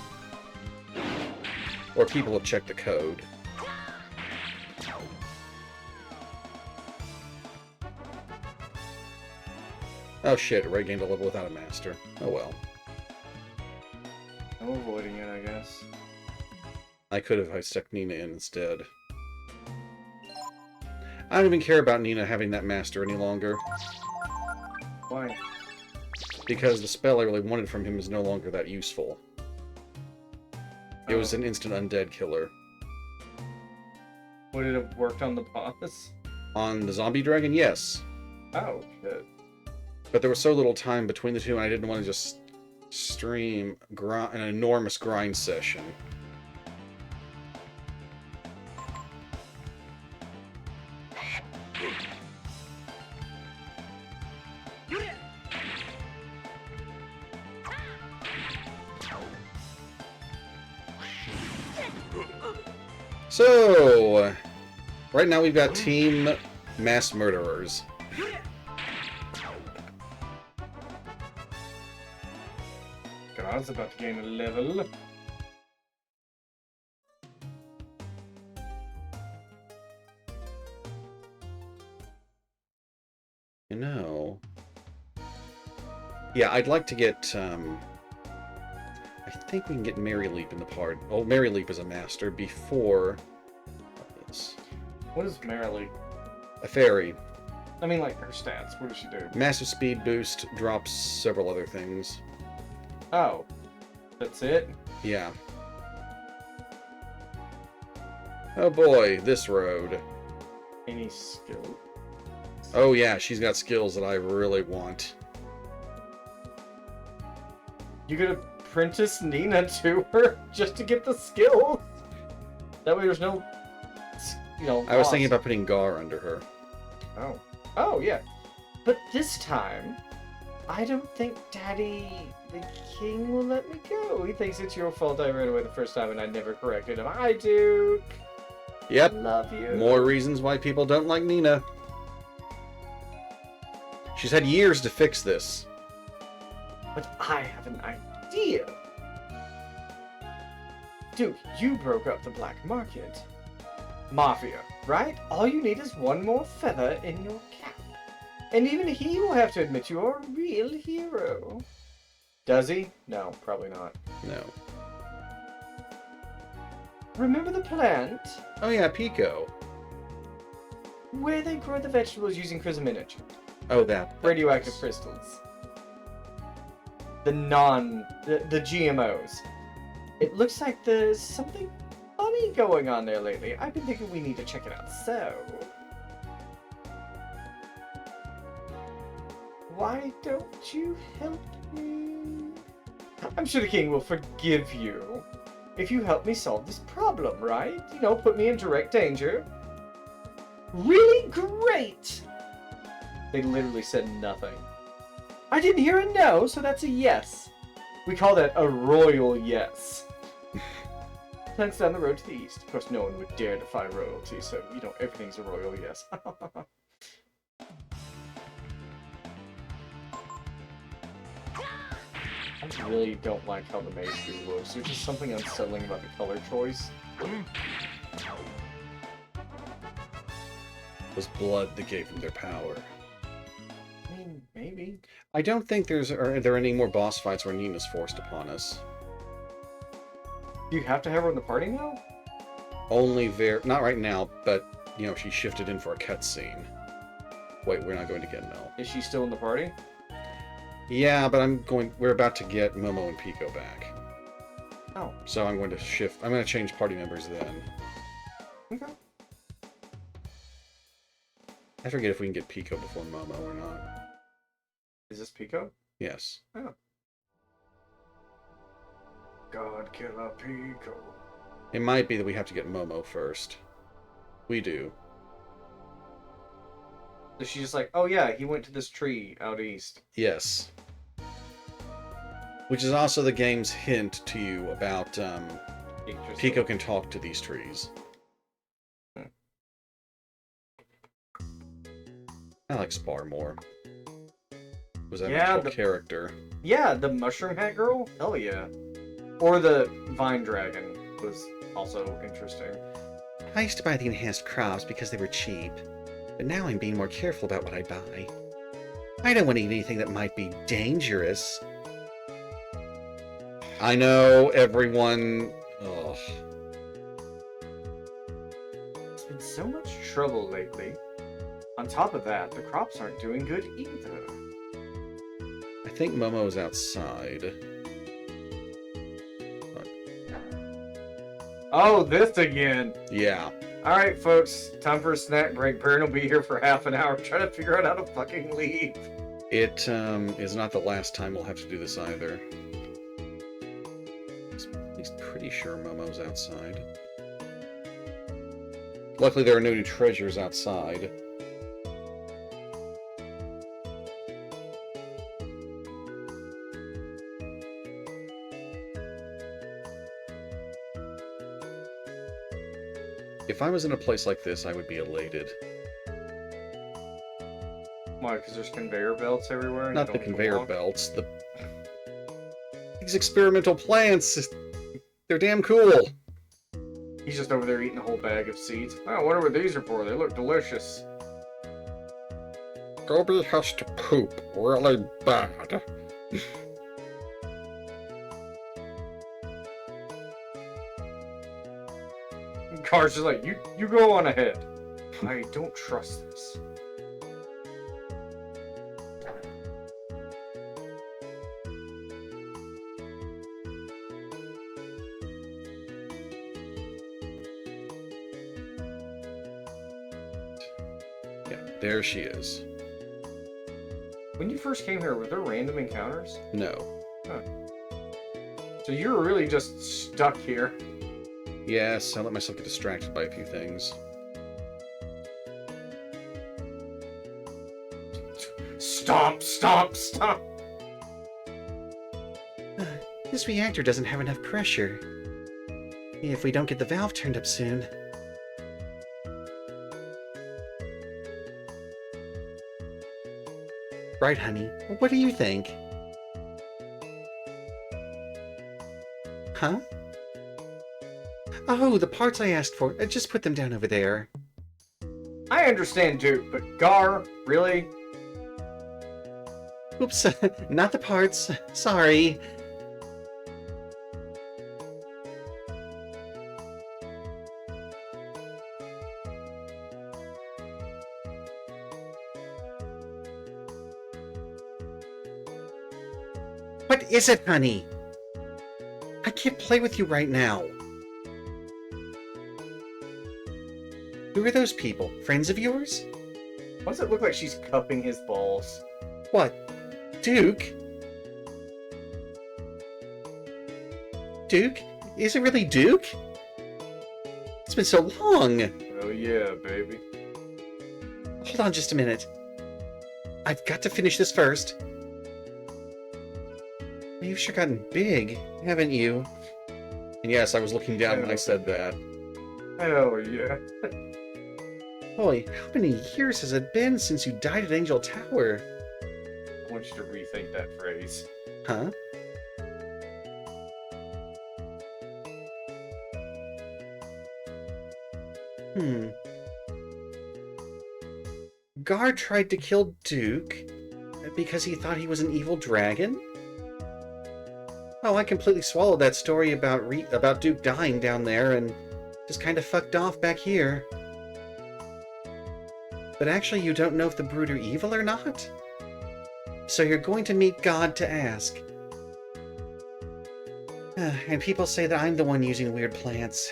Or people have checked the code. Oh shit, Ray gained a level without a master. Oh well. I'm avoiding it, I guess. I could have stuck Nina in instead. I don't even care about Nina having that master any longer. Why? Because the spell I really wanted from him is no longer that useful. It was an instant undead killer. Would it have worked on the boss? On the zombie dragon, yes. Oh, shit. But there was so little time between the two, and I didn't want to just stream an enormous grind session. So, right now we've got Team Mass Murderers. God's about to gain a level. You know... Yeah, I'd like to get, I think we can get Mary Leap in the part. Oh, Mary Leap is a master before... this. What is Merrily? A fairy. I mean, like, her stats. What does she do? Massive speed boost, drops several other things. Oh. That's it? Yeah. Oh boy, this road. Any skill? Oh yeah, she's got skills that I really want. You could apprentice Nina to her just to get the skills. That way there's no, you know, I was loss. thinking about putting Gar under her. Oh. Oh, yeah. But this time, I don't think Daddy the King will let me go. He thinks it's your fault I ran away the first time and I never corrected him. I do. Yep. Love you. More reasons why people don't like Nina. She's had years to fix this. But I have an idea. Dude, you broke up the black market. Mafia, right? All you need is one more feather in your cap. And even he will have to admit you are a real hero. Does he? No, probably not. No. Remember the plant Oh yeah, Pico. where they grow the vegetables using Chrisminage? Oh, that. Radioactive crystals. The GMOs. It looks like there's something funny going on there lately. I've been thinking we need to check it out. So, why don't you help me? I'm sure the king will forgive you if you help me solve this problem, right? You know, put me in direct danger. Really great! They literally said nothing. I didn't hear a no, so that's a yes. We call that a royal yes. Plants down the road to the east. Of course, no one would dare defy royalty, so, you know, everything's a royal yes. I really don't like how the mage looks. There's just something unsettling about the color choice. It was blood that gave them their power. I mean, maybe. I don't think are there any more boss fights where Nina's forced upon us. Do you have to have her in the party now? Only not right now, but, you know, she shifted in for a cutscene. Wait, we're not going to get Mel. Is she still in the party? Yeah, but we're about to get Momo and Pico back. Oh. So I'm going to change party members then. Okay. I forget if we can get Pico before Momo or not. Is this Pico? Yes. Oh. God killer Pico. It might be that we have to get Momo first. We do. So she's just like, oh yeah, he went to this tree out east. Yes. Which is also the game's hint to you about Pico can talk to these trees. I like Spar more. Was that a character? Yeah, the mushroom hat girl? Hell yeah. Or the vine dragon was also interesting. I used to buy the enhanced crops because they were cheap, but now I'm being more careful about what I buy. I don't want to eat anything that might be dangerous. I know, everyone... Ugh. There's been so much trouble lately. On top of that, the crops aren't doing good either. I think Momo's outside. Oh, this again! Yeah. Alright, folks, time for a snack break. Baron will be here for half an hour trying to figure out how to fucking leave. It is not the last time we'll have to do this either. He's pretty sure Momo's outside. Luckily, there are no new treasures outside. If I was in a place like this, I would be elated. Why? Because there's conveyor belts everywhere? And Not you the don't conveyor walk? belts, these experimental plants! They're damn cool! He's just over there eating a whole bag of seeds. Oh, I wonder what these are for. They look delicious. Gobi has to poop really bad. Car's just like, you go on ahead. I don't trust this. Yeah, there she is. When you first came here, were there random encounters? No. So you were really just stuck here. Yes, I let myself get distracted by a few things. Stomp, stomp, stomp! This reactor doesn't have enough pressure. If we don't get the valve turned up soon. Right, honey? What do you think? Huh? Oh, the parts I asked for. Just put them down over there. I understand, Duke, but Gar, really? Oops, not the parts. Sorry. What is it, honey? I can't play with you right now. Who are those people? Friends of yours? Why does it look like she's cupping his balls? What? Duke? Duke? Is it really Duke? It's been so long! Oh yeah, baby. Hold on just a minute. I've got to finish this first. You've sure gotten big, haven't you? And yes, I was looking down when I said that. Hell yeah. Boy, how many years has it been since you died at Angel Tower? I want you to rethink that phrase. Huh? Gar tried to kill Duke because he thought he was an evil dragon? Oh, I completely swallowed that story about Duke dying down there and just kind of fucked off back here. But actually, you don't know if the Brood are evil or not? So you're going to meet God to ask. And people say that I'm the one using weird plants.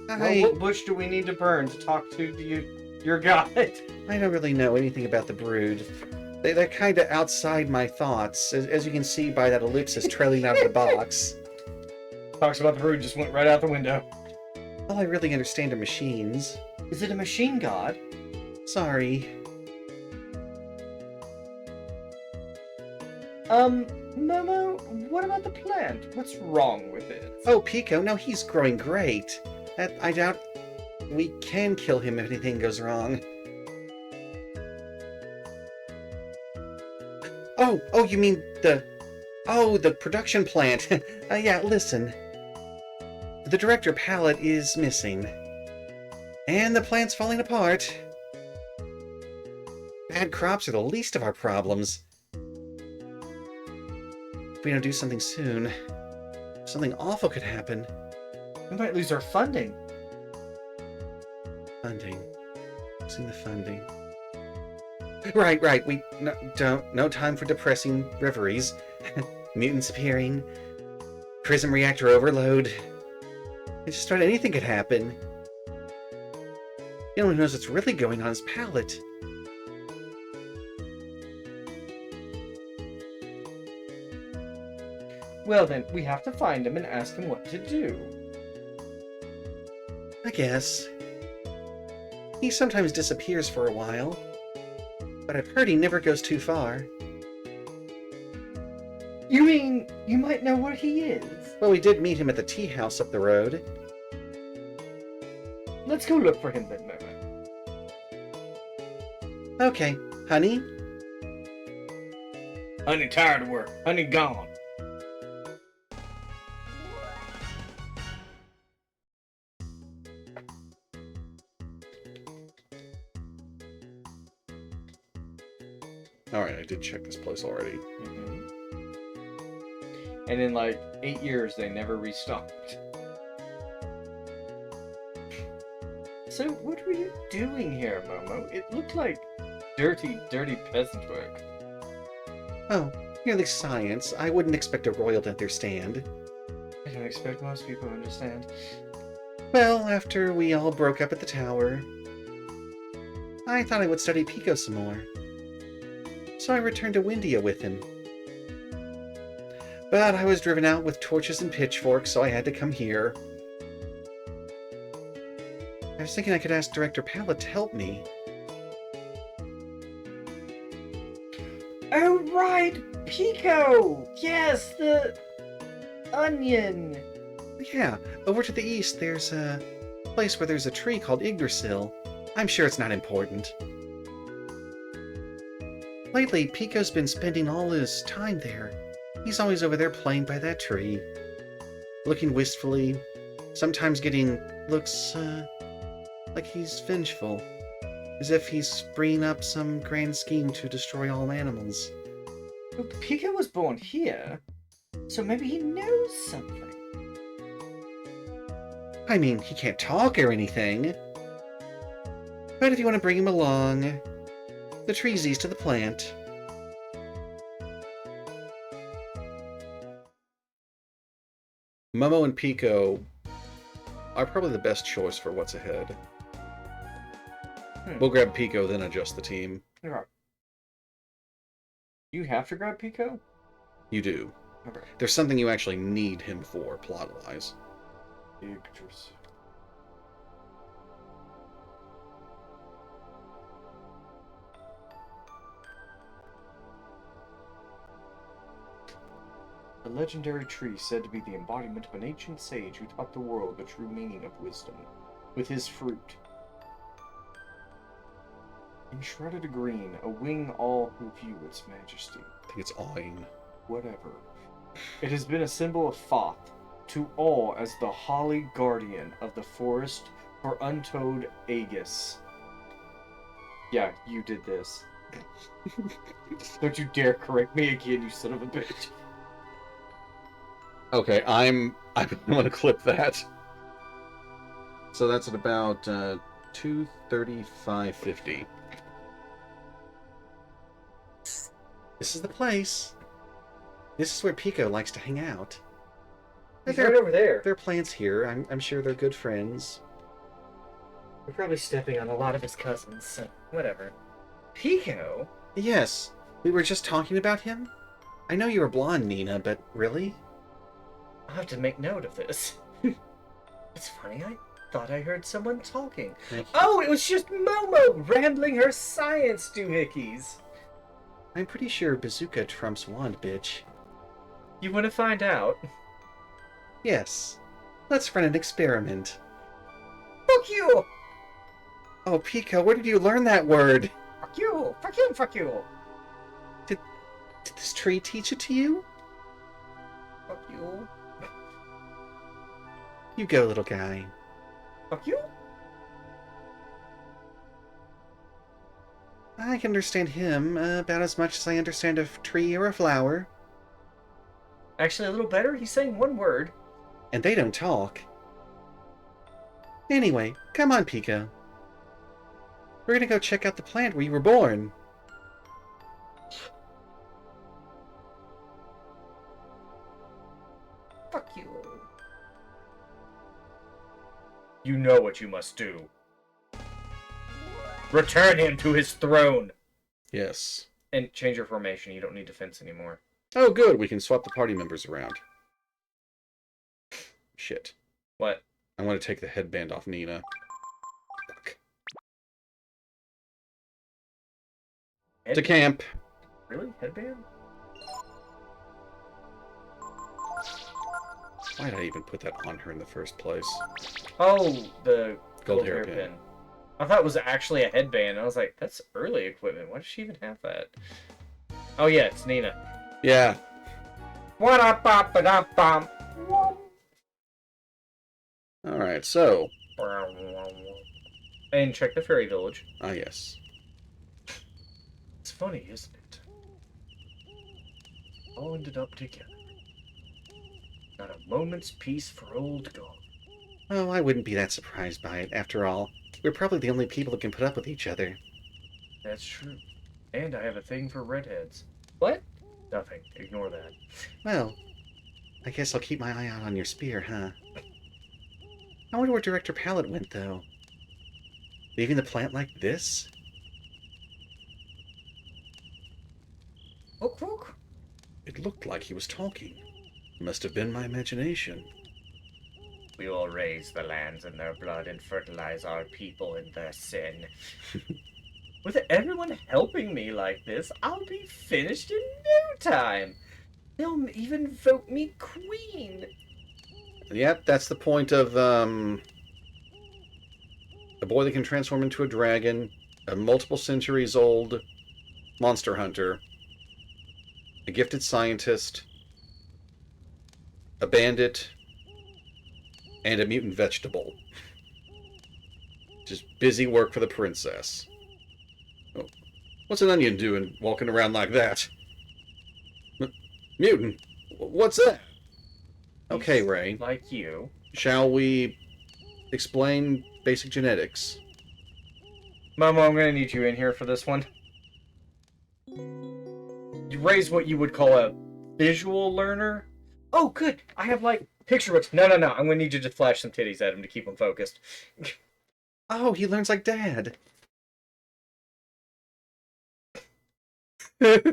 Well, what bush do we need to burn to talk to your god? I don't really know anything about the Brood. They're kind of outside my thoughts, as you can see by that ellipsis trailing out of the box. Talks about the brood just went right out the window. All I really understand are machines. Is it a machine god? Sorry. Momo, what about the plant? What's wrong with it? Oh, Pico, no, he's growing great. I doubt we can kill him if anything goes wrong. Oh, you mean the production plant. Yeah, listen. The director palette is missing. And the plant's falling apart. Bad crops are the least of our problems. If we don't do something soon, something awful could happen. We might lose our funding. Funding. Losing the funding. Right. No time for depressing reveries. Mutants appearing. Prism reactor overload. It's just about anything could happen. The only one who knows what's really going on is Palette. Well then, we have to find him and ask him what to do. I guess. He sometimes disappears for a while. But I've heard he never goes too far. You mean you might know where he is? Well, we did meet him at the tea house up the road. Let's go look for him then, Momo. Okay, honey? Honey tired of work. Honey gone. Alright, I did check this place already. Mm-hmm. And in like 8 years, they never restocked. So what were you doing here, Momo? It looked like dirty peasant work. Oh, merely science. I wouldn't expect a royal to understand. I don't expect most people to understand. Well, after we all broke up at the tower, I thought I would study Pico some more. So I returned to Windia with him. But I was driven out with torches and pitchforks, so I had to come here. I was thinking I could ask Director Palette to help me. Oh, right! Pico! Yes, the onion! Yeah, over to the east there's a place where there's a tree called Yggdrasil. I'm sure it's not important. Lately, Pico's been spending all his time there. He's always over there playing by that tree. Looking wistfully, sometimes getting looks, like he's vengeful. As if he's springing up some grand scheme to destroy all animals. Look, Pico was born here, so maybe he knows something. I mean, he can't talk or anything. But if you want to bring him along, the tree's east of the plant. Momo and Pico are probably the best choice for what's ahead. We'll grab Pico, then adjust the team. Yeah. You have to grab Pico? You do. Okay. There's something you actually need him for, plot-wise. Pictures. A legendary tree said to be the embodiment of an ancient sage who taught the world the true meaning of wisdom, with his fruit. In shredded green, a wing all who view its majesty. I think it's awing. Whatever. It has been a symbol of Thoth, to all as the holly guardian of the forest for untold Aegis. Yeah, you did this. Don't you dare correct me again, you son of a bitch. Okay, I'm going to clip that. So that's at about 2:35:50. This is the place. This is where Pico likes to hang out. He's right over there. There are plants here. I'm sure they're good friends. We're probably stepping on a lot of his cousins, so whatever. Pico? Yes, we were just talking about him. I know you were blonde, Nina, but really? I'll have to make note of this. It's funny, I thought I heard someone talking. Oh, it was just Momo rambling her science doohickeys. I'm pretty sure Bazooka trumps wand, bitch. You want to find out? Yes. Let's run an experiment. Fuck you! Oh, Pico, where did you learn that word? Fuck you! Fuck you! Fuck you! Did this tree teach it to you? Fuck you! You go, little guy. Fuck you! I can understand him about as much as I understand a tree or a flower. Actually, a little better. He's saying one word. And they don't talk. Anyway, come on, Pico. We're gonna go check out the plant where you were born. Fuck you. You know what you must do. Return him to his throne. Yes. And change your formation. You don't need defense anymore. Oh, good. We can swap the party members around. Shit. What? I want to take the headband off Nina. Fuck. To camp. Really? Headband? Why did I even put that on her in the first place? Oh, the Gold hairpin. I thought it was actually a headband. I was like, that's early equipment. Why does she even have that? Oh yeah, it's Nina. Yeah. What up, bop, ba bum. Alright, so. And check the fairy village. Ah, yes. It's funny, isn't it? All ended up together. Not a moment's peace for old God. Oh, I wouldn't be that surprised by it. After all, we're probably the only people who can put up with each other. That's true. And I have a thing for redheads. What? Nothing. Ignore that. Well, I guess I'll keep my eye out on your spear, huh? I wonder where Director Pallet went, though. Leaving the plant like this? Look, look. It looked like he was talking. Must have been my imagination. We will raise the lands in their blood and fertilize our people in their sin. With everyone helping me like this, I'll be finished in no time. They'll even vote me queen. Yep, that's the point of, a boy that can transform into a dragon, a multiple centuries old monster hunter, a gifted scientist, a bandit, and a mutant vegetable. Just busy work for the princess. What's an onion doing walking around like that? Mutant, what's that? Okay, Ray. Like you. Shall we explain basic genetics? Momo, I'm gonna need you in here for this one. You raise what you would call a visual learner. Oh, good. I have like picture books. No. I'm gonna need you to flash some titties at him to keep him focused. Oh, he learns like Dad. That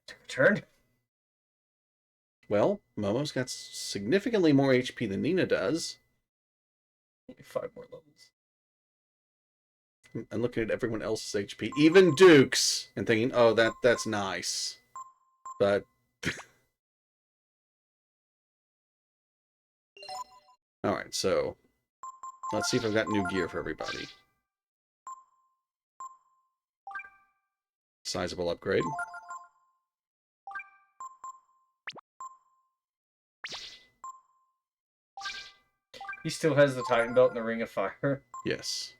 took a turn. Well, Momo's got significantly more HP than Nina does. Only 5 more levels. And looking at everyone else's HP, even Duke's, and thinking, oh, that's nice. But... Alright, so... let's see if I've got new gear for everybody. Sizable upgrade. He still has the Titan belt and the Ring of Fire. Yes.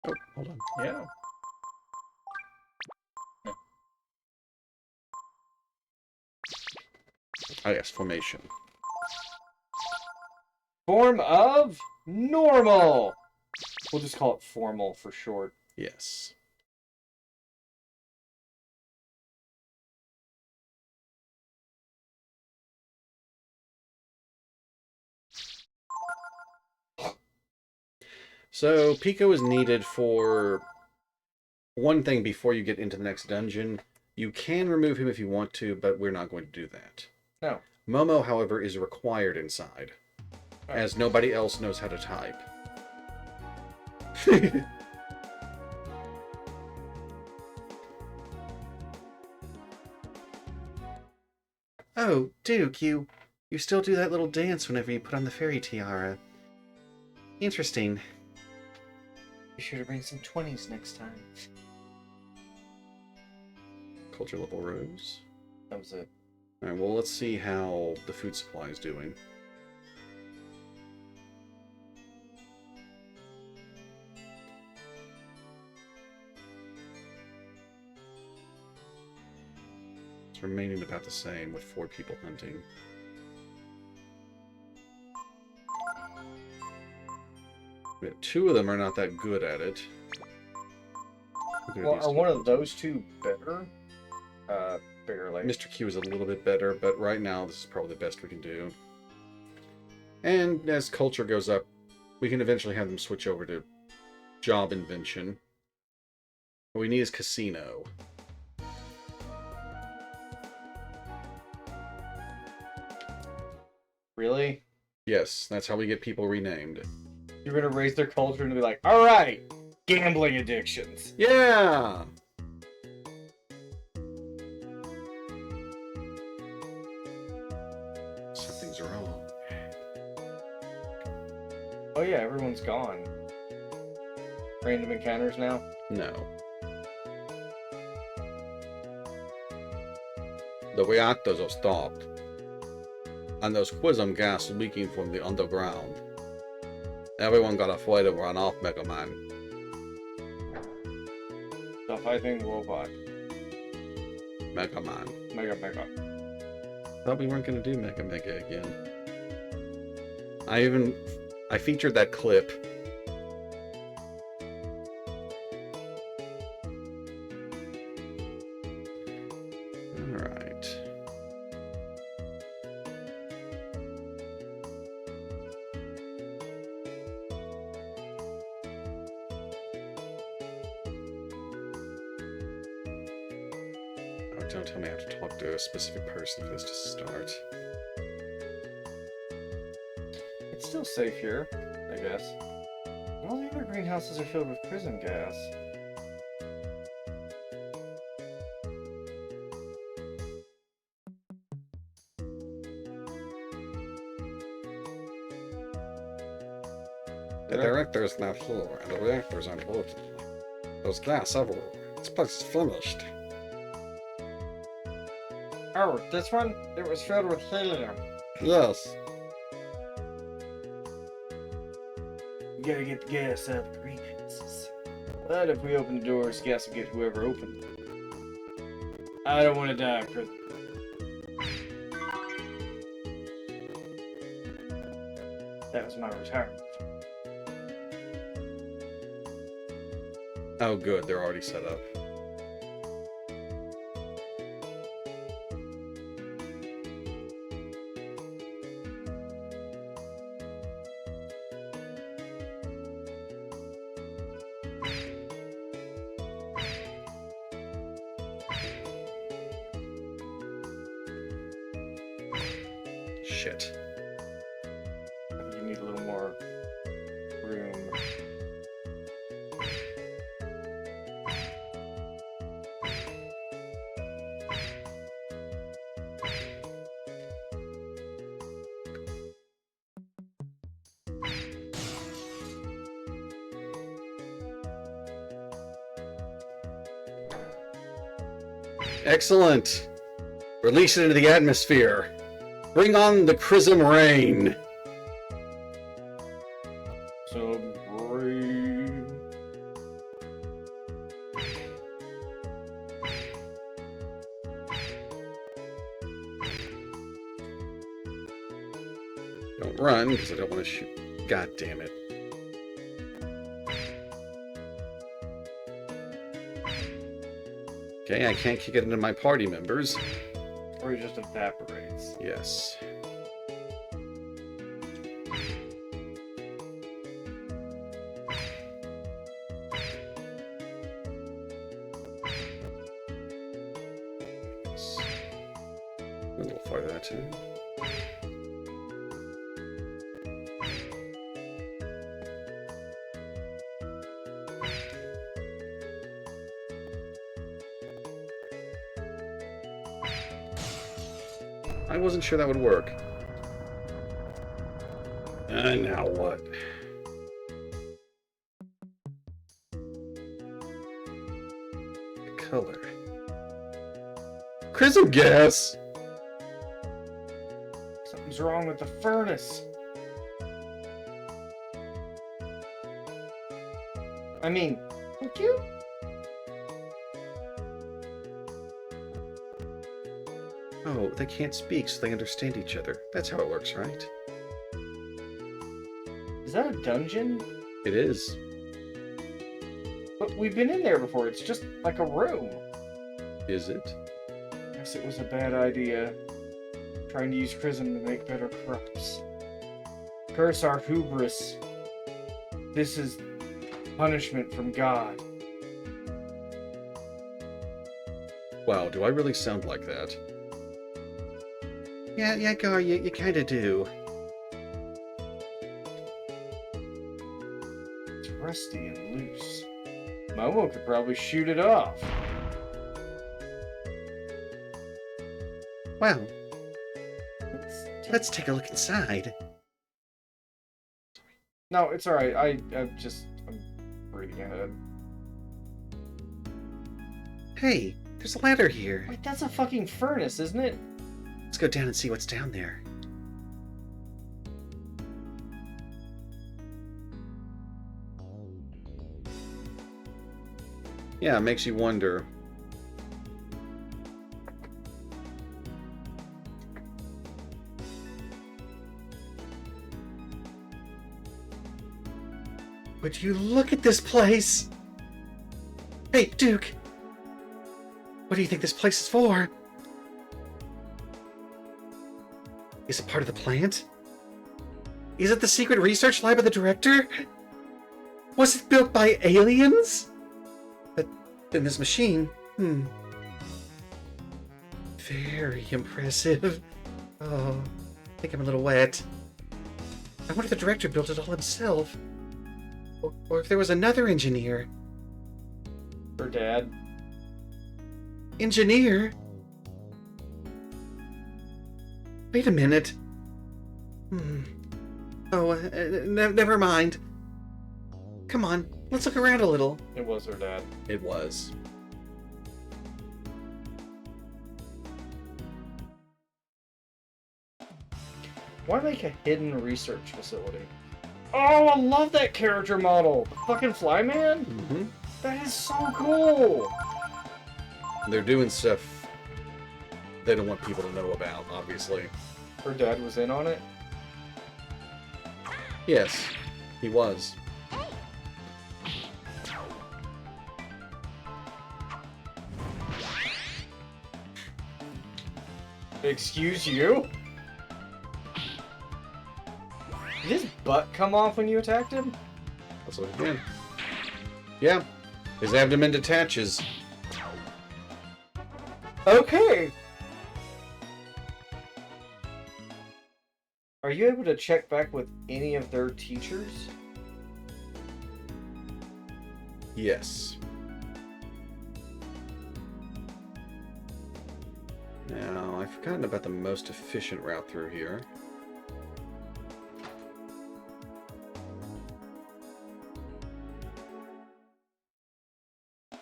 Oh, hold on. Yeah. Oh yes, formation. Form of normal. We'll just call it formal for short. Yes. So, Pico is needed for one thing before you get into the next dungeon. You can remove him if you want to, but we're not going to do that. No. Momo, however, is required inside, as nobody else knows how to type. Oh, Duke, you still do that little dance whenever you put on the fairy tiara. Interesting. Be sure to bring some 20s next time. Culture level rose. That was it. Alright, well, let's see how the food supply is doing. It's remaining about the same with 4 people hunting. Yeah, 2 of them are not that good at it. Well, are one of those 2 better? Barely. Mr. Q is a little bit better, but right now this is probably the best we can do. And as culture goes up, we can eventually have them switch over to job invention. What we need is casino. Really? Yes, that's how we get people renamed. You're gonna raise their culture and be like, alright, gambling addictions. Yeah! Something's wrong. Oh yeah, everyone's gone. Random encounters now? No. The reactors are stopped. And there's quism gas leaking from the underground. Everyone got afraid to run off, Mega Man. The fighting robot. Mega Man. Mega. Thought we weren't gonna do Mega again. I featured that clip. Alright. Oh, don't tell me I have to talk to a specific person for this to start. It's still safe here, I guess. All the other greenhouses are filled with prison gas. The director's not here, and the reactors aren't working. There's gas everywhere. This place is finished. Oh, this one? It was filled with helium. Yes. gotta get the gas out of the greenhouses. But if we open the doors, gas will get whoever opened them. I don't want to die, Chris. That was my retirement. Oh, good. They're already set up. Shit. You need a little more room. Excellent. Release it into the atmosphere. Bring on the Chrism Rain. Submarine. Don't run, because I don't want to shoot. God damn it. Okay, I can't kick it into my party members. Or it just evaporates. Yes. A little farther that time. I wasn't sure that would work. And now what? Color. Chrism gas! Something's wrong with the furnace. I mean, thank you. Oh, they can't speak, so they understand each other. That's how it works, right? Is that a dungeon? It is. But we've been in there before. It's just like a room. Is it? Guess it was a bad idea. Trying to use Chrism to make better crops. Curse our hubris. This is punishment from God. Wow, do I really sound like that? Yeah, Gar, you kinda do. It's rusty and loose. Momo could probably shoot it off. Well, let's take a look inside. No, it's alright. I'm reading ahead. Hey, there's a ladder here. Wait, that's a fucking furnace, isn't it? Let's go down and see what's down there. Yeah, it makes you wonder. Would you look at this place? Hey, Duke! What do you think this place is for? Is it part of the plant? Is it the secret research lab of the director? Was it built by aliens? But then this machine, very impressive. Oh, I think I'm a little wet. I wonder if the director built it all himself. Or if there was another engineer. Her dad. Engineer? Wait a minute. Oh, never mind. Come on, let's look around a little. It was her dad. It was. Why make a hidden research facility? Oh, I love that character model. The fucking Flyman? Mm-hmm. That is so cool. They're doing stuff they don't want people to know about, obviously. Her dad was in on it. Yes, he was. Excuse you? Did his butt come off when you attacked him? That's what he did. Yeah, his abdomen detaches. Okay. Are you able to check back with any of their teachers? Yes. Now, I've forgotten about the most efficient route through here.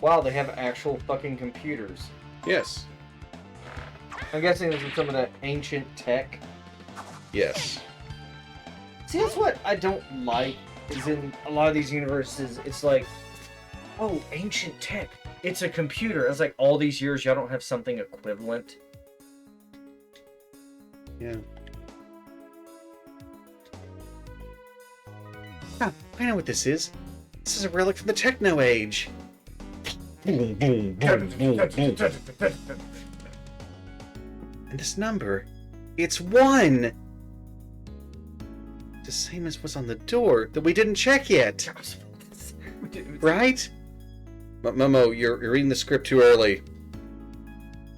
Wow, they have actual fucking computers. Yes. I'm guessing this is some of that ancient tech. Yes. See, that's what I don't like, is in a lot of these universes, it's like, oh, ancient tech. It's a computer. It's like, all these years, y'all don't have something equivalent. Yeah. Ah, I know what this is. This is a relic from the Techno Age. Boom, boom, boom, boom, boom. And this number, it's 1! The same as what's on the door that we didn't check yet. Right? Momo, you're reading the script too early.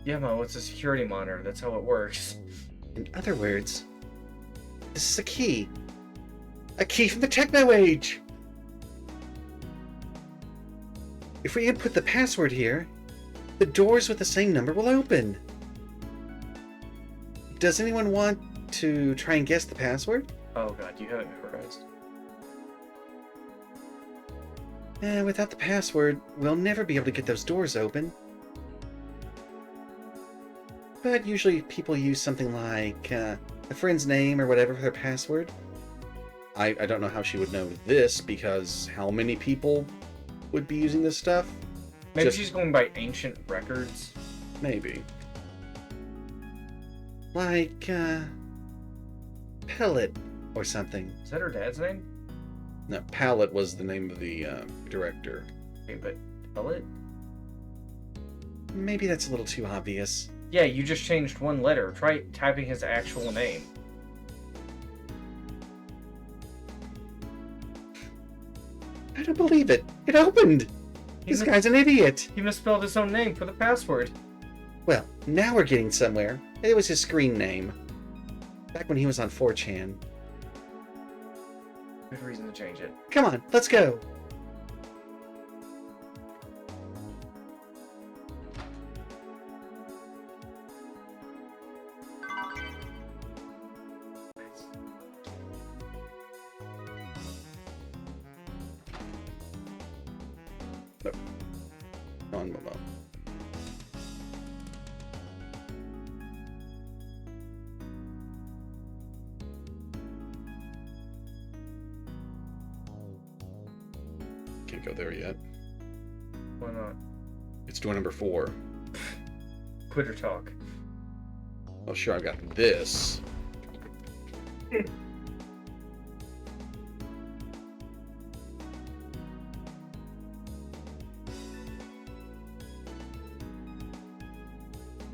Yeah, Mo, it's a security monitor. That's how it works. In other words, this is a key. A key from the Techno Age! If we input the password here, the doors with the same number will open. Does anyone want to try and guess the password? Oh god, you have it memorized. Without the password, we'll never be able to get those doors open. But usually people use something like a friend's name or whatever for their password. I don't know how she would know this, because how many people would be using this stuff? Maybe she's going by ancient records. Maybe. Like, Pellet or something. Is that her dad's name? No, Pallet was the name of the director. Okay, but Pellet? Maybe that's a little too obvious. Yeah, you just changed one letter. Try typing his actual name. I don't believe it. It opened! This guy's an idiot! He misspelled his own name for the password. Well, now we're getting somewhere. It was his screen name. Back when he was on 4chan. Good reason to change it. Come on, let's go! Nope. Come on, Momo. Can't go there yet. Why not? It's door number 4. Quitter talk. Oh, sure, I've got this.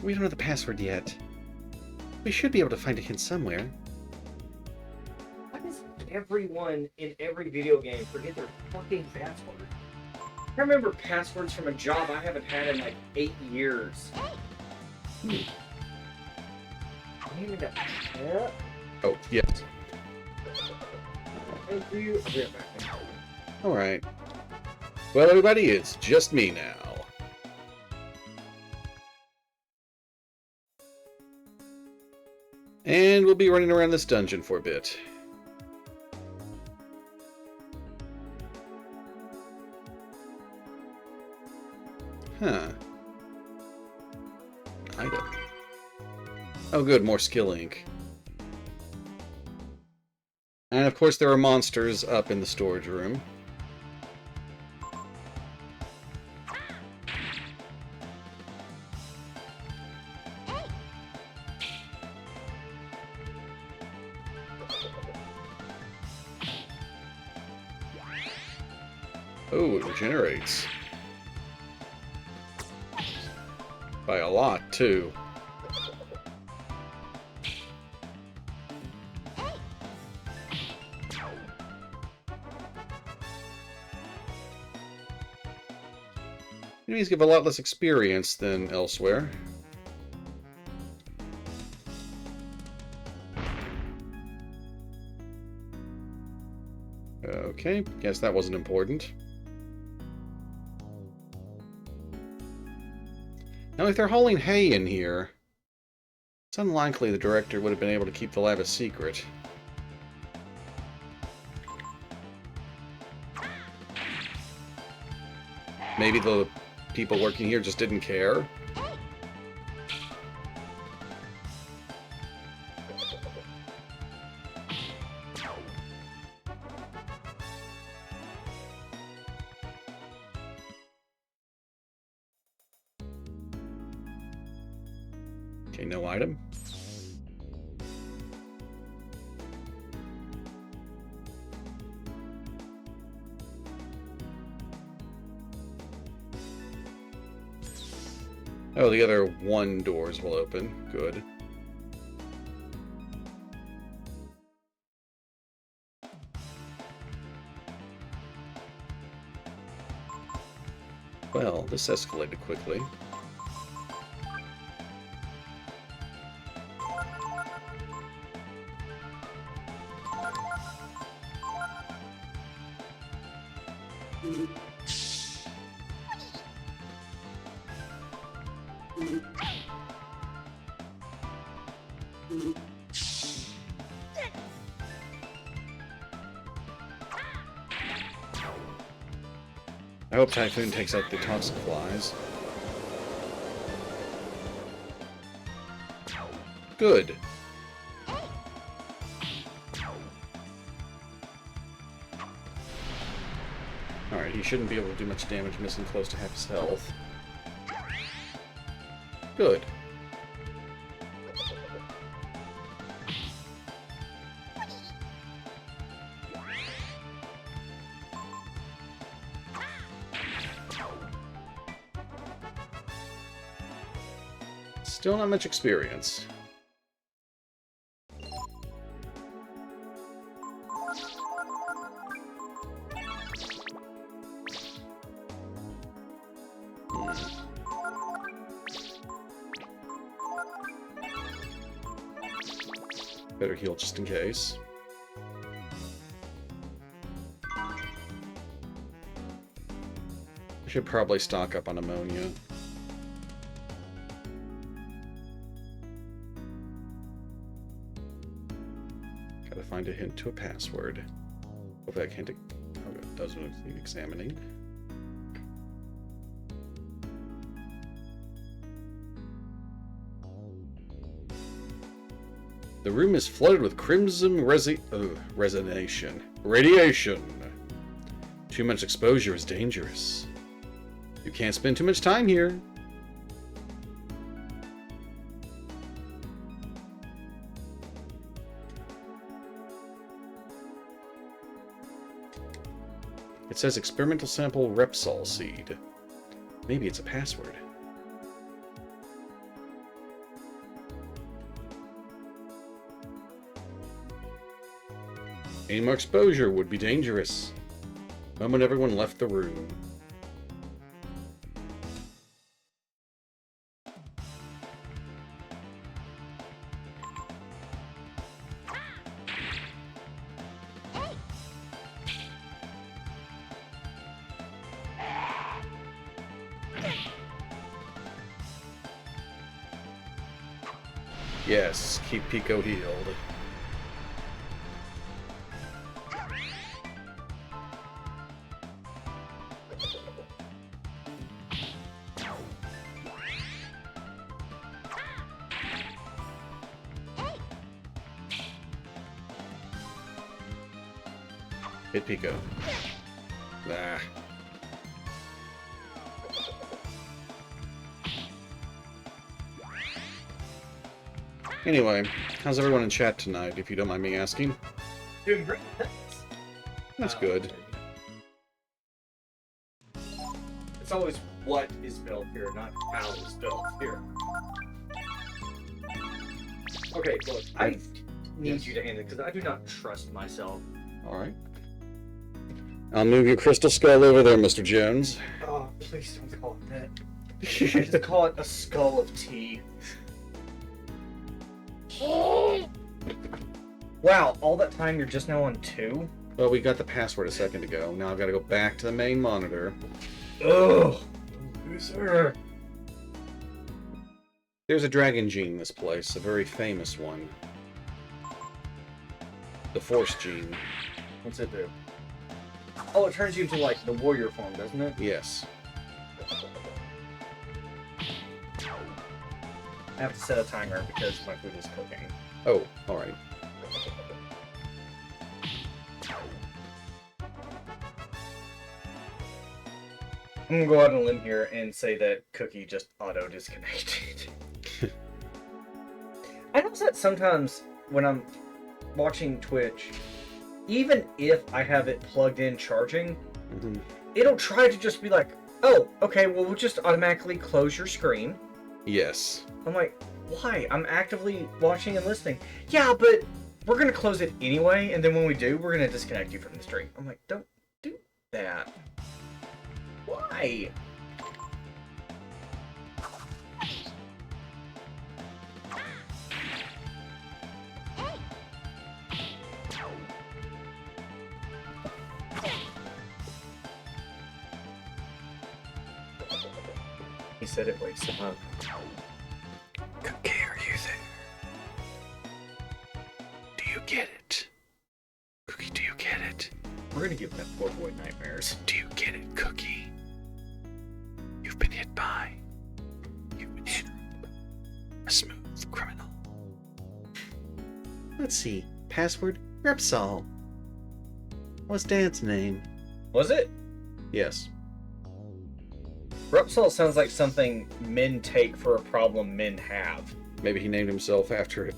We don't know the password yet. We should be able to find a hint somewhere. Why does everyone in every video game forget their fucking password? I remember passwords from a job I haven't had in like 8 years. Yeah. Oh, yes. Thank you. Alright. Well, everybody, it's just me now. And we'll be running around this dungeon for a bit. Huh. Item. Oh good, more skill ink. And of course there are monsters up in the storage room. Oh, it regenerates. By a lot, too. Enemies give a lot less experience than elsewhere. Okay, guess that wasn't important. Now, if they're hauling hay in here, it's unlikely the director would have been able to keep the lab a secret. Maybe the people working here just didn't care. Okay, no item. Oh, the other one doors will open. Good. Well, this escalated quickly. I hope Typhoon takes out the toxic flies. Good. Alright, he shouldn't be able to do much damage, missing close to half his health. Good. Still not much experience. Better heal just in case. I should probably stock up on ammonia. Gotta find a hint to a password. Hopefully I can't... Oh, it doesn't need examining. The room is flooded with crimson radiation. Too much exposure is dangerous. You can't spend too much time here. It says experimental sample Repsol seed. Maybe it's a password. Any more exposure would be dangerous. The moment everyone left the room. Yes, keep Pico healed. Hit Pico. Ah. Anyway, how's everyone in chat tonight, if you don't mind me asking? Doing great. That's good. It's always what is built here, not how is built here. Okay, look, I need you to handle it because I do not trust myself. Alright. I'll move your crystal skull over there, Mr. Jones. Oh, please don't call it that. Just call it a skull of tea. Wow, all that time you're just now on 2? Well, we got the password a second ago. Now I've got to go back to the main monitor. Ugh. Loser. There's a dragon gene in this place, a very famous one. The Force gene. What's it do? Oh, it turns you into, like, the warrior form, doesn't it? Yes. I have to set a timer because my food is cooking. Oh, alright. I'm gonna go out on a limb here and say that Cookie just auto-disconnected. I notice that sometimes when I'm watching Twitch, even if I have it plugged in charging, it'll try to just be like, oh, okay, well, we'll just automatically close your screen. Yes. I'm like, why? I'm actively watching and listening. Yeah, but we're gonna close it anyway, and then when we do, we're gonna disconnect you from the stream. I'm like, don't do that. Why? He said it wakes him up. Cookie, are you there? Do you get it? Cookie, do you get it? We're gonna give that poor boy nightmares. Do you get it, Cookie? You've been hit by... You've been hit. A smooth criminal. Let's see. Password? Repsol. What's Dad's name? Was it? Yes. Repsol sounds like something men take for a problem men have. Maybe he named himself after it.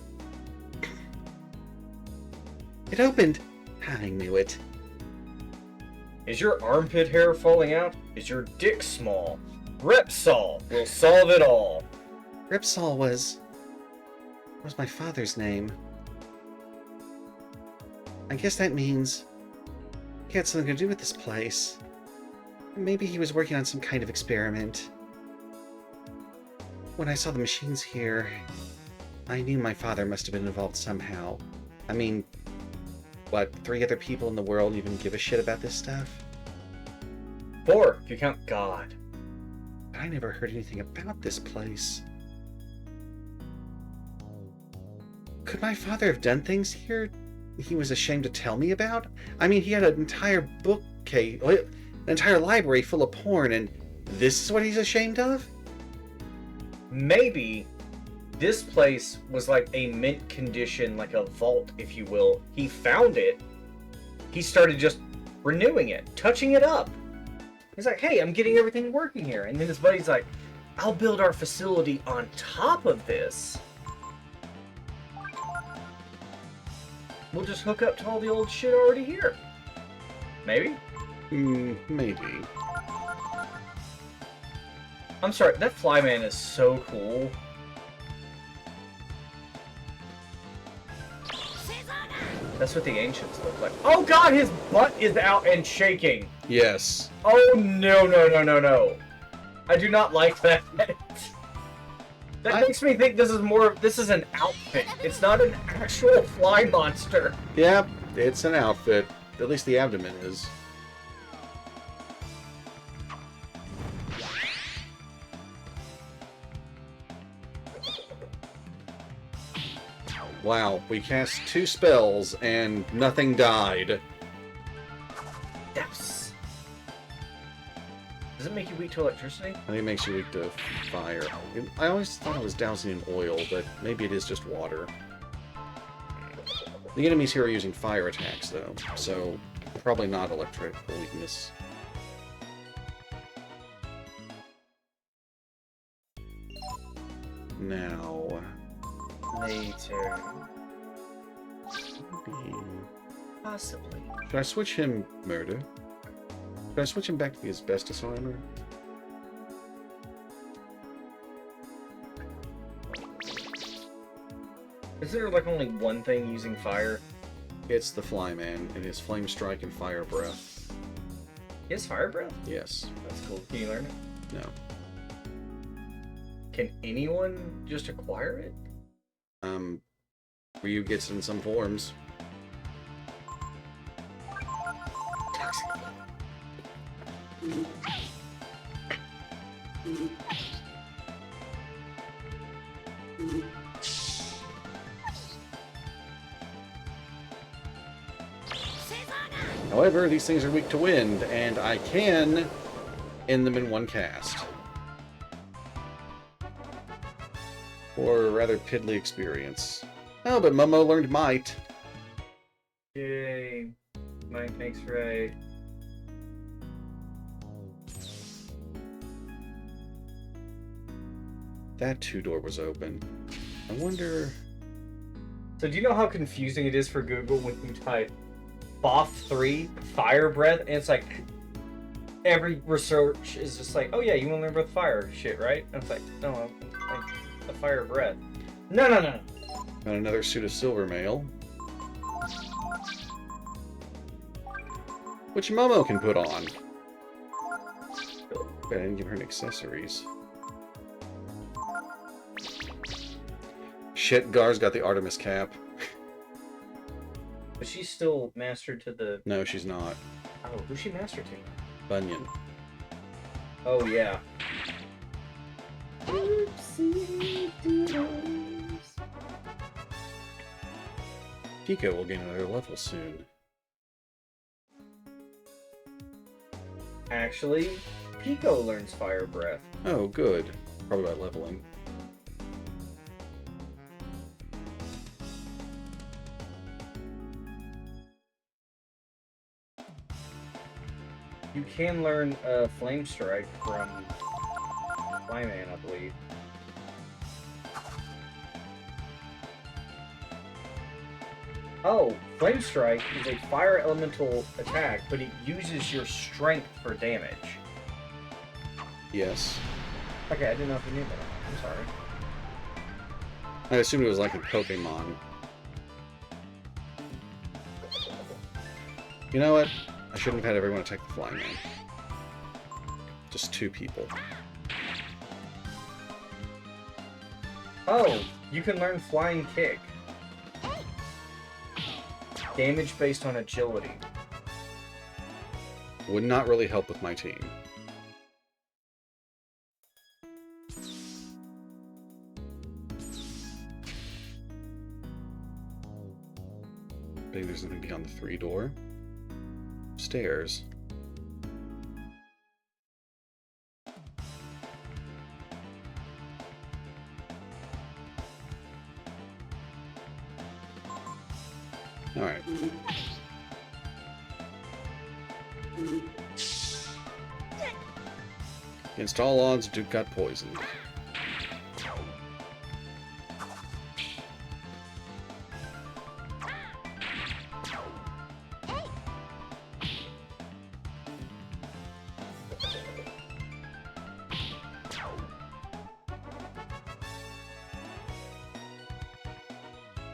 It opened. I knew it. Is your armpit hair falling out? Is your dick small? Repsol will solve it all. Repsol was my father's name. I guess that means he had something to do with this place. Maybe he was working on some kind of experiment. When I saw the machines here, I knew my father must have been involved somehow. I mean, what, 3 other people in the world even give a shit about this stuff? 4, if you count God. But I never heard anything about this place. Could my father have done things here he was ashamed to tell me about? I mean, he had an entire bookcase, an entire library full of porn, and this is what he's ashamed of? Maybe this place was like a mint condition, like a vault, if you will. He found it. He started just renewing it, touching it up. He's like, hey, I'm getting everything working here. And then his buddy's like, I'll build our facility on top of this. We'll just hook up to all the old shit already here. Maybe? Maybe. I'm sorry, that Flyman is so cool. That's what the ancients look like. Oh god, his butt is out and shaking. Yes. Oh no, no, no, no, no. I do not like that. That makes me think this is an outfit. It's not an actual fly monster. Yep, it's an outfit. At least the abdomen is. Wow, we cast 2 spells and nothing died. Yes. Does it make you weak to electricity? I think it makes you weak to fire. I always thought it was dousing in oil, but maybe it is just water. The enemies here are using fire attacks, though, so probably not electrical weakness. Now, Later. maybe... Possibly. Should I switch him murder? Should I switch him back to the asbestos armor? Isn't there like only one thing using fire? It's the Flyman and his Flame Strike and Fire Breath. He has fire breath? Yes. That's cool. Can you learn it? No. Can anyone just acquire it? Ryu gets it in some forms. However, these things are weak to wind, and I can end them in one cast. Or a rather piddly experience. Oh, but Momo learned Might. Yay. Mine thanks right. That two-door was open. I wonder... So do you know how confusing it is for Google when you type BOF 3 fire breath and it's like every research is just like, oh yeah, you want to learn about fire shit, right? And it's like, no, I'm like the fire breath. No. Got another suit of silver mail. Which Momo can put on. But I didn't give her any accessories. Shit, Gar's got the Artemis cap. But she's still mastered to the... No, she's not. Oh, who's she mastered to? Bunyan. Oh, yeah. Pico will gain another level soon. Actually, Pico learns fire breath. Oh, good. Probably by leveling. You can learn Flame Strike from Flyman, I believe. Oh, Flame Strike is a fire elemental attack, but it uses your strength for damage. Yes. Okay, I didn't know if you knew that. I'm sorry. I assumed it was like a Pokemon. You know what? I shouldn't have had everyone attack the Flyman. Just 2 people. Oh, you can learn Flying Kick. Damage based on agility. Would not really help with my team. Maybe there's nothing beyond the 3-door. Stairs. Alright. Against all odds, Duke got poisoned.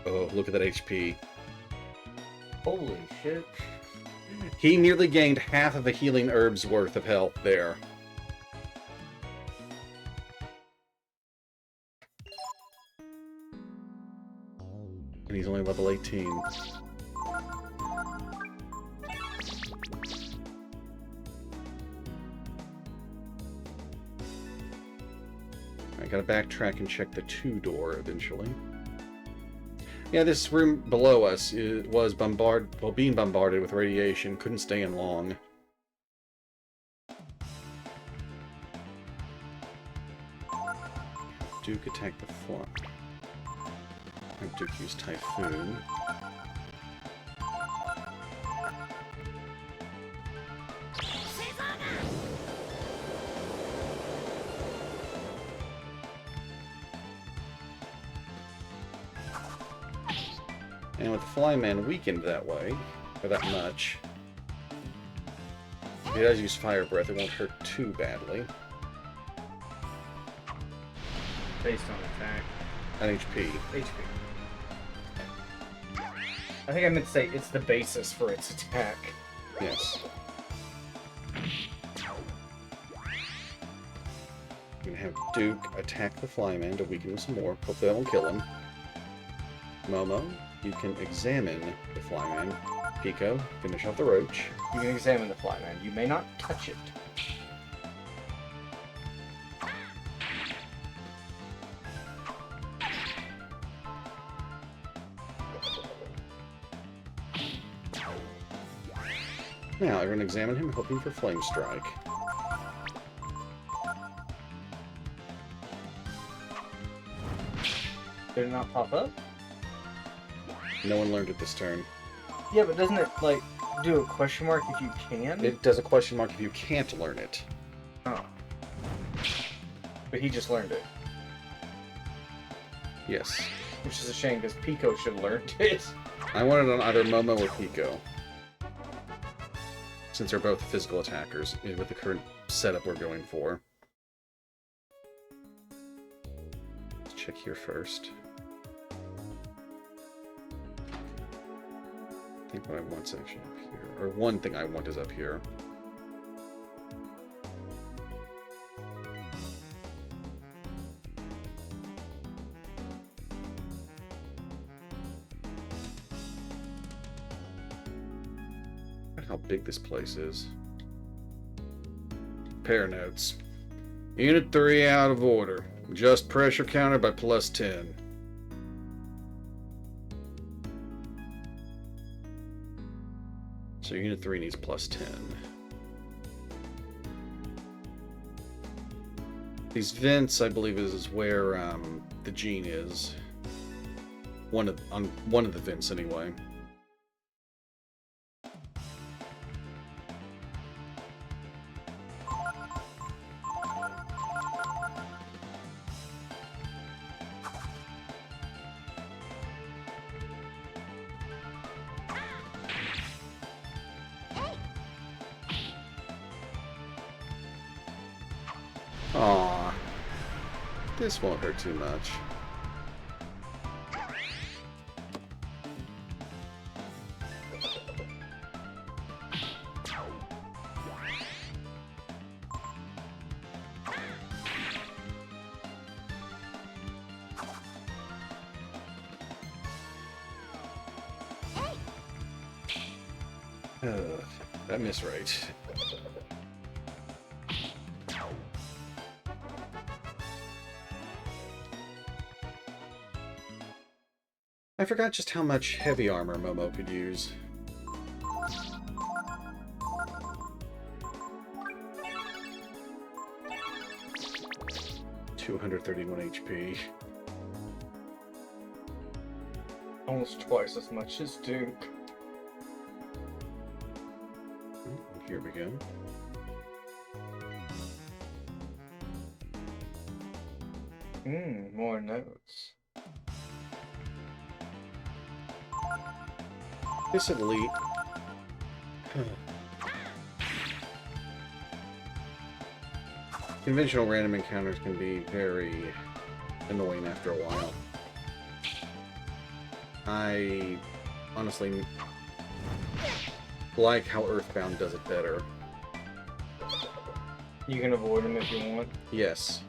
Oh, look at that HP. Holy shit. He nearly gained half of a healing herb's worth of health there. And he's only level 18. I gotta backtrack and check the 2-door eventually. Yeah, this room below us was being bombarded with radiation. Couldn't stay in long. Duke attacked the front. Duke used Typhoon. And with the Flyman weakened that way, or that much, if he does use Fire Breath, it won't hurt too badly. Based on attack. And HP. HP. I think I meant to say it's the basis for its attack. Yes. You can have Duke attack the Flyman to weaken him some more. Hopefully that won't kill him. Momo, you can examine the Flyman. Pico, finish off the Roach. You can examine the Flyman. You may not touch it. Now, everyone examine him, hoping for Flame Strike. Did it not pop up? No one learned it this turn. Yeah, but doesn't it, like, do a question mark if you can? It does a question mark if you can't learn it. Oh. But he just learned it. Yes. Which is a shame, because Pico should have learned it. I want it on either Momo or Pico. Since they're both physical attackers, with the current setup we're going for. Let's check here first. I think what I want's actually up here. Or one thing I want is up here. Look at how big this place is. Pair notes. Unit 3 out of order. Adjust pressure counter by +10. So Unit 3 needs +10. These vents, I believe, is where the gene is. On one of the vents, anyway. Aw. This won't hurt too much. That missed right. I forgot just how much heavy armor Momo could use. $231 HP. Almost twice as much as Duke. Here we go. More notes. This elite. Conventional random encounters can be very annoying after a while. I honestly like how Earthbound does it better. You can avoid them if you want. Yes.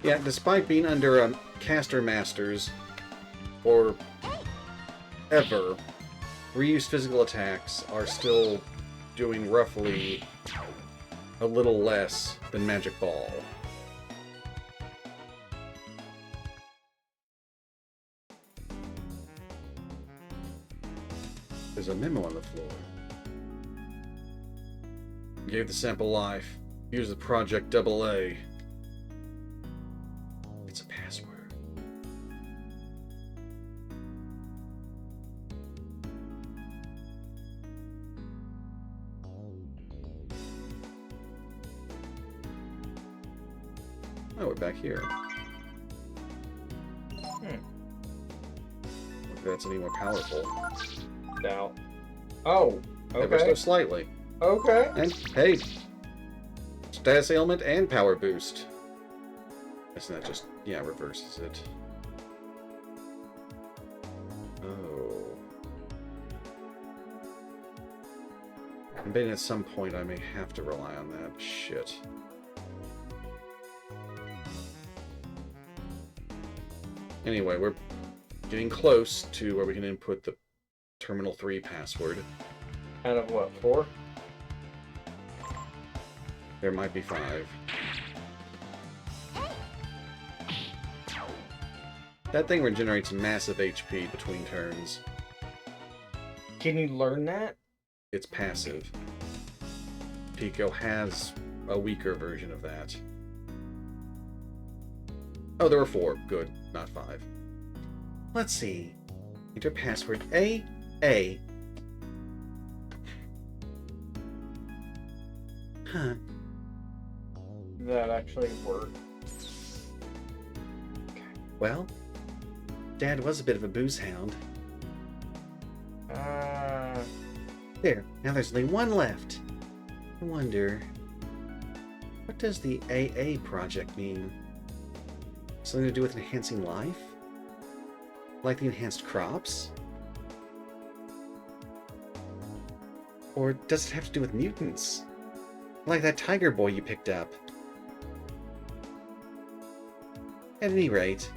Yeah, despite being under caster masters or ever, reused physical attacks are still doing roughly a little less than Magic Ball. There's a memo on the floor. Gave the sample life. Use the Project AA. It's a password. Oh, we're back here. If that's any more powerful. Doubt. Oh, Ever so okay. slightly. Okay. And hey, status ailment and power boost. Isn't that just, yeah, reverses it. Oh. I'm betting at some point I may have to rely on that shit. Anyway, we're getting close to where we can input the Terminal 3 password. Out of what, 4? There might be 5. That thing regenerates massive HP between turns. Can you learn that? It's passive. Pico has a weaker version of that. Oh, there were 4. Good, not 5. Let's see. Enter password AA. Huh. That actually worked. Well, Dad was a bit of a booze hound. There, now there's only one left. I wonder, what does the AA project mean? Something to do with enhancing life? Like the enhanced crops? Or does it have to do with mutants? Like that tiger boy you picked up? At any rate,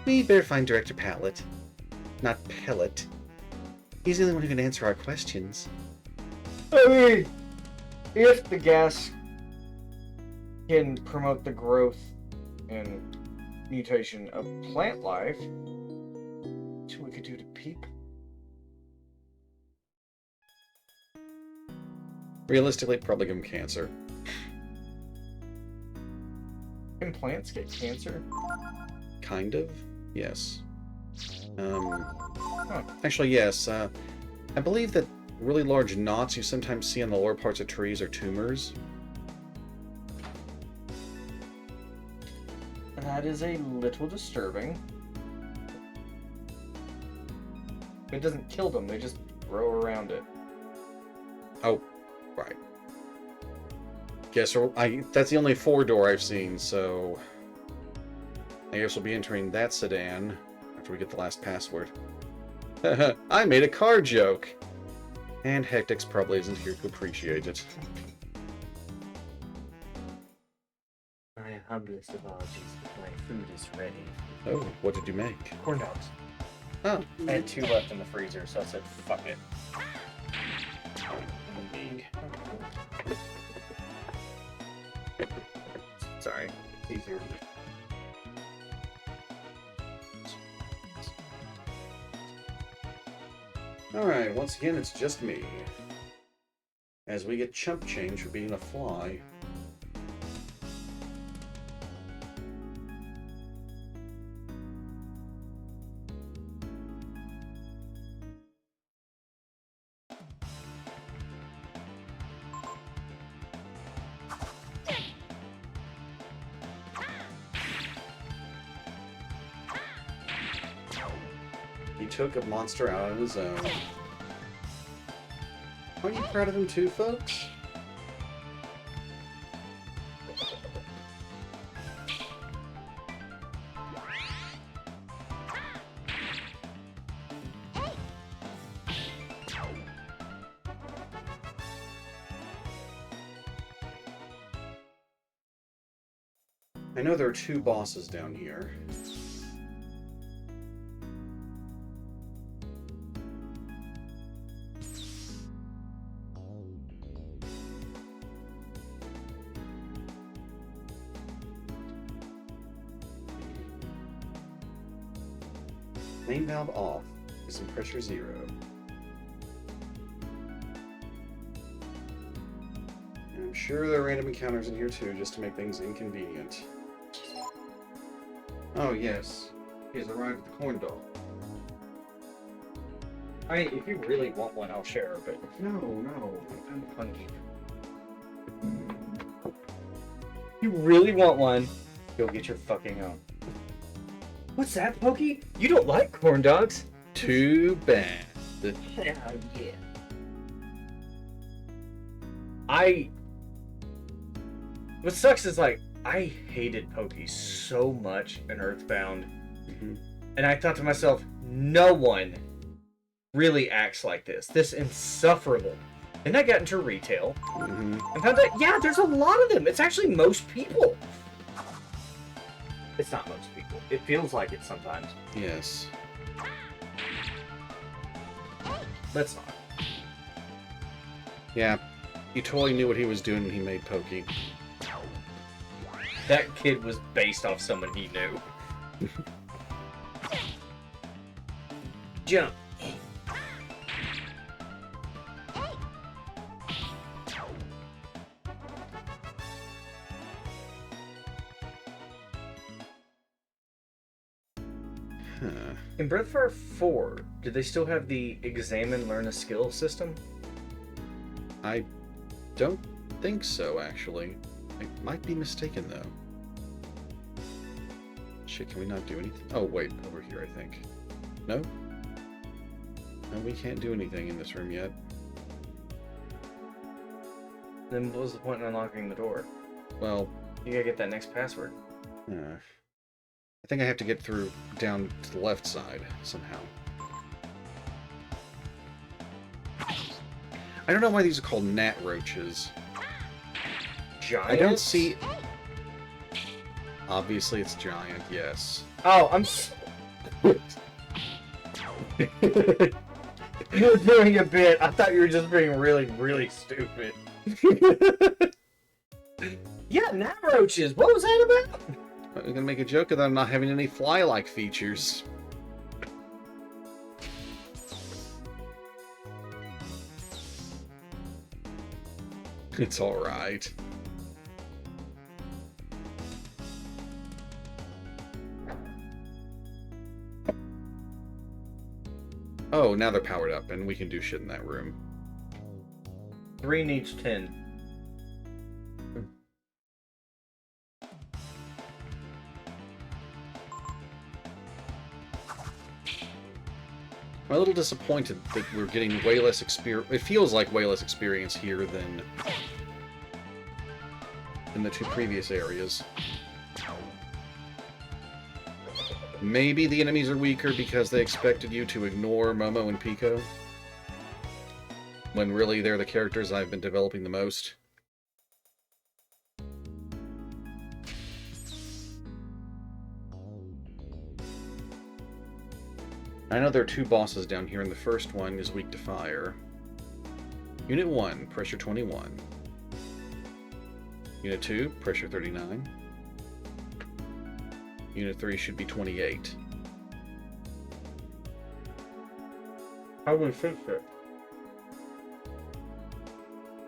we better find Director Pallet. Not Pellet. He's the only one who can answer our questions. I mean, if the gas can promote the growth and mutation of plant life, that's what we could do to people. Realistically, probably give him cancer. Can plants get cancer? Kind of, yes. Actually, yes. I believe that really large knots you sometimes see on the lower parts of trees are tumors. That is a little disturbing. It doesn't kill them, they just grow around it. Oh, right. Guess that's the only 4-door I've seen, so I guess we'll be entering that sedan after we get the last password. I made a car joke! And Hectix probably isn't here to appreciate it. My humblest apologies, but my food is ready. Oh, what did you make? Corn dogs. Oh, I had 2 left in the freezer, so I said, fuck it. Sorry. It's easier. alright, once again, it's just me. As we get chump change for being a fly. He took a monster out on his own. Aren't you proud of him too, folks? I know there are 2 bosses down here. Main valve off. Piston pressure 0. And I'm sure there are random encounters in here too, just to make things inconvenient. Oh yes, he has arrived at the corn dog. I mean, if you really want one, I'll share, but No, I'm hungry. You really want one? Go get your fucking own. What's that, Pokey? You don't like corn dogs? Too bad. Hell yeah. What sucks is like I hated Pokey so much in Earthbound, and I thought to myself, no one really acts like this. This insufferable. Then I got into retail and found out, yeah, there's a lot of them. It's actually most people. It's not most people. It feels like it sometimes. Yes. Let's not. Yeah, he totally knew what he was doing when he made Pokey. That kid was based off someone he knew. Jump. Huh. In Breath of Fire 4, did they still have the examine learn a skill system? I don't think so, actually. I might be mistaken, though. Shit, can we not do anything? Oh, wait, over here, I think. No? No, we can't do anything in this room yet. Then what was the point in unlocking the door? Well, You gotta get that next password. I think I have to get through down to the left side, somehow. I don't know why these are called gnat roaches. Giant? I don't see... Obviously it's giant, yes. Oh, I'm You were doing a bit. I thought you were just being really, really stupid. Yeah, gnat roaches. What was that about? I'm gonna make a joke of them not having any fly-like features. It's alright. Oh, now they're powered up, and we can do shit in that room. 3 needs 10. I'm a little disappointed that we're getting way less experience. It feels like way less experience here than in the 2 previous areas. Maybe the enemies are weaker because they expected you to ignore Momo and Pico, when really they're the characters I've been developing the most. I know there are 2 bosses down here, and the first one is weak to fire. Unit 1, pressure 21. Unit 2, pressure 39. Unit 3 should be 28. How do we fix it?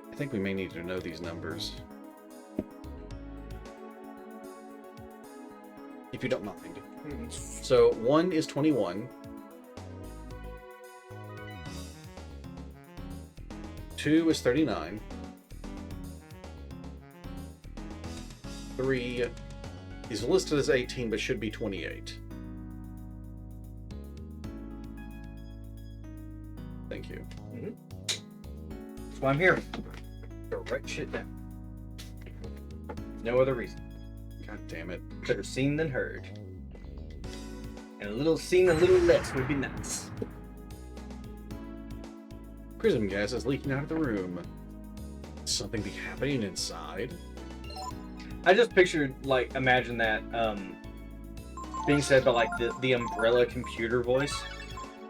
I think we may need to know these numbers. If you don't mind. So, 1 is 21. 2 is 39. 3 is listed as 18, but should be 28. Thank you. That's why I'm here. To write shit down. No other reason. God damn it. Better seen than heard. And a little seen, a little less would be nice. Prism gas is leaking out of the room. Something be happening inside? I just pictured, like, imagine that being said by, like, the Umbrella computer voice.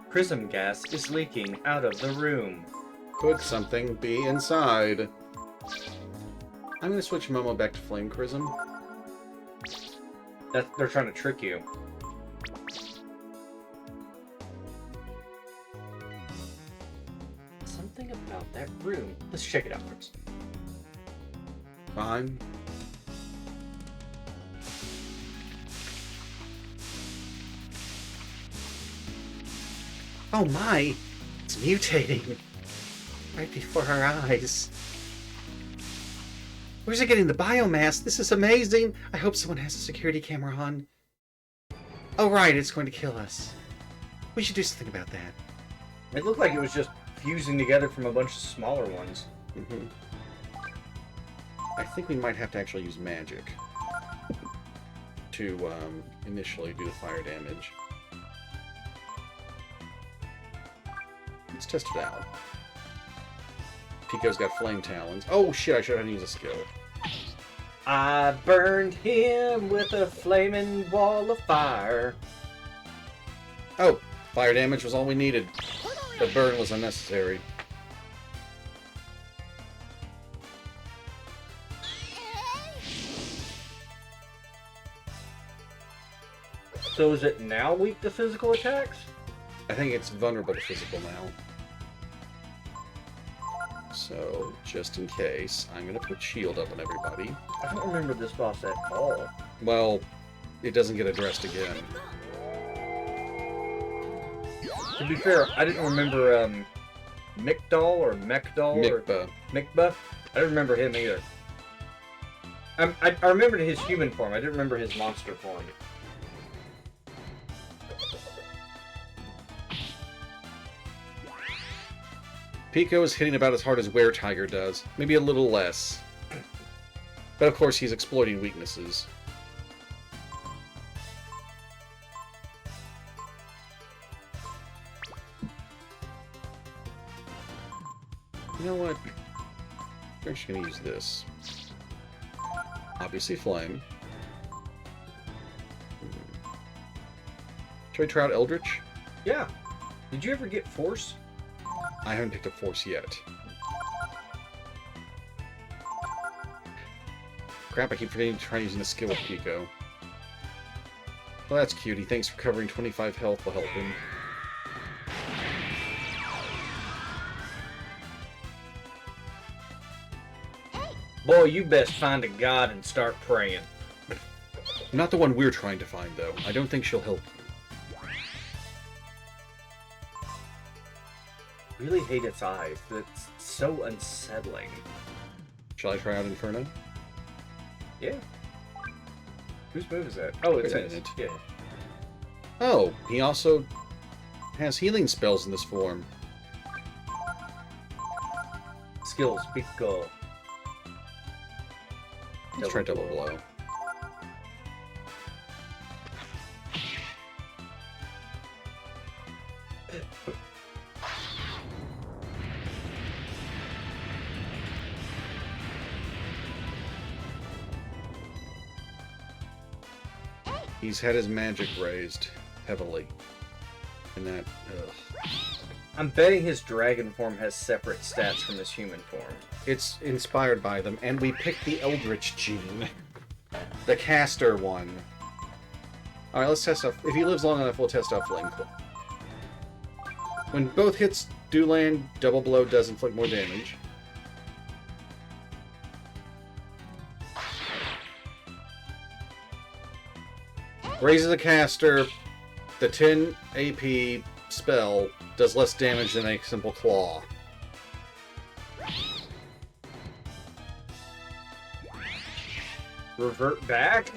Prism gas is leaking out of the room. Could something be inside? I'm gonna switch Momo back to Flame Chrism. They're trying to trick you. Something about that room. Let's check it out first. Fine. Oh my! It's mutating! Right before our eyes. Where's it getting the biomass? This is amazing! I hope someone has a security camera on. Oh right, it's going to kill us. We should do something about that. It looked like it was just fusing together from a bunch of smaller ones. Mm-hmm. I think we might have to actually use magic to initially do the fire damage. Let's test it out. Pico's got flame talons. Oh shit, I should have used a skill. I burned him with a flaming wall of fire. Oh, fire damage was all we needed. The burn was unnecessary. So is it now weak to physical attacks? I think it's vulnerable to physical now. So, just in case, I'm gonna put shield up on everybody. I don't remember this boss at all. Well, it doesn't get addressed again. To be fair, I didn't remember Mikdal or Mekdal or Mikba. Mikba. I didn't remember him either. I remembered his human form. I didn't remember his monster form. Pico is hitting about as hard as Were-Tiger does. Maybe a little less. But of course, he's exploiting weaknesses. You know what? We're just gonna use this. Obviously flame. Should I try out Eldritch? Yeah. Did you ever get Force? I haven't picked up Force yet. Crap, I keep forgetting to try using a skill with Pico. Well, that's cutie. Thanks for covering 25 health while helping. Boy, you best find a god and start praying. Not the one we're trying to find, though. I don't think she'll help you. Really hate its eyes. It's so unsettling. Shall I try out Inferno? Yeah. Whose move is that? Oh, it's Wait a his. minute. Yeah. Oh, he also has healing spells in this form. Skills, Pico. Let's try Double Blow. He's had his magic raised heavily. And that, ugh. I'm betting his dragon form has separate stats from his human form. It's inspired by them, and we picked the Eldritch gene. The caster one. Alright, let's test out. If he lives long enough, we'll test out Flame Claw. When both hits do land, Double Blow does inflict more damage. Raises a caster, the 10 AP spell does less damage than a simple claw. Revert back?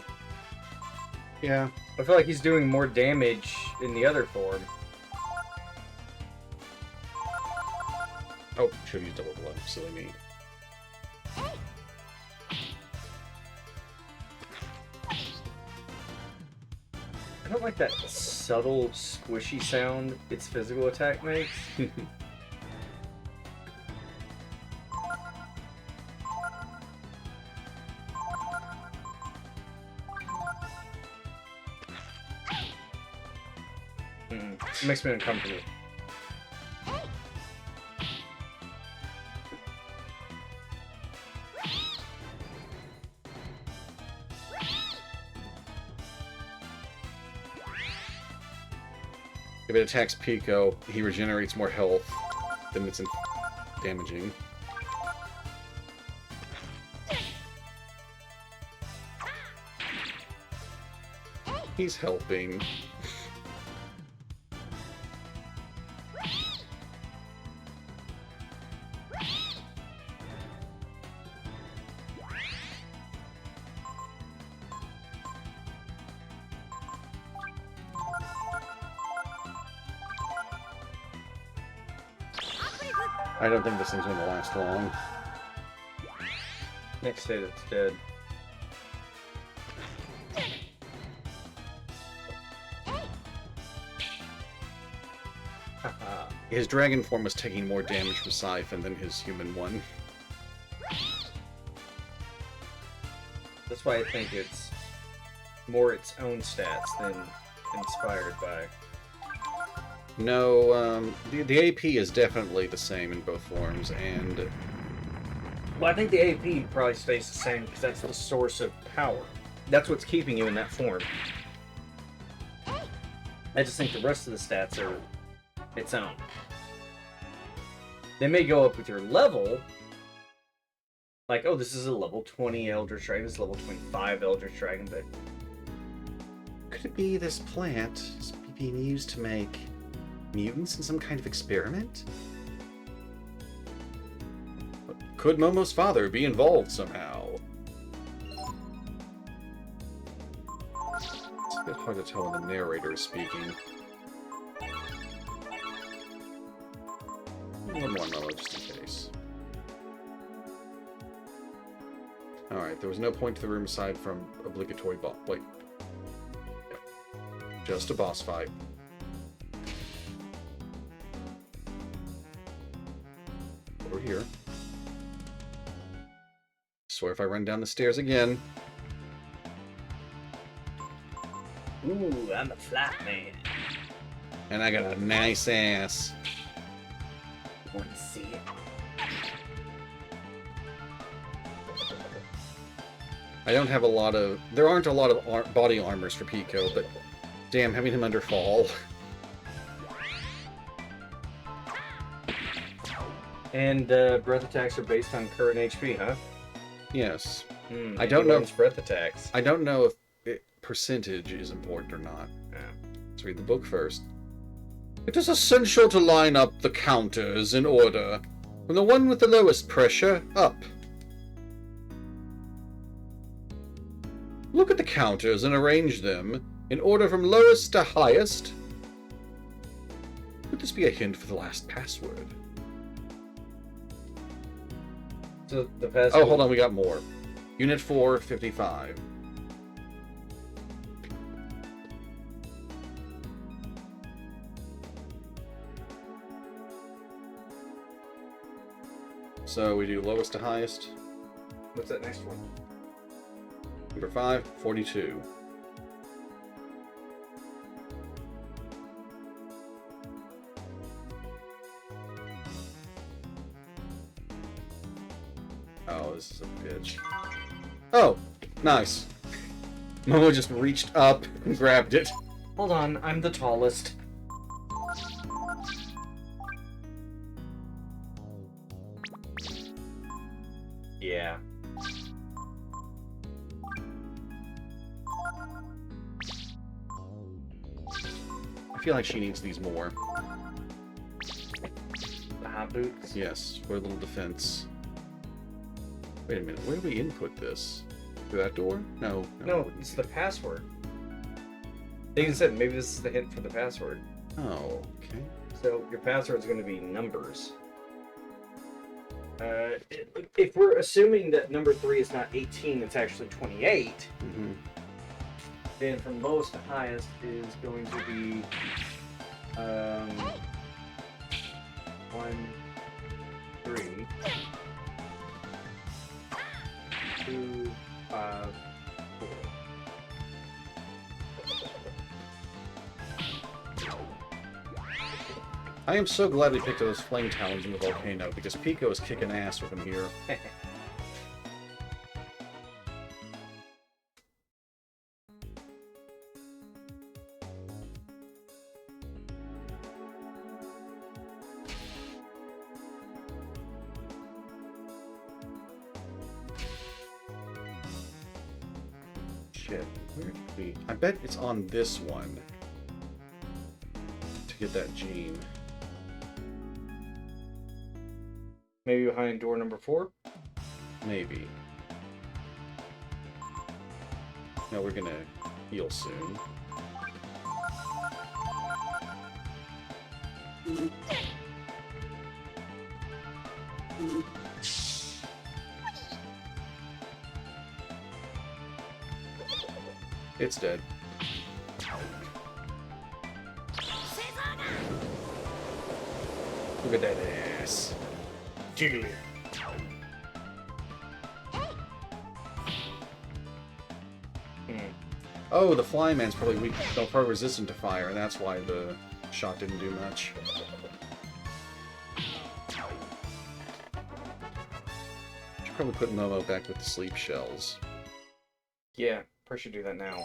Yeah. I feel like he's doing more damage in the other form. Oh, should have used Double Blow. Silly me. I don't like that subtle, squishy sound its physical attack makes. It makes me uncomfortable. If it attacks Pico, he regenerates more health than it's damaging. He's helping. I don't think this thing's going to last long. Next hit, it's dead. His dragon form was taking more damage from Siphon than his human one. That's why I think it's more its own stats than inspired by. No, the AP is definitely the same in both forms, and Well, I think the AP probably stays the same because that's the source of power. That's what's keeping you in that form. I just think the rest of the stats are its own. They may go up with your level. Like, oh, this is a level 20 Eldritch Dragon, this is level 25 Eldritch Dragon, but could it be this plant is being used to make mutants in some kind of experiment? Could Momo's father be involved somehow? It's a bit hard to tell when the narrator is speaking. One more Momo just in case. Alright, there was no point to the room aside from obligatory boss. Wait. Yep. Just a boss fight. Over here. Swear if I run down the stairs again. ooh, I'm a flat man. And I got a nice ass. Want to see it? I don't have a lot of... There aren't a lot of body armors for Pico, but damn, having him under fall. And breath attacks are based on current HP, huh? Yes. I don't know breath attacks. I don't know if percentage is important or not. Yeah. Let's read the book first. It is essential to line up the counters in order, from the one with the lowest pressure up. Look at the counters and arrange them in order from lowest to highest. Would this be a hint for the last password? So the password... Oh, hold on, we got more. Unit 455. So we do lowest to highest. What's that next one? Number 5, 42. Oh, this is a bitch. Oh, nice. Momo just reached up and grabbed it. Hold on, I'm the tallest. Yeah. I feel like she needs these more. The hot boots. Yes, for a little defense. Wait a minute, where do we input this? Through that door? No. No, it's the password. They even said maybe this is the hint for the password. Oh, okay. So your password is going to be numbers. If we're assuming that number 3 is not 18, it's actually 28, Mm-hmm. then from lowest to highest is going to be 1, 3, 2, 5, 4. I am so glad we picked those flame talons in the volcano, because Pico is kicking ass with them here. Shit, where did we... I bet it's on this one. To get that gene. Maybe behind door number 4? Maybe. No, we're gonna heal soon. It's dead. Look at that ass. Jiggly. Oh, the Flyman's probably weak, no, probably resistant to fire, and that's why the shot didn't do much. Should probably put Momo back with the sleep shells. Yeah, probably should do that now.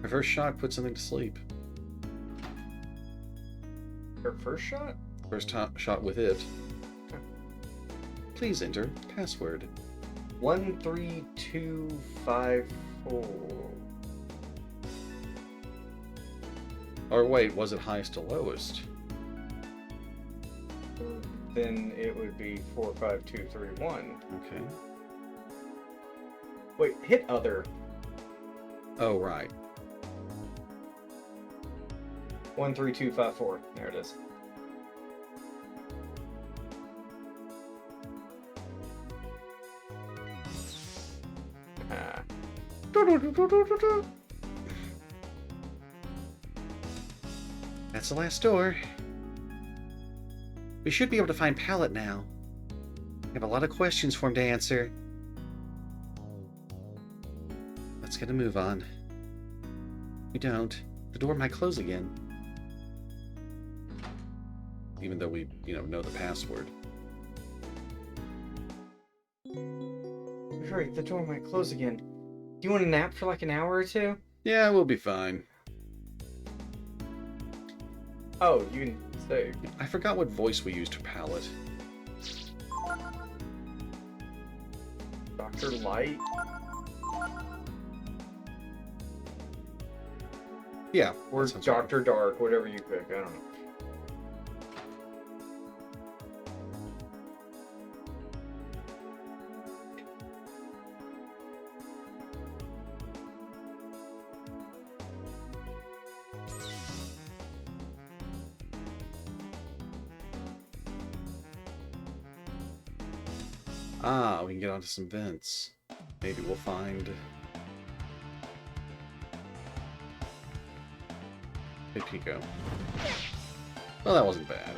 Her first shot put something to sleep. Her first shot? First shot with it. Please enter password. 13254. Or wait, was it highest to lowest? Then it would be 45231. Okay. Wait, hit other. Oh, right. 13254. There it is. Ah. That's the last door. We should be able to find Pallet now. I have a lot of questions for him to answer. Let's get a move on. If we don't, the door might close again. Even though we, know the password. Hurry, the door might close again. Do you want a nap for like an hour or two? Yeah, we'll be fine. Oh, you can stay. I forgot what voice we used for Pallet. Dr. Light? Yeah. Or that sounds right. Dr. Dark, whatever you pick, I don't know. Ah, we can get onto some vents. Maybe we'll find... Hey, Pico. Well, that wasn't bad.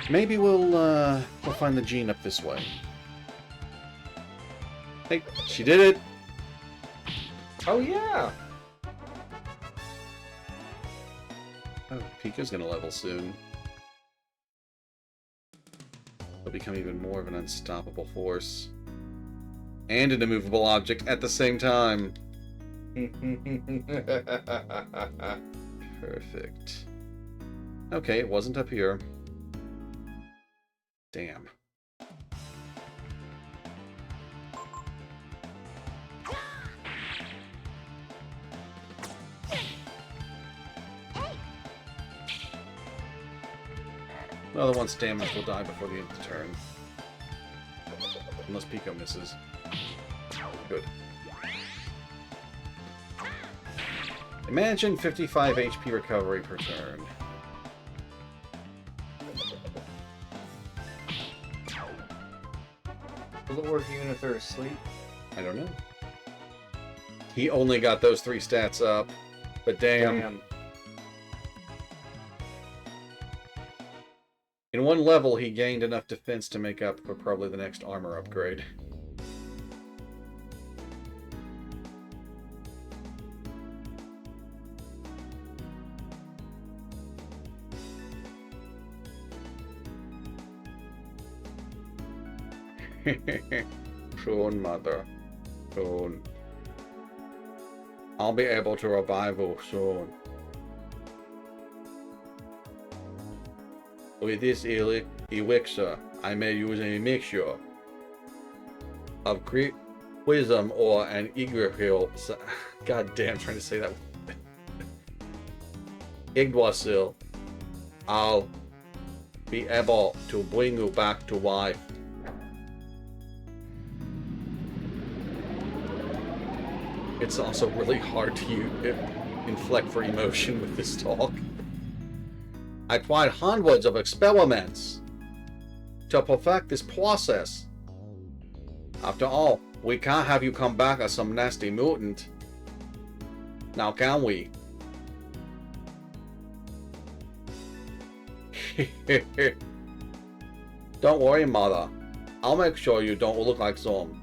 Maybe we'll find the gene up this way. Hey, she did it! Oh, yeah! Oh, Pico's gonna level soon. He'll become even more of an unstoppable force. And an immovable object at the same time. Perfect. Okay, it wasn't up here. Damn. Well, the one's damaged will die before the end of the turn. Unless Pico misses. Good. Imagine 55 HP recovery per turn. Will it work even if they're asleep? I don't know. He only got those 3 stats up, but damn. In one level, he gained enough defense to make up for probably the next armor upgrade. Soon, mother. Soon. I'll be able to revive you soon. With this elixir, I may use a mixture of Greek wisdom or an Yggdrasil. God damn, trying to say that. Yggdrasil. I'll be able to bring you back to life. It's also really hard to inflect for emotion with this talk. I tried hundreds of experiments to perfect this process. After all, we can't have you come back as some nasty mutant. Now can we? Don't worry, Mother. I'll make sure you don't look like some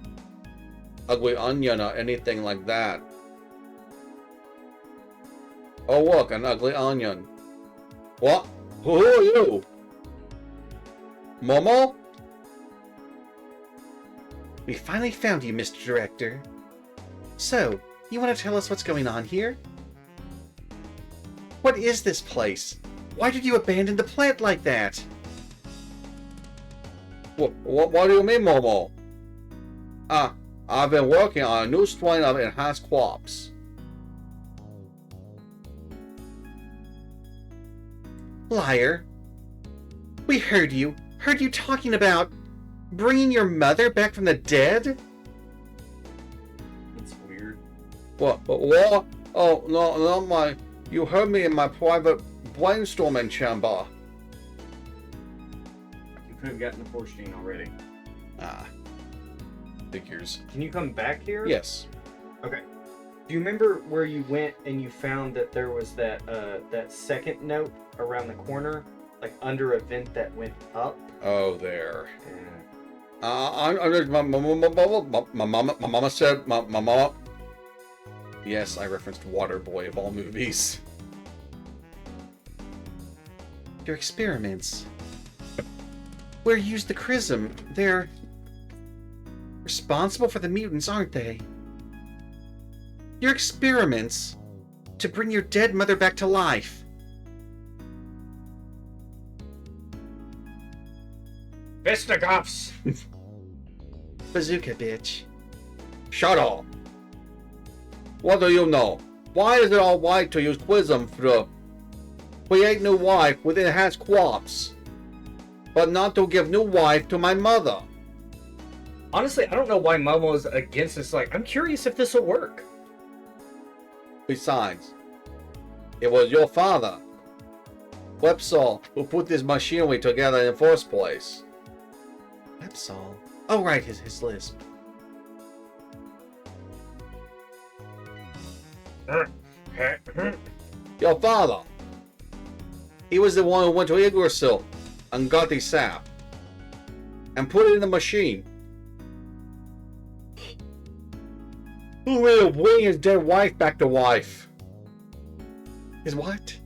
ugly onion or anything like that. Oh look, an ugly onion. What? Who are you? Momo? We finally found you, Mr. Director. So, you want to tell us what's going on here? What is this place? Why did you abandon the plant like that? What do you mean, Momo? I've been working on a new strain of enhanced crops. Liar. We heard you talking about bringing your mother back from the dead? It's weird. What? Oh, no, not my... You heard me in my private brainstorming chamber. You could have gotten the Force Gene already. Figures. Can you come back here? Yes. Okay. Do you remember where you went and you found that there was that second note around the corner, like under a vent that went up? Oh, there. Yeah. My mama said, my mama... Yes, I referenced Waterboy of all movies. Your experiments. Where you used the Chrism, they're responsible for the mutants, aren't they? Your experiments to bring your dead mother back to life. Fisticuffs! Bazooka, bitch. Shut up. What do you know? Why is it all right to use Quism to create new life with enhanced crops, but not to give new life to my mother? Honestly, I don't know why Momo's against this. Like, I'm curious if this will work. Besides, it was your father, Websol, who put this machinery together in the first place. Websol? Oh, right, his lisp. Your father. He was the one who went to Yggdrasil and got the sap and put it in the machine. Who will bring his dead wife back to life? His what?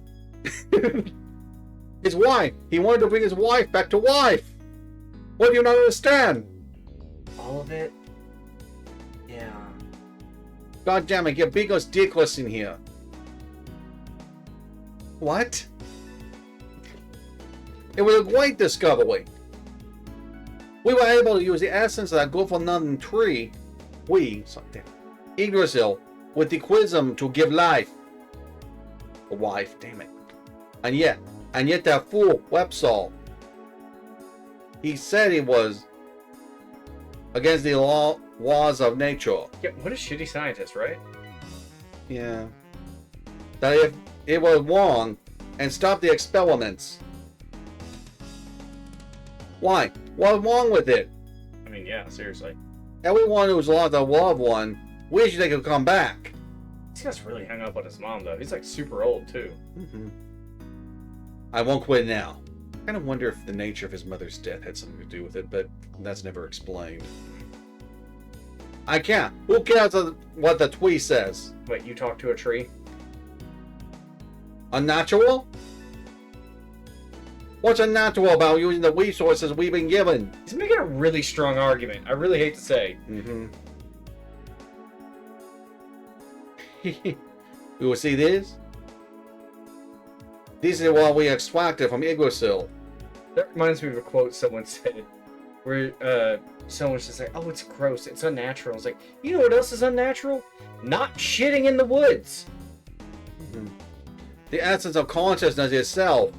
His wife. He wanted to bring his wife back to life. What do you not understand? All of it? Yeah. God damn it, get Bigos dickless in here. What? It was a great discovery. We were able to use the essence of that good-for-nothing tree, Yggdrasil, with the Quism to give life. A wife, damn it. And yet that fool, Websol, he said he was against the laws of nature. Yeah, what a shitty scientist, right? Yeah. That if it was wrong and stop the experiments. Why? What's wrong with it? I mean, yeah, seriously. Everyone who's lost a loved one wish they could come back. This guy's really hung up on his mom, though. He's like super old, too. I won't quit now. I kind of wonder if the nature of his mother's death had something to do with it, but that's never explained. I can't. Who cares what the tweet says? Wait, you talk to a tree? Unnatural? What's unnatural about using the resources we've been given? He's making a really strong argument. I really hate to say. You will see this? This is what we extracted from Yggdrasil. That reminds me of a quote someone said, where someone's just like, "Oh, it's gross. It's unnatural." It's like, you know what else is unnatural? Not shitting in the woods. The essence of consciousness itself.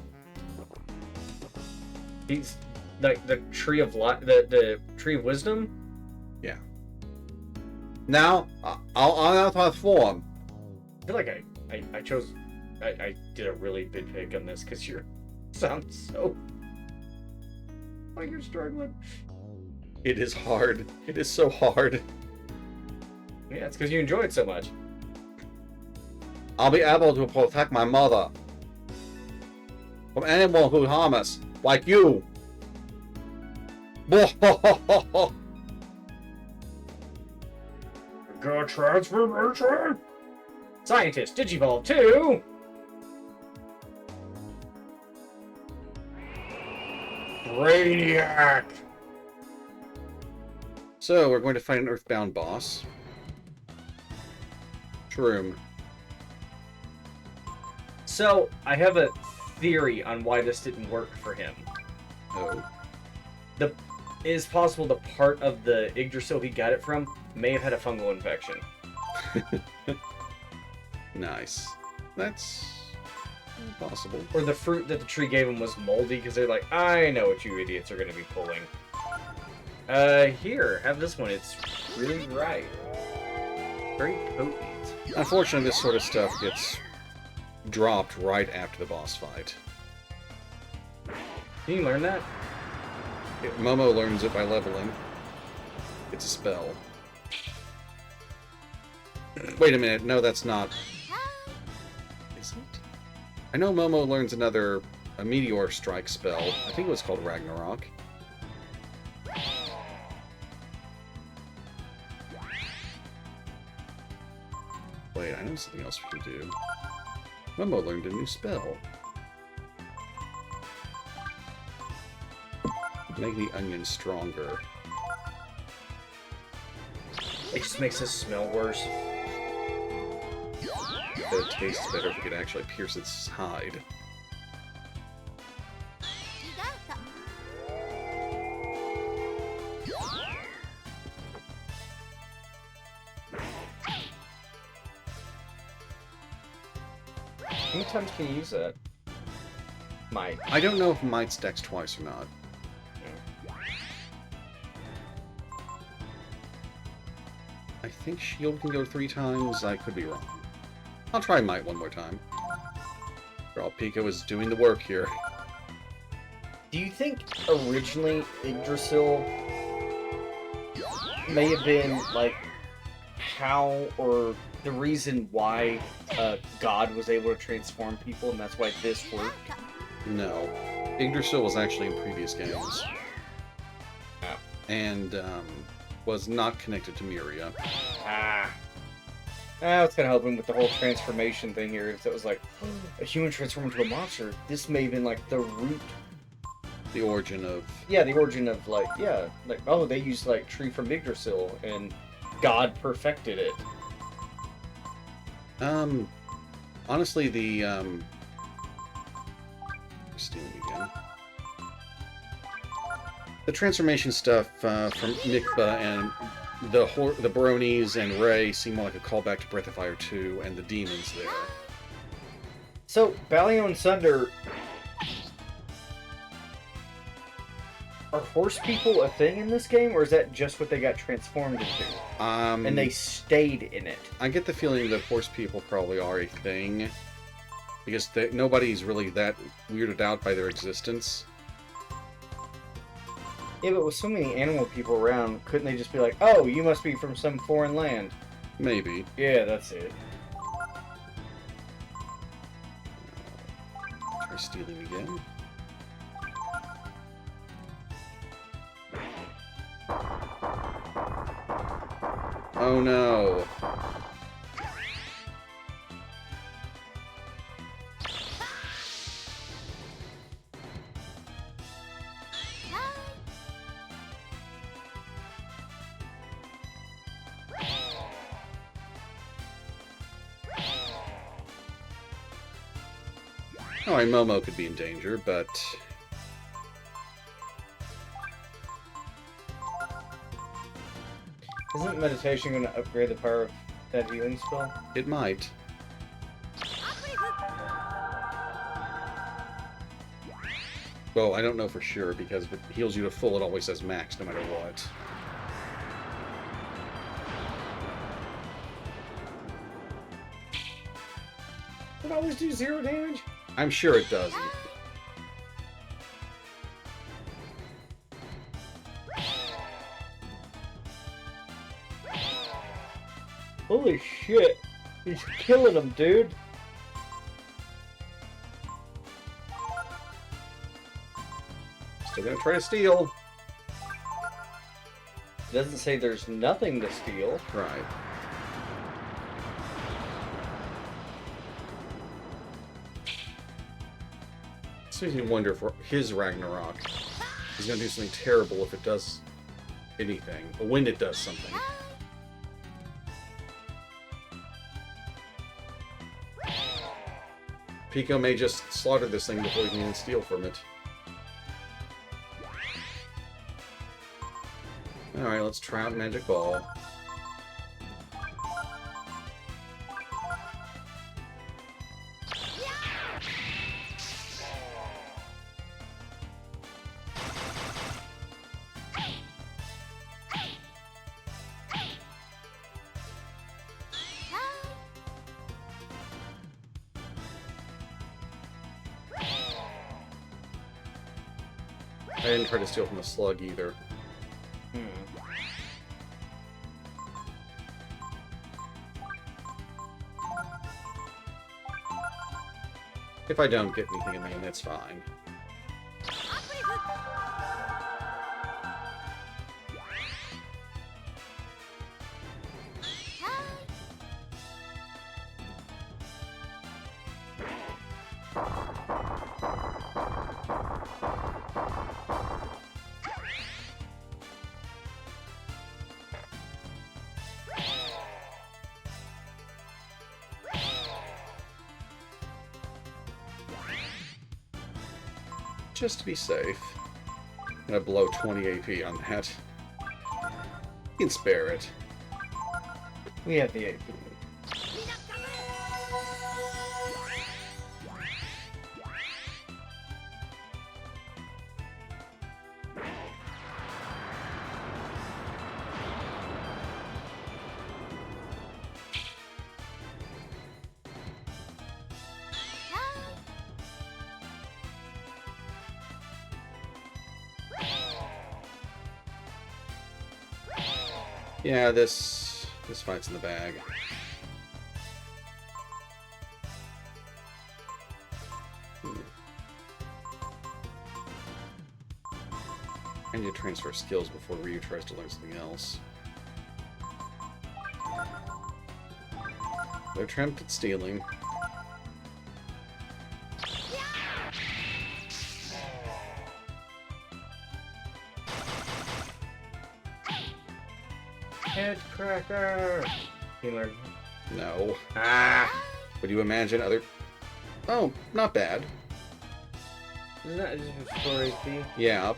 He's like the tree of the tree of wisdom. Yeah. Now I'll transform. I feel like I did a really big pick on this because you're Sounds so. Like you're struggling. It is hard. It is so hard. Yeah, it's because you enjoy it so much. I'll be able to protect my mother from anyone who harm us, like you. Got transformation. Scientist Digivolve 2. Brainiac. So, we're going to fight an Earthbound boss. Shroom. So, I have a theory on why this didn't work for him. Oh. It is possible the part of the Yggdrasil he got it from may have had a fungal infection. Nice. That's possible. Or the fruit that the tree gave him was moldy because they're like, I know what you idiots are going to be pulling. Here, have this one. It's really right. Very potent. Unfortunately, this sort of stuff gets dropped right after the boss fight. Can you learn that? Momo learns it by leveling. It's a spell. Wait a minute, no, that's not. Is it? I know Momo learns a Meteor Strike spell. I think it was called Ragnarok. Wait, I know something else we can do. Momo learned a new spell. Make the onion stronger. It just makes us smell worse. But it tastes better if we could actually pierce its hide. How many times can you use that? Might. I don't know if Might stacks twice or not. I think Shield can go 3 times. I could be wrong. I'll try Might one more time. Girl, Pika was doing the work here. Do you think originally Yggdrasil may have been like how or the reason why God was able to transform people, and that's why this worked? No. Yggdrasil was actually in previous games. Oh. And was not connected to Miria. I was kind of hoping with the whole transformation thing here, if it was like a human transformed into a monster, this may have been like the root. The origin of... Yeah, the origin of like, yeah, like, oh, they used like tree from Yggdrasil and God perfected it. Honestly, the, stealing again. The transformation stuff from Nikba and the Bronies and Ray seem more like a callback to Breath of Fire 2 and the demons there. So, Balio and Sunder, are horse people a thing in this game, or is that just what they got transformed into? And they stayed in it. I get the feeling that horse people probably are a thing, because nobody's really that weirded out by their existence. Yeah, but with so many animal people around, couldn't they just be like, oh, you must be from some foreign land? Maybe. Yeah, that's it. Try stealing again. Oh no. Alright, Momo could be in danger, but... Isn't meditation going to upgrade the power of that healing spell? it might. Well, I don't know for sure, because if it heals you to full, it always says max, no matter what. It always do 0 damage? I'm sure it doesn't. Holy shit. He's killing them, dude. Still gonna try to steal. It doesn't say there's nothing to steal. Right. So you wonder for his Ragnarok, he's gonna do something terrible if it does anything, or when it does something. Pico may just slaughter this thing before he can even steal from it. Alright, let's try out Magic Ball. I didn't try to steal from the slug either. If I don't get anything in the end, it's fine. Just to be safe. I'm gonna blow 20 AP on that. You can spare it. We have the AP. Yeah, this fight's in the bag. I need to transfer skills before Ryu tries to learn something else. They're trapped at stealing. Head cracker! He learned. No. Ah! Would you imagine other... Oh, not bad. Isn't that just restore AP? Yeah.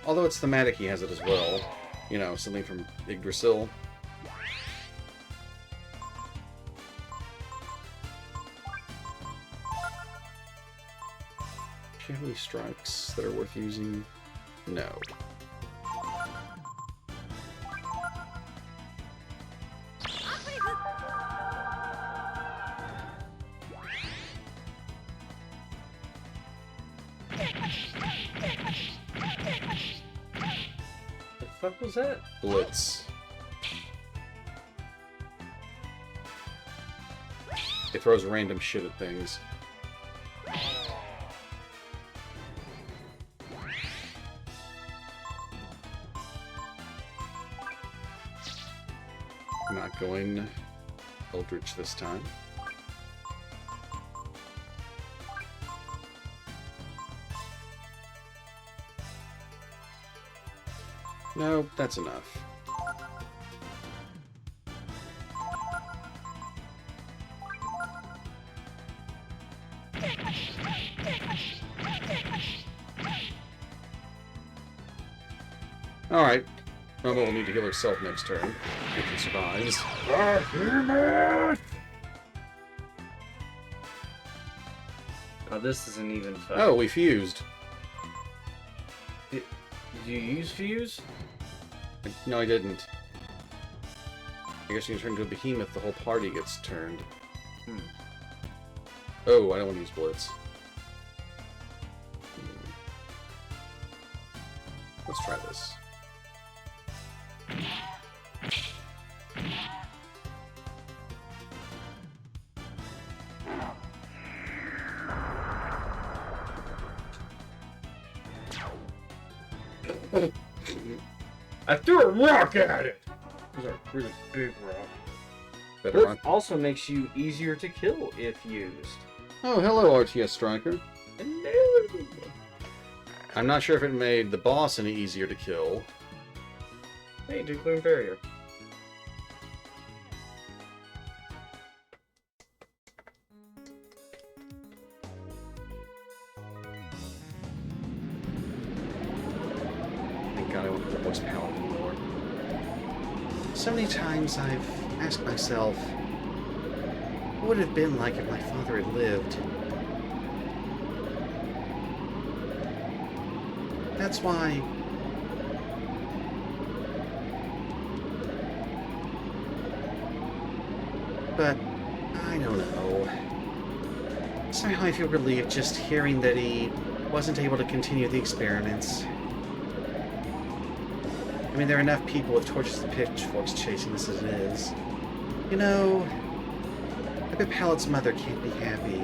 Although it's thematic, he has it as well. You know, something from Yggdrasil. Do you have any strikes that are worth using? No. The fuck was that? Blitz. It throws random shit at things. I'm not going Eldritch this time. No, that's enough. Alright. Momo will need to heal herself next turn, if she survives. Oh, this isn't even fun. Oh, we fused. Did you use fuse? No, I didn't. I guess you can turn into a behemoth, the whole party gets turned. Oh, I don't want to use Blitz. Let's try this. I threw a rock at it. It was a really big rock. Better But on. also makes you easier to kill if used. Oh, hello, RTS Striker. Hello. I'm not sure if it made the boss any easier to kill. Hey, Duke Barrier. Thank God I won't have to voice Paladin anymore. So many times I've asked myself, what would it have been like if my father had lived? That's why... But, I don't know. Somehow I feel relieved just hearing that he wasn't able to continue the experiments. I mean, there are enough people with torches and pitchforks chasing this as it is. You know, I bet Pallet's mother can't be happy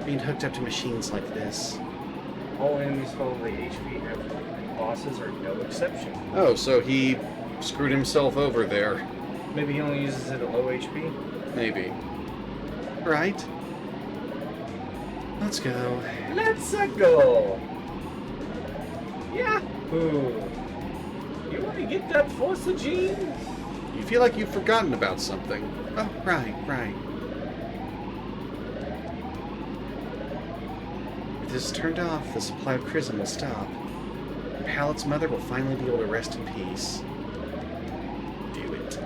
being hooked up to machines like this. All enemies below the HP have bosses are no exception. Oh, so he screwed himself over there. Maybe he only uses it at low HP. Maybe. Right? Let's go. Let's go. Yahoo! You want to get that Forza gene? You feel like you've forgotten about something. Oh, right. If this is turned off, the supply of Chrism will stop. And Pallet's mother will finally be able to rest in peace. Do it.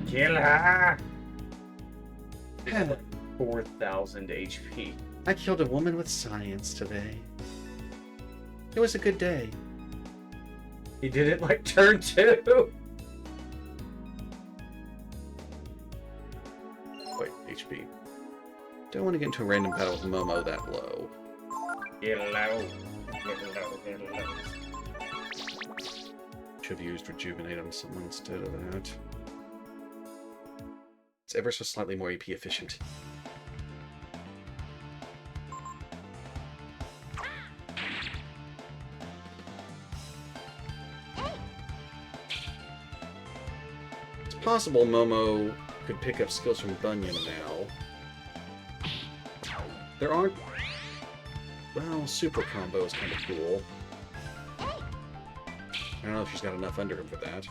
Kill her! Hell, 4,000 HP. I killed a woman with science today. It was a good day. He did it like turn 2. Wait, HP. Don't want to get into a random battle with Momo that low. Get low. Get low. Get low. Should have used Rejuvenate on someone instead of that. It's ever so slightly more AP efficient. It's possible Momo could pick up skills from Bunyan now. There aren't... Well, super combo is kind of cool. I don't know if she's got enough under him for that.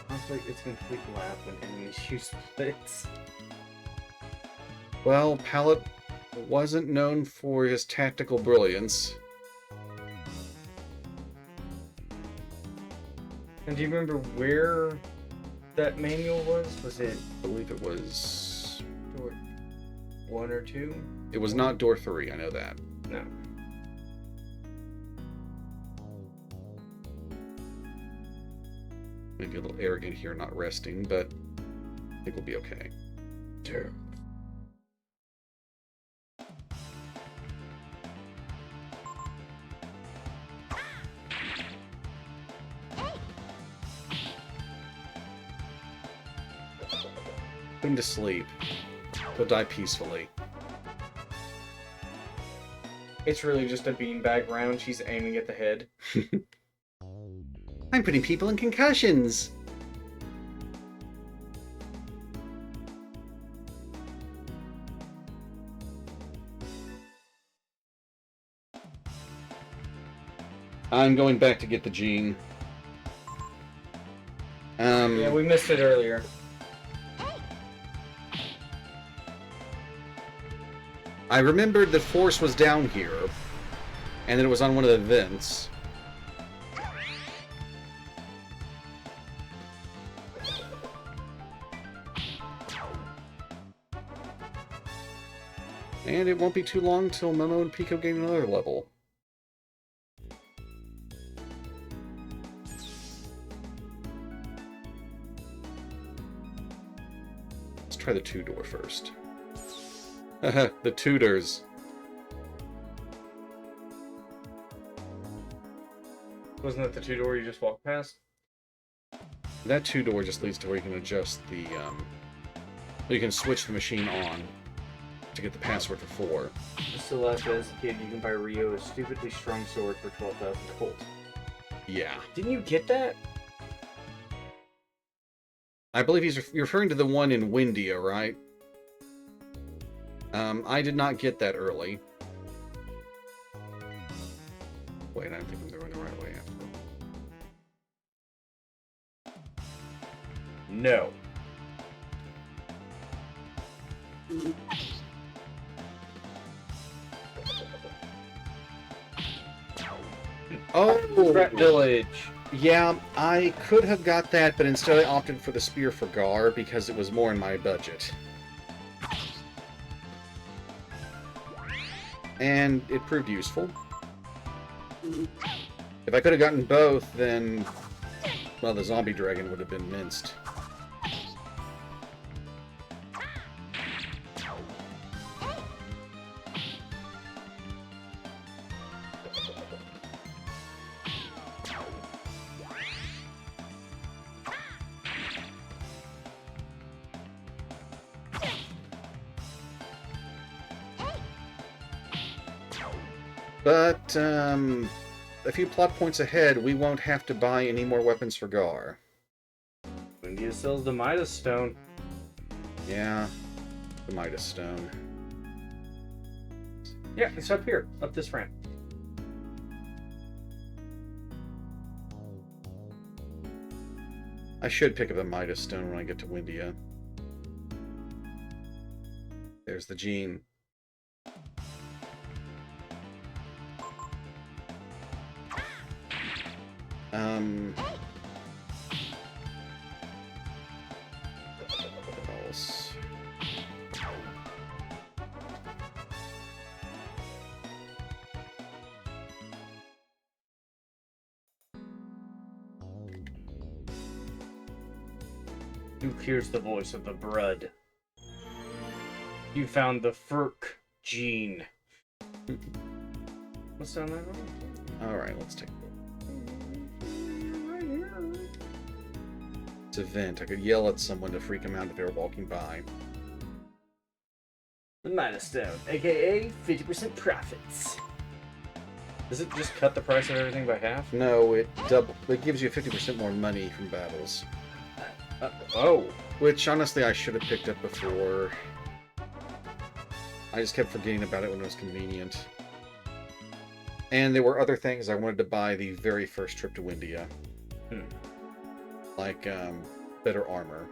Honestly, it's complete laugh when enemies use splits. Well, Pallet wasn't known for his tactical brilliance. And do you remember where that manual was? Was it I believe it was... door 1 or 2? It was not door 3, I know that. No. Maybe a little arrogant here, not resting, but I think we'll be okay. Sure. Put him to sleep. He'll die peacefully. It's really just a beanbag round. She's aiming at the head. I'm putting people in concussions! I'm going back to get the gene. Yeah, we missed it earlier. I remembered that Force was down here, and that it was on one of the vents. And it won't be too long till Momo and Pico gain another level. Let's try the 2-door first. The tutors. Wasn't that the 2-door you just walked past? That 2-door just leads to where you can adjust the You can switch the machine on to get the password for 4. Still left as a kid, you can buy Rio a stupidly strong sword for 12,000 gold. Yeah. Didn't you get that? I believe you're referring to the one in Windia, right? I did not get that early. Wait, I don't think I'm going the right way after all. No. Oh! Rat Village. Yeah, I could have got that, but instead I opted for the Spear for Gar because it was more in my budget. And it proved useful. If I could have gotten both, then, well, the zombie dragon would have been minced. But, a few plot points ahead, we won't have to buy any more weapons for Gar. India sells the Midas Stone. Yeah, the Midas Stone. Yeah, it's up here, up this ramp. I should pick up the Midas Stone when I get to Windia. There's the gene. What else? Duke hears the voice of the Brood. You found the Furk gene. What's down that road? Alright, let's take a look. It's a vent. I could yell at someone to freak them out if they were walking by. The Midas Stone, aka 50% profits. Does it just cut the price of everything by half? No, it gives you 50% more money from battles. Oh. Which, honestly, I should have picked up before. I just kept forgetting about it when it was convenient. And there were other things I wanted to buy the very first trip to Windia. Like, better armor.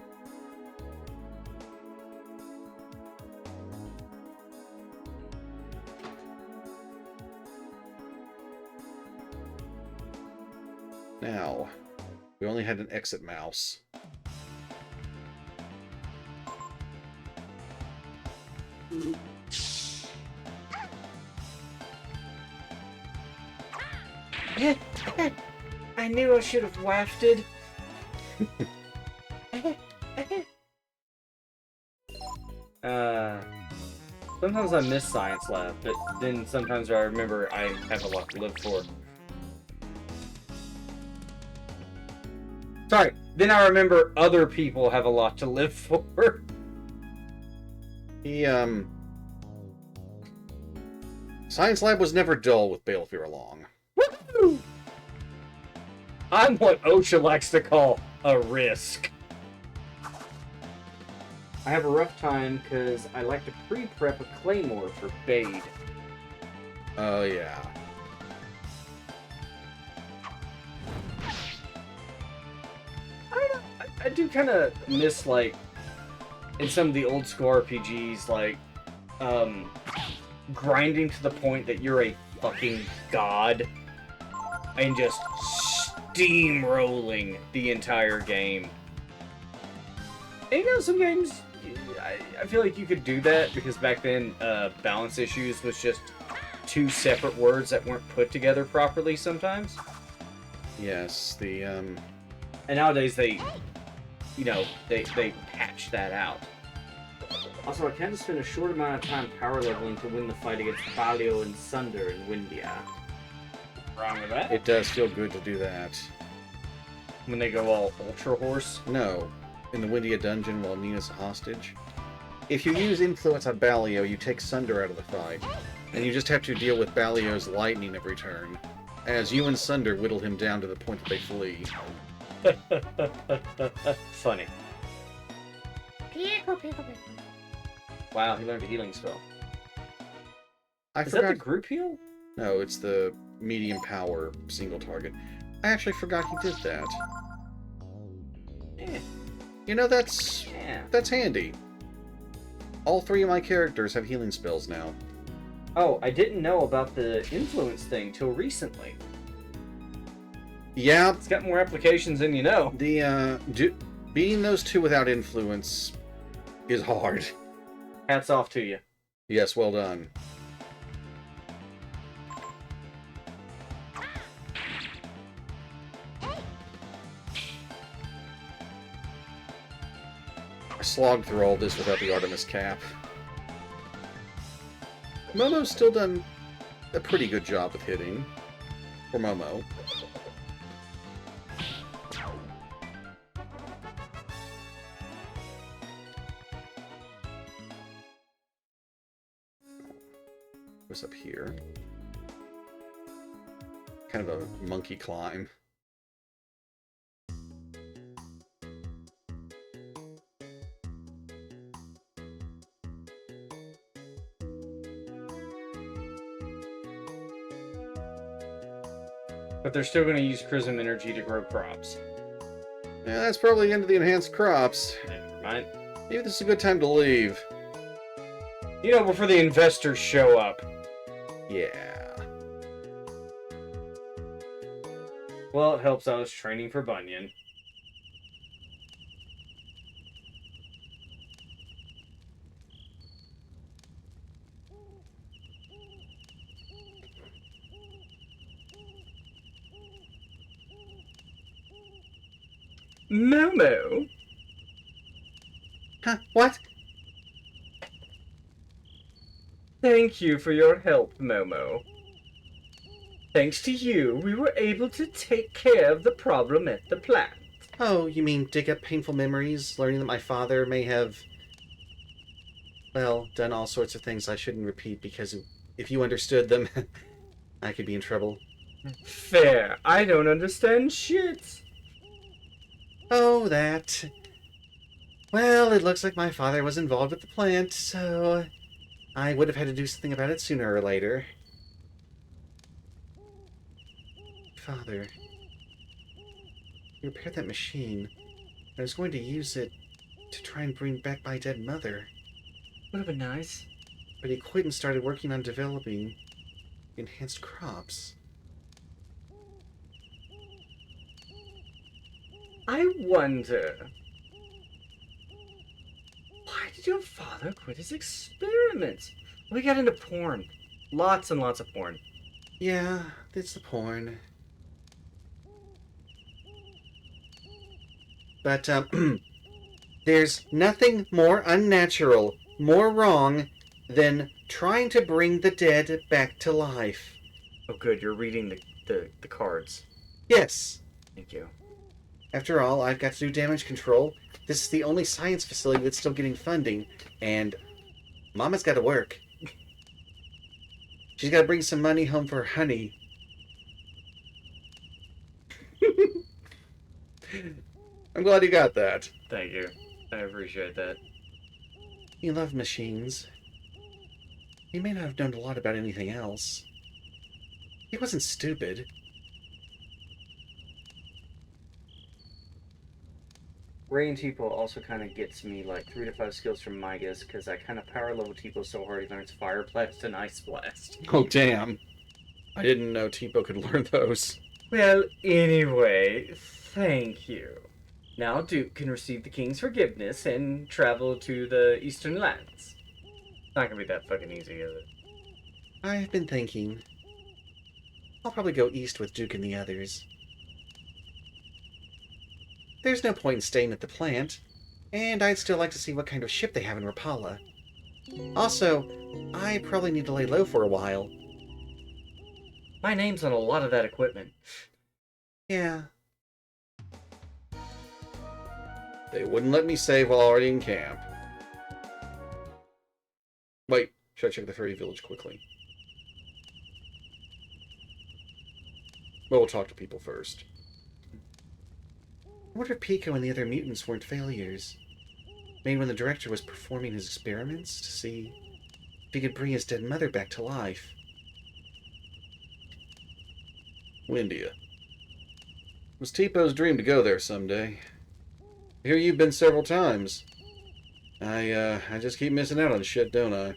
Now, we only had an exit mouse. I knew I should have wafted. Sometimes I miss science lab, but then sometimes I remember I have a lot to live for. Sorry, then I remember other people have a lot to live for. Science lab was never dull with Balefear along. Woo! I'm what OSHA likes to call a risk. I have a rough time because I like to pre-prep a claymore for Bade. Oh, yeah. I do kind of miss, like, in some of the old school RPGs, like, grinding to the point that you're a fucking god and just steamrolling the entire game. And, you know, some games, I feel like you could do that because back then, balance issues was just two separate words that weren't put together properly sometimes. Yes, the, And nowadays they, you know, they patch that out. Also, I tend to spend a short amount of time power leveling to win the fight against Balio and Sunder in Windia. Wrong with that? it does feel good to do that. When they go all ultra horse. No, in the Windia dungeon while Nina's a hostage. If you use influence on Balio, you take Sunder out of the fight, and you just have to deal with Balio's lightning every turn, as you and Sunder whittle him down to the point that they flee. Funny. Pickle, pickle, pickle. Wow, he learned a healing spell. I Is forgot. that the group heal? No, it's the medium power single target. I actually forgot he did that. Yeah. You know, that's Yeah. handy. All 3 of my characters have healing spells now. Oh, I didn't know about the influence thing till recently. Yeah, It's got more applications than you know. the beating those 2 without influence is hard. Hats off to you. Yes, well done. I slogged through all this without the Artemis cap. Momo's still done a pretty good job with hitting. For Momo. What's up here? Kind of a monkey climb. But they're still going to use Chrism energy to grow crops. Yeah, that's probably the end of the enhanced crops. Never mind. Maybe this is a good time to leave. You know, before the investors show up. Yeah. Well, it helps I was training for Bunyan. Momo? Huh? What? Thank you for your help, Momo. Thanks to you, we were able to take care of the problem at the plant. Oh, you mean dig up painful memories, learning that my father may have, well, done all sorts of things I shouldn't repeat because if you understood them, I could be in trouble. Fair. I don't understand shit. Oh, that. Well, it looks like my father was involved with the plant, so I would have had to do something about it sooner or later. Father, you repaired that machine. I was going to use it to try and bring back my dead mother, Would have been nice. but he quit and started working on developing enhanced crops. I wonder. Why did your father quit his experiments? We got into porn. Lots and lots of porn. Yeah, it's the porn. But, there's nothing more unnatural, more wrong, than trying to bring the dead back to life. Oh, good. You're reading the cards. Yes. Thank you. After all, I've got to do damage control. This is the only science facility that's still getting funding, and Mama's got to work. She's got to bring some money home for Honey. I'm glad you got that. Thank you. I appreciate that. He loved machines. He may not have known a lot about anything else. He wasn't stupid. Ray and Tipo also kind of gets me like 3 to 5 skills from Migas because I kind of power level Tipo so hard he learns Fire Blast and Ice Blast. Oh, damn. I didn't know Tipo could learn those. Well, anyway, thank you. Now Duke can receive the king's forgiveness and travel to the eastern lands. Not gonna be that fucking easy, is it? I've been thinking. I'll probably go east with Duke and the others. There's no point in staying at the plant, and I'd still like to see what kind of ship they have in Rapala. Also, I probably need to lay low for a while. My name's on a lot of that equipment. Yeah. They wouldn't let me save while already in camp. Wait, should I check the fairy village quickly? Well, we'll talk to people first. I wonder if Pico and the other mutants weren't failures. Made when the director was performing his experiments to see if he could bring his dead mother back to life. Windia. It was Teepo's dream to go there someday. I hear you've been several times. I just keep missing out on shit, don't I?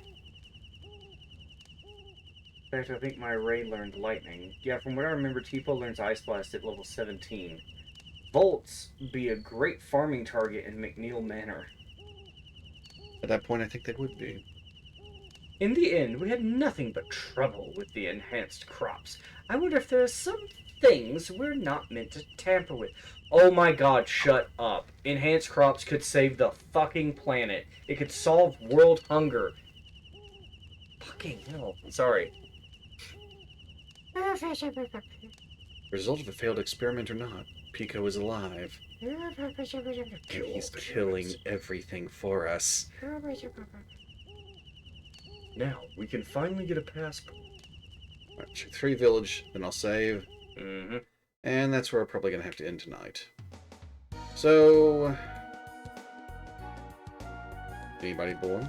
In fact, I think my Ray learned lightning. Yeah, from what I remember, Tipo learns Ice Blast at level 17. Volts be a great farming target in McNeil Manor. At that point, I think they would be. In the end, we had nothing but trouble with the enhanced crops. I wonder if there are some things we're not meant to tamper with. Oh my god, shut up. Enhanced crops could save the fucking planet. It could solve world hunger. Fucking hell. Sorry. Result of a failed experiment or not, Pico is alive. And he's killing everything for us. Now, we can finally get a passport. Alright, check 3 village, then I'll save. Mm-hmm. And that's where I'm probably going to have to end tonight. So... Anybody born?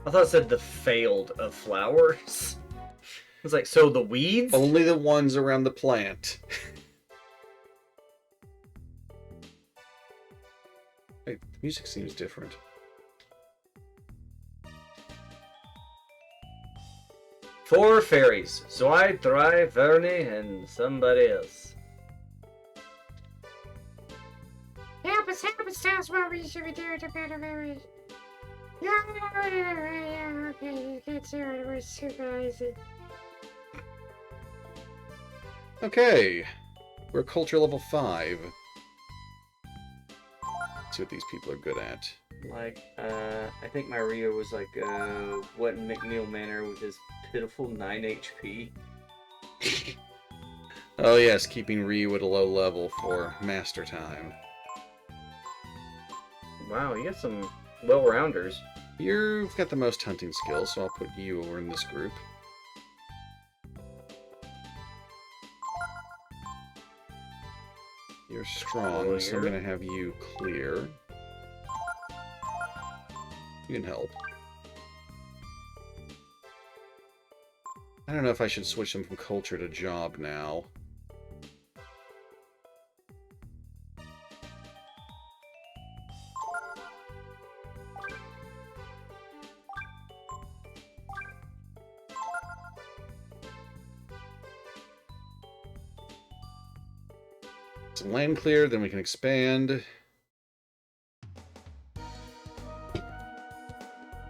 I thought it said the failed of flowers. It was like, so the weeds? Only the ones around the plant. Hey, the music seems different. Four fairies. Zwei, drei, Vernie, and somebody else. Help us, tell us what we should be doing to better fairies. Yeah, okay, you can't see it, we're super easy. Okay. We're culture level 5. Let's see what these people are good at. Like, I think my Rio was like, what in McNeil Manor with his pitiful 9 HP. Oh yes, keeping Ryu at a low level for master time. Wow, you got some well-rounders. You've got the most hunting skills, so I'll put you over in this group. You're strong, so I'm going to have you clear. You can help. I don't know if I should switch them from culture to job now. Some land cleared, then we can expand.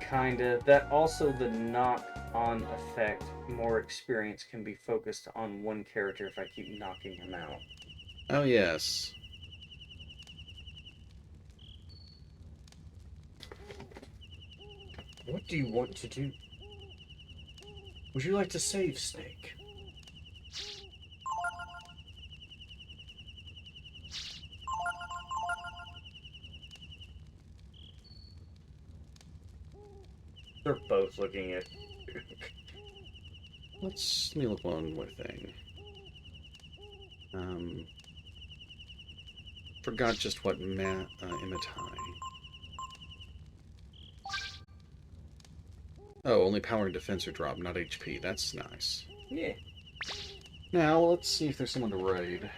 Kinda. That also the knock-on effect, more experience can be focused on one character if I keep knocking him out. Oh, yes. What do you want to do? Would you like to save Snake? They're both looking at... Let me look one more thing. Forgot just what Imitai. Oh, only power and defense are dropped, not HP. That's nice. Yeah. Now, let's see if there's someone to raid.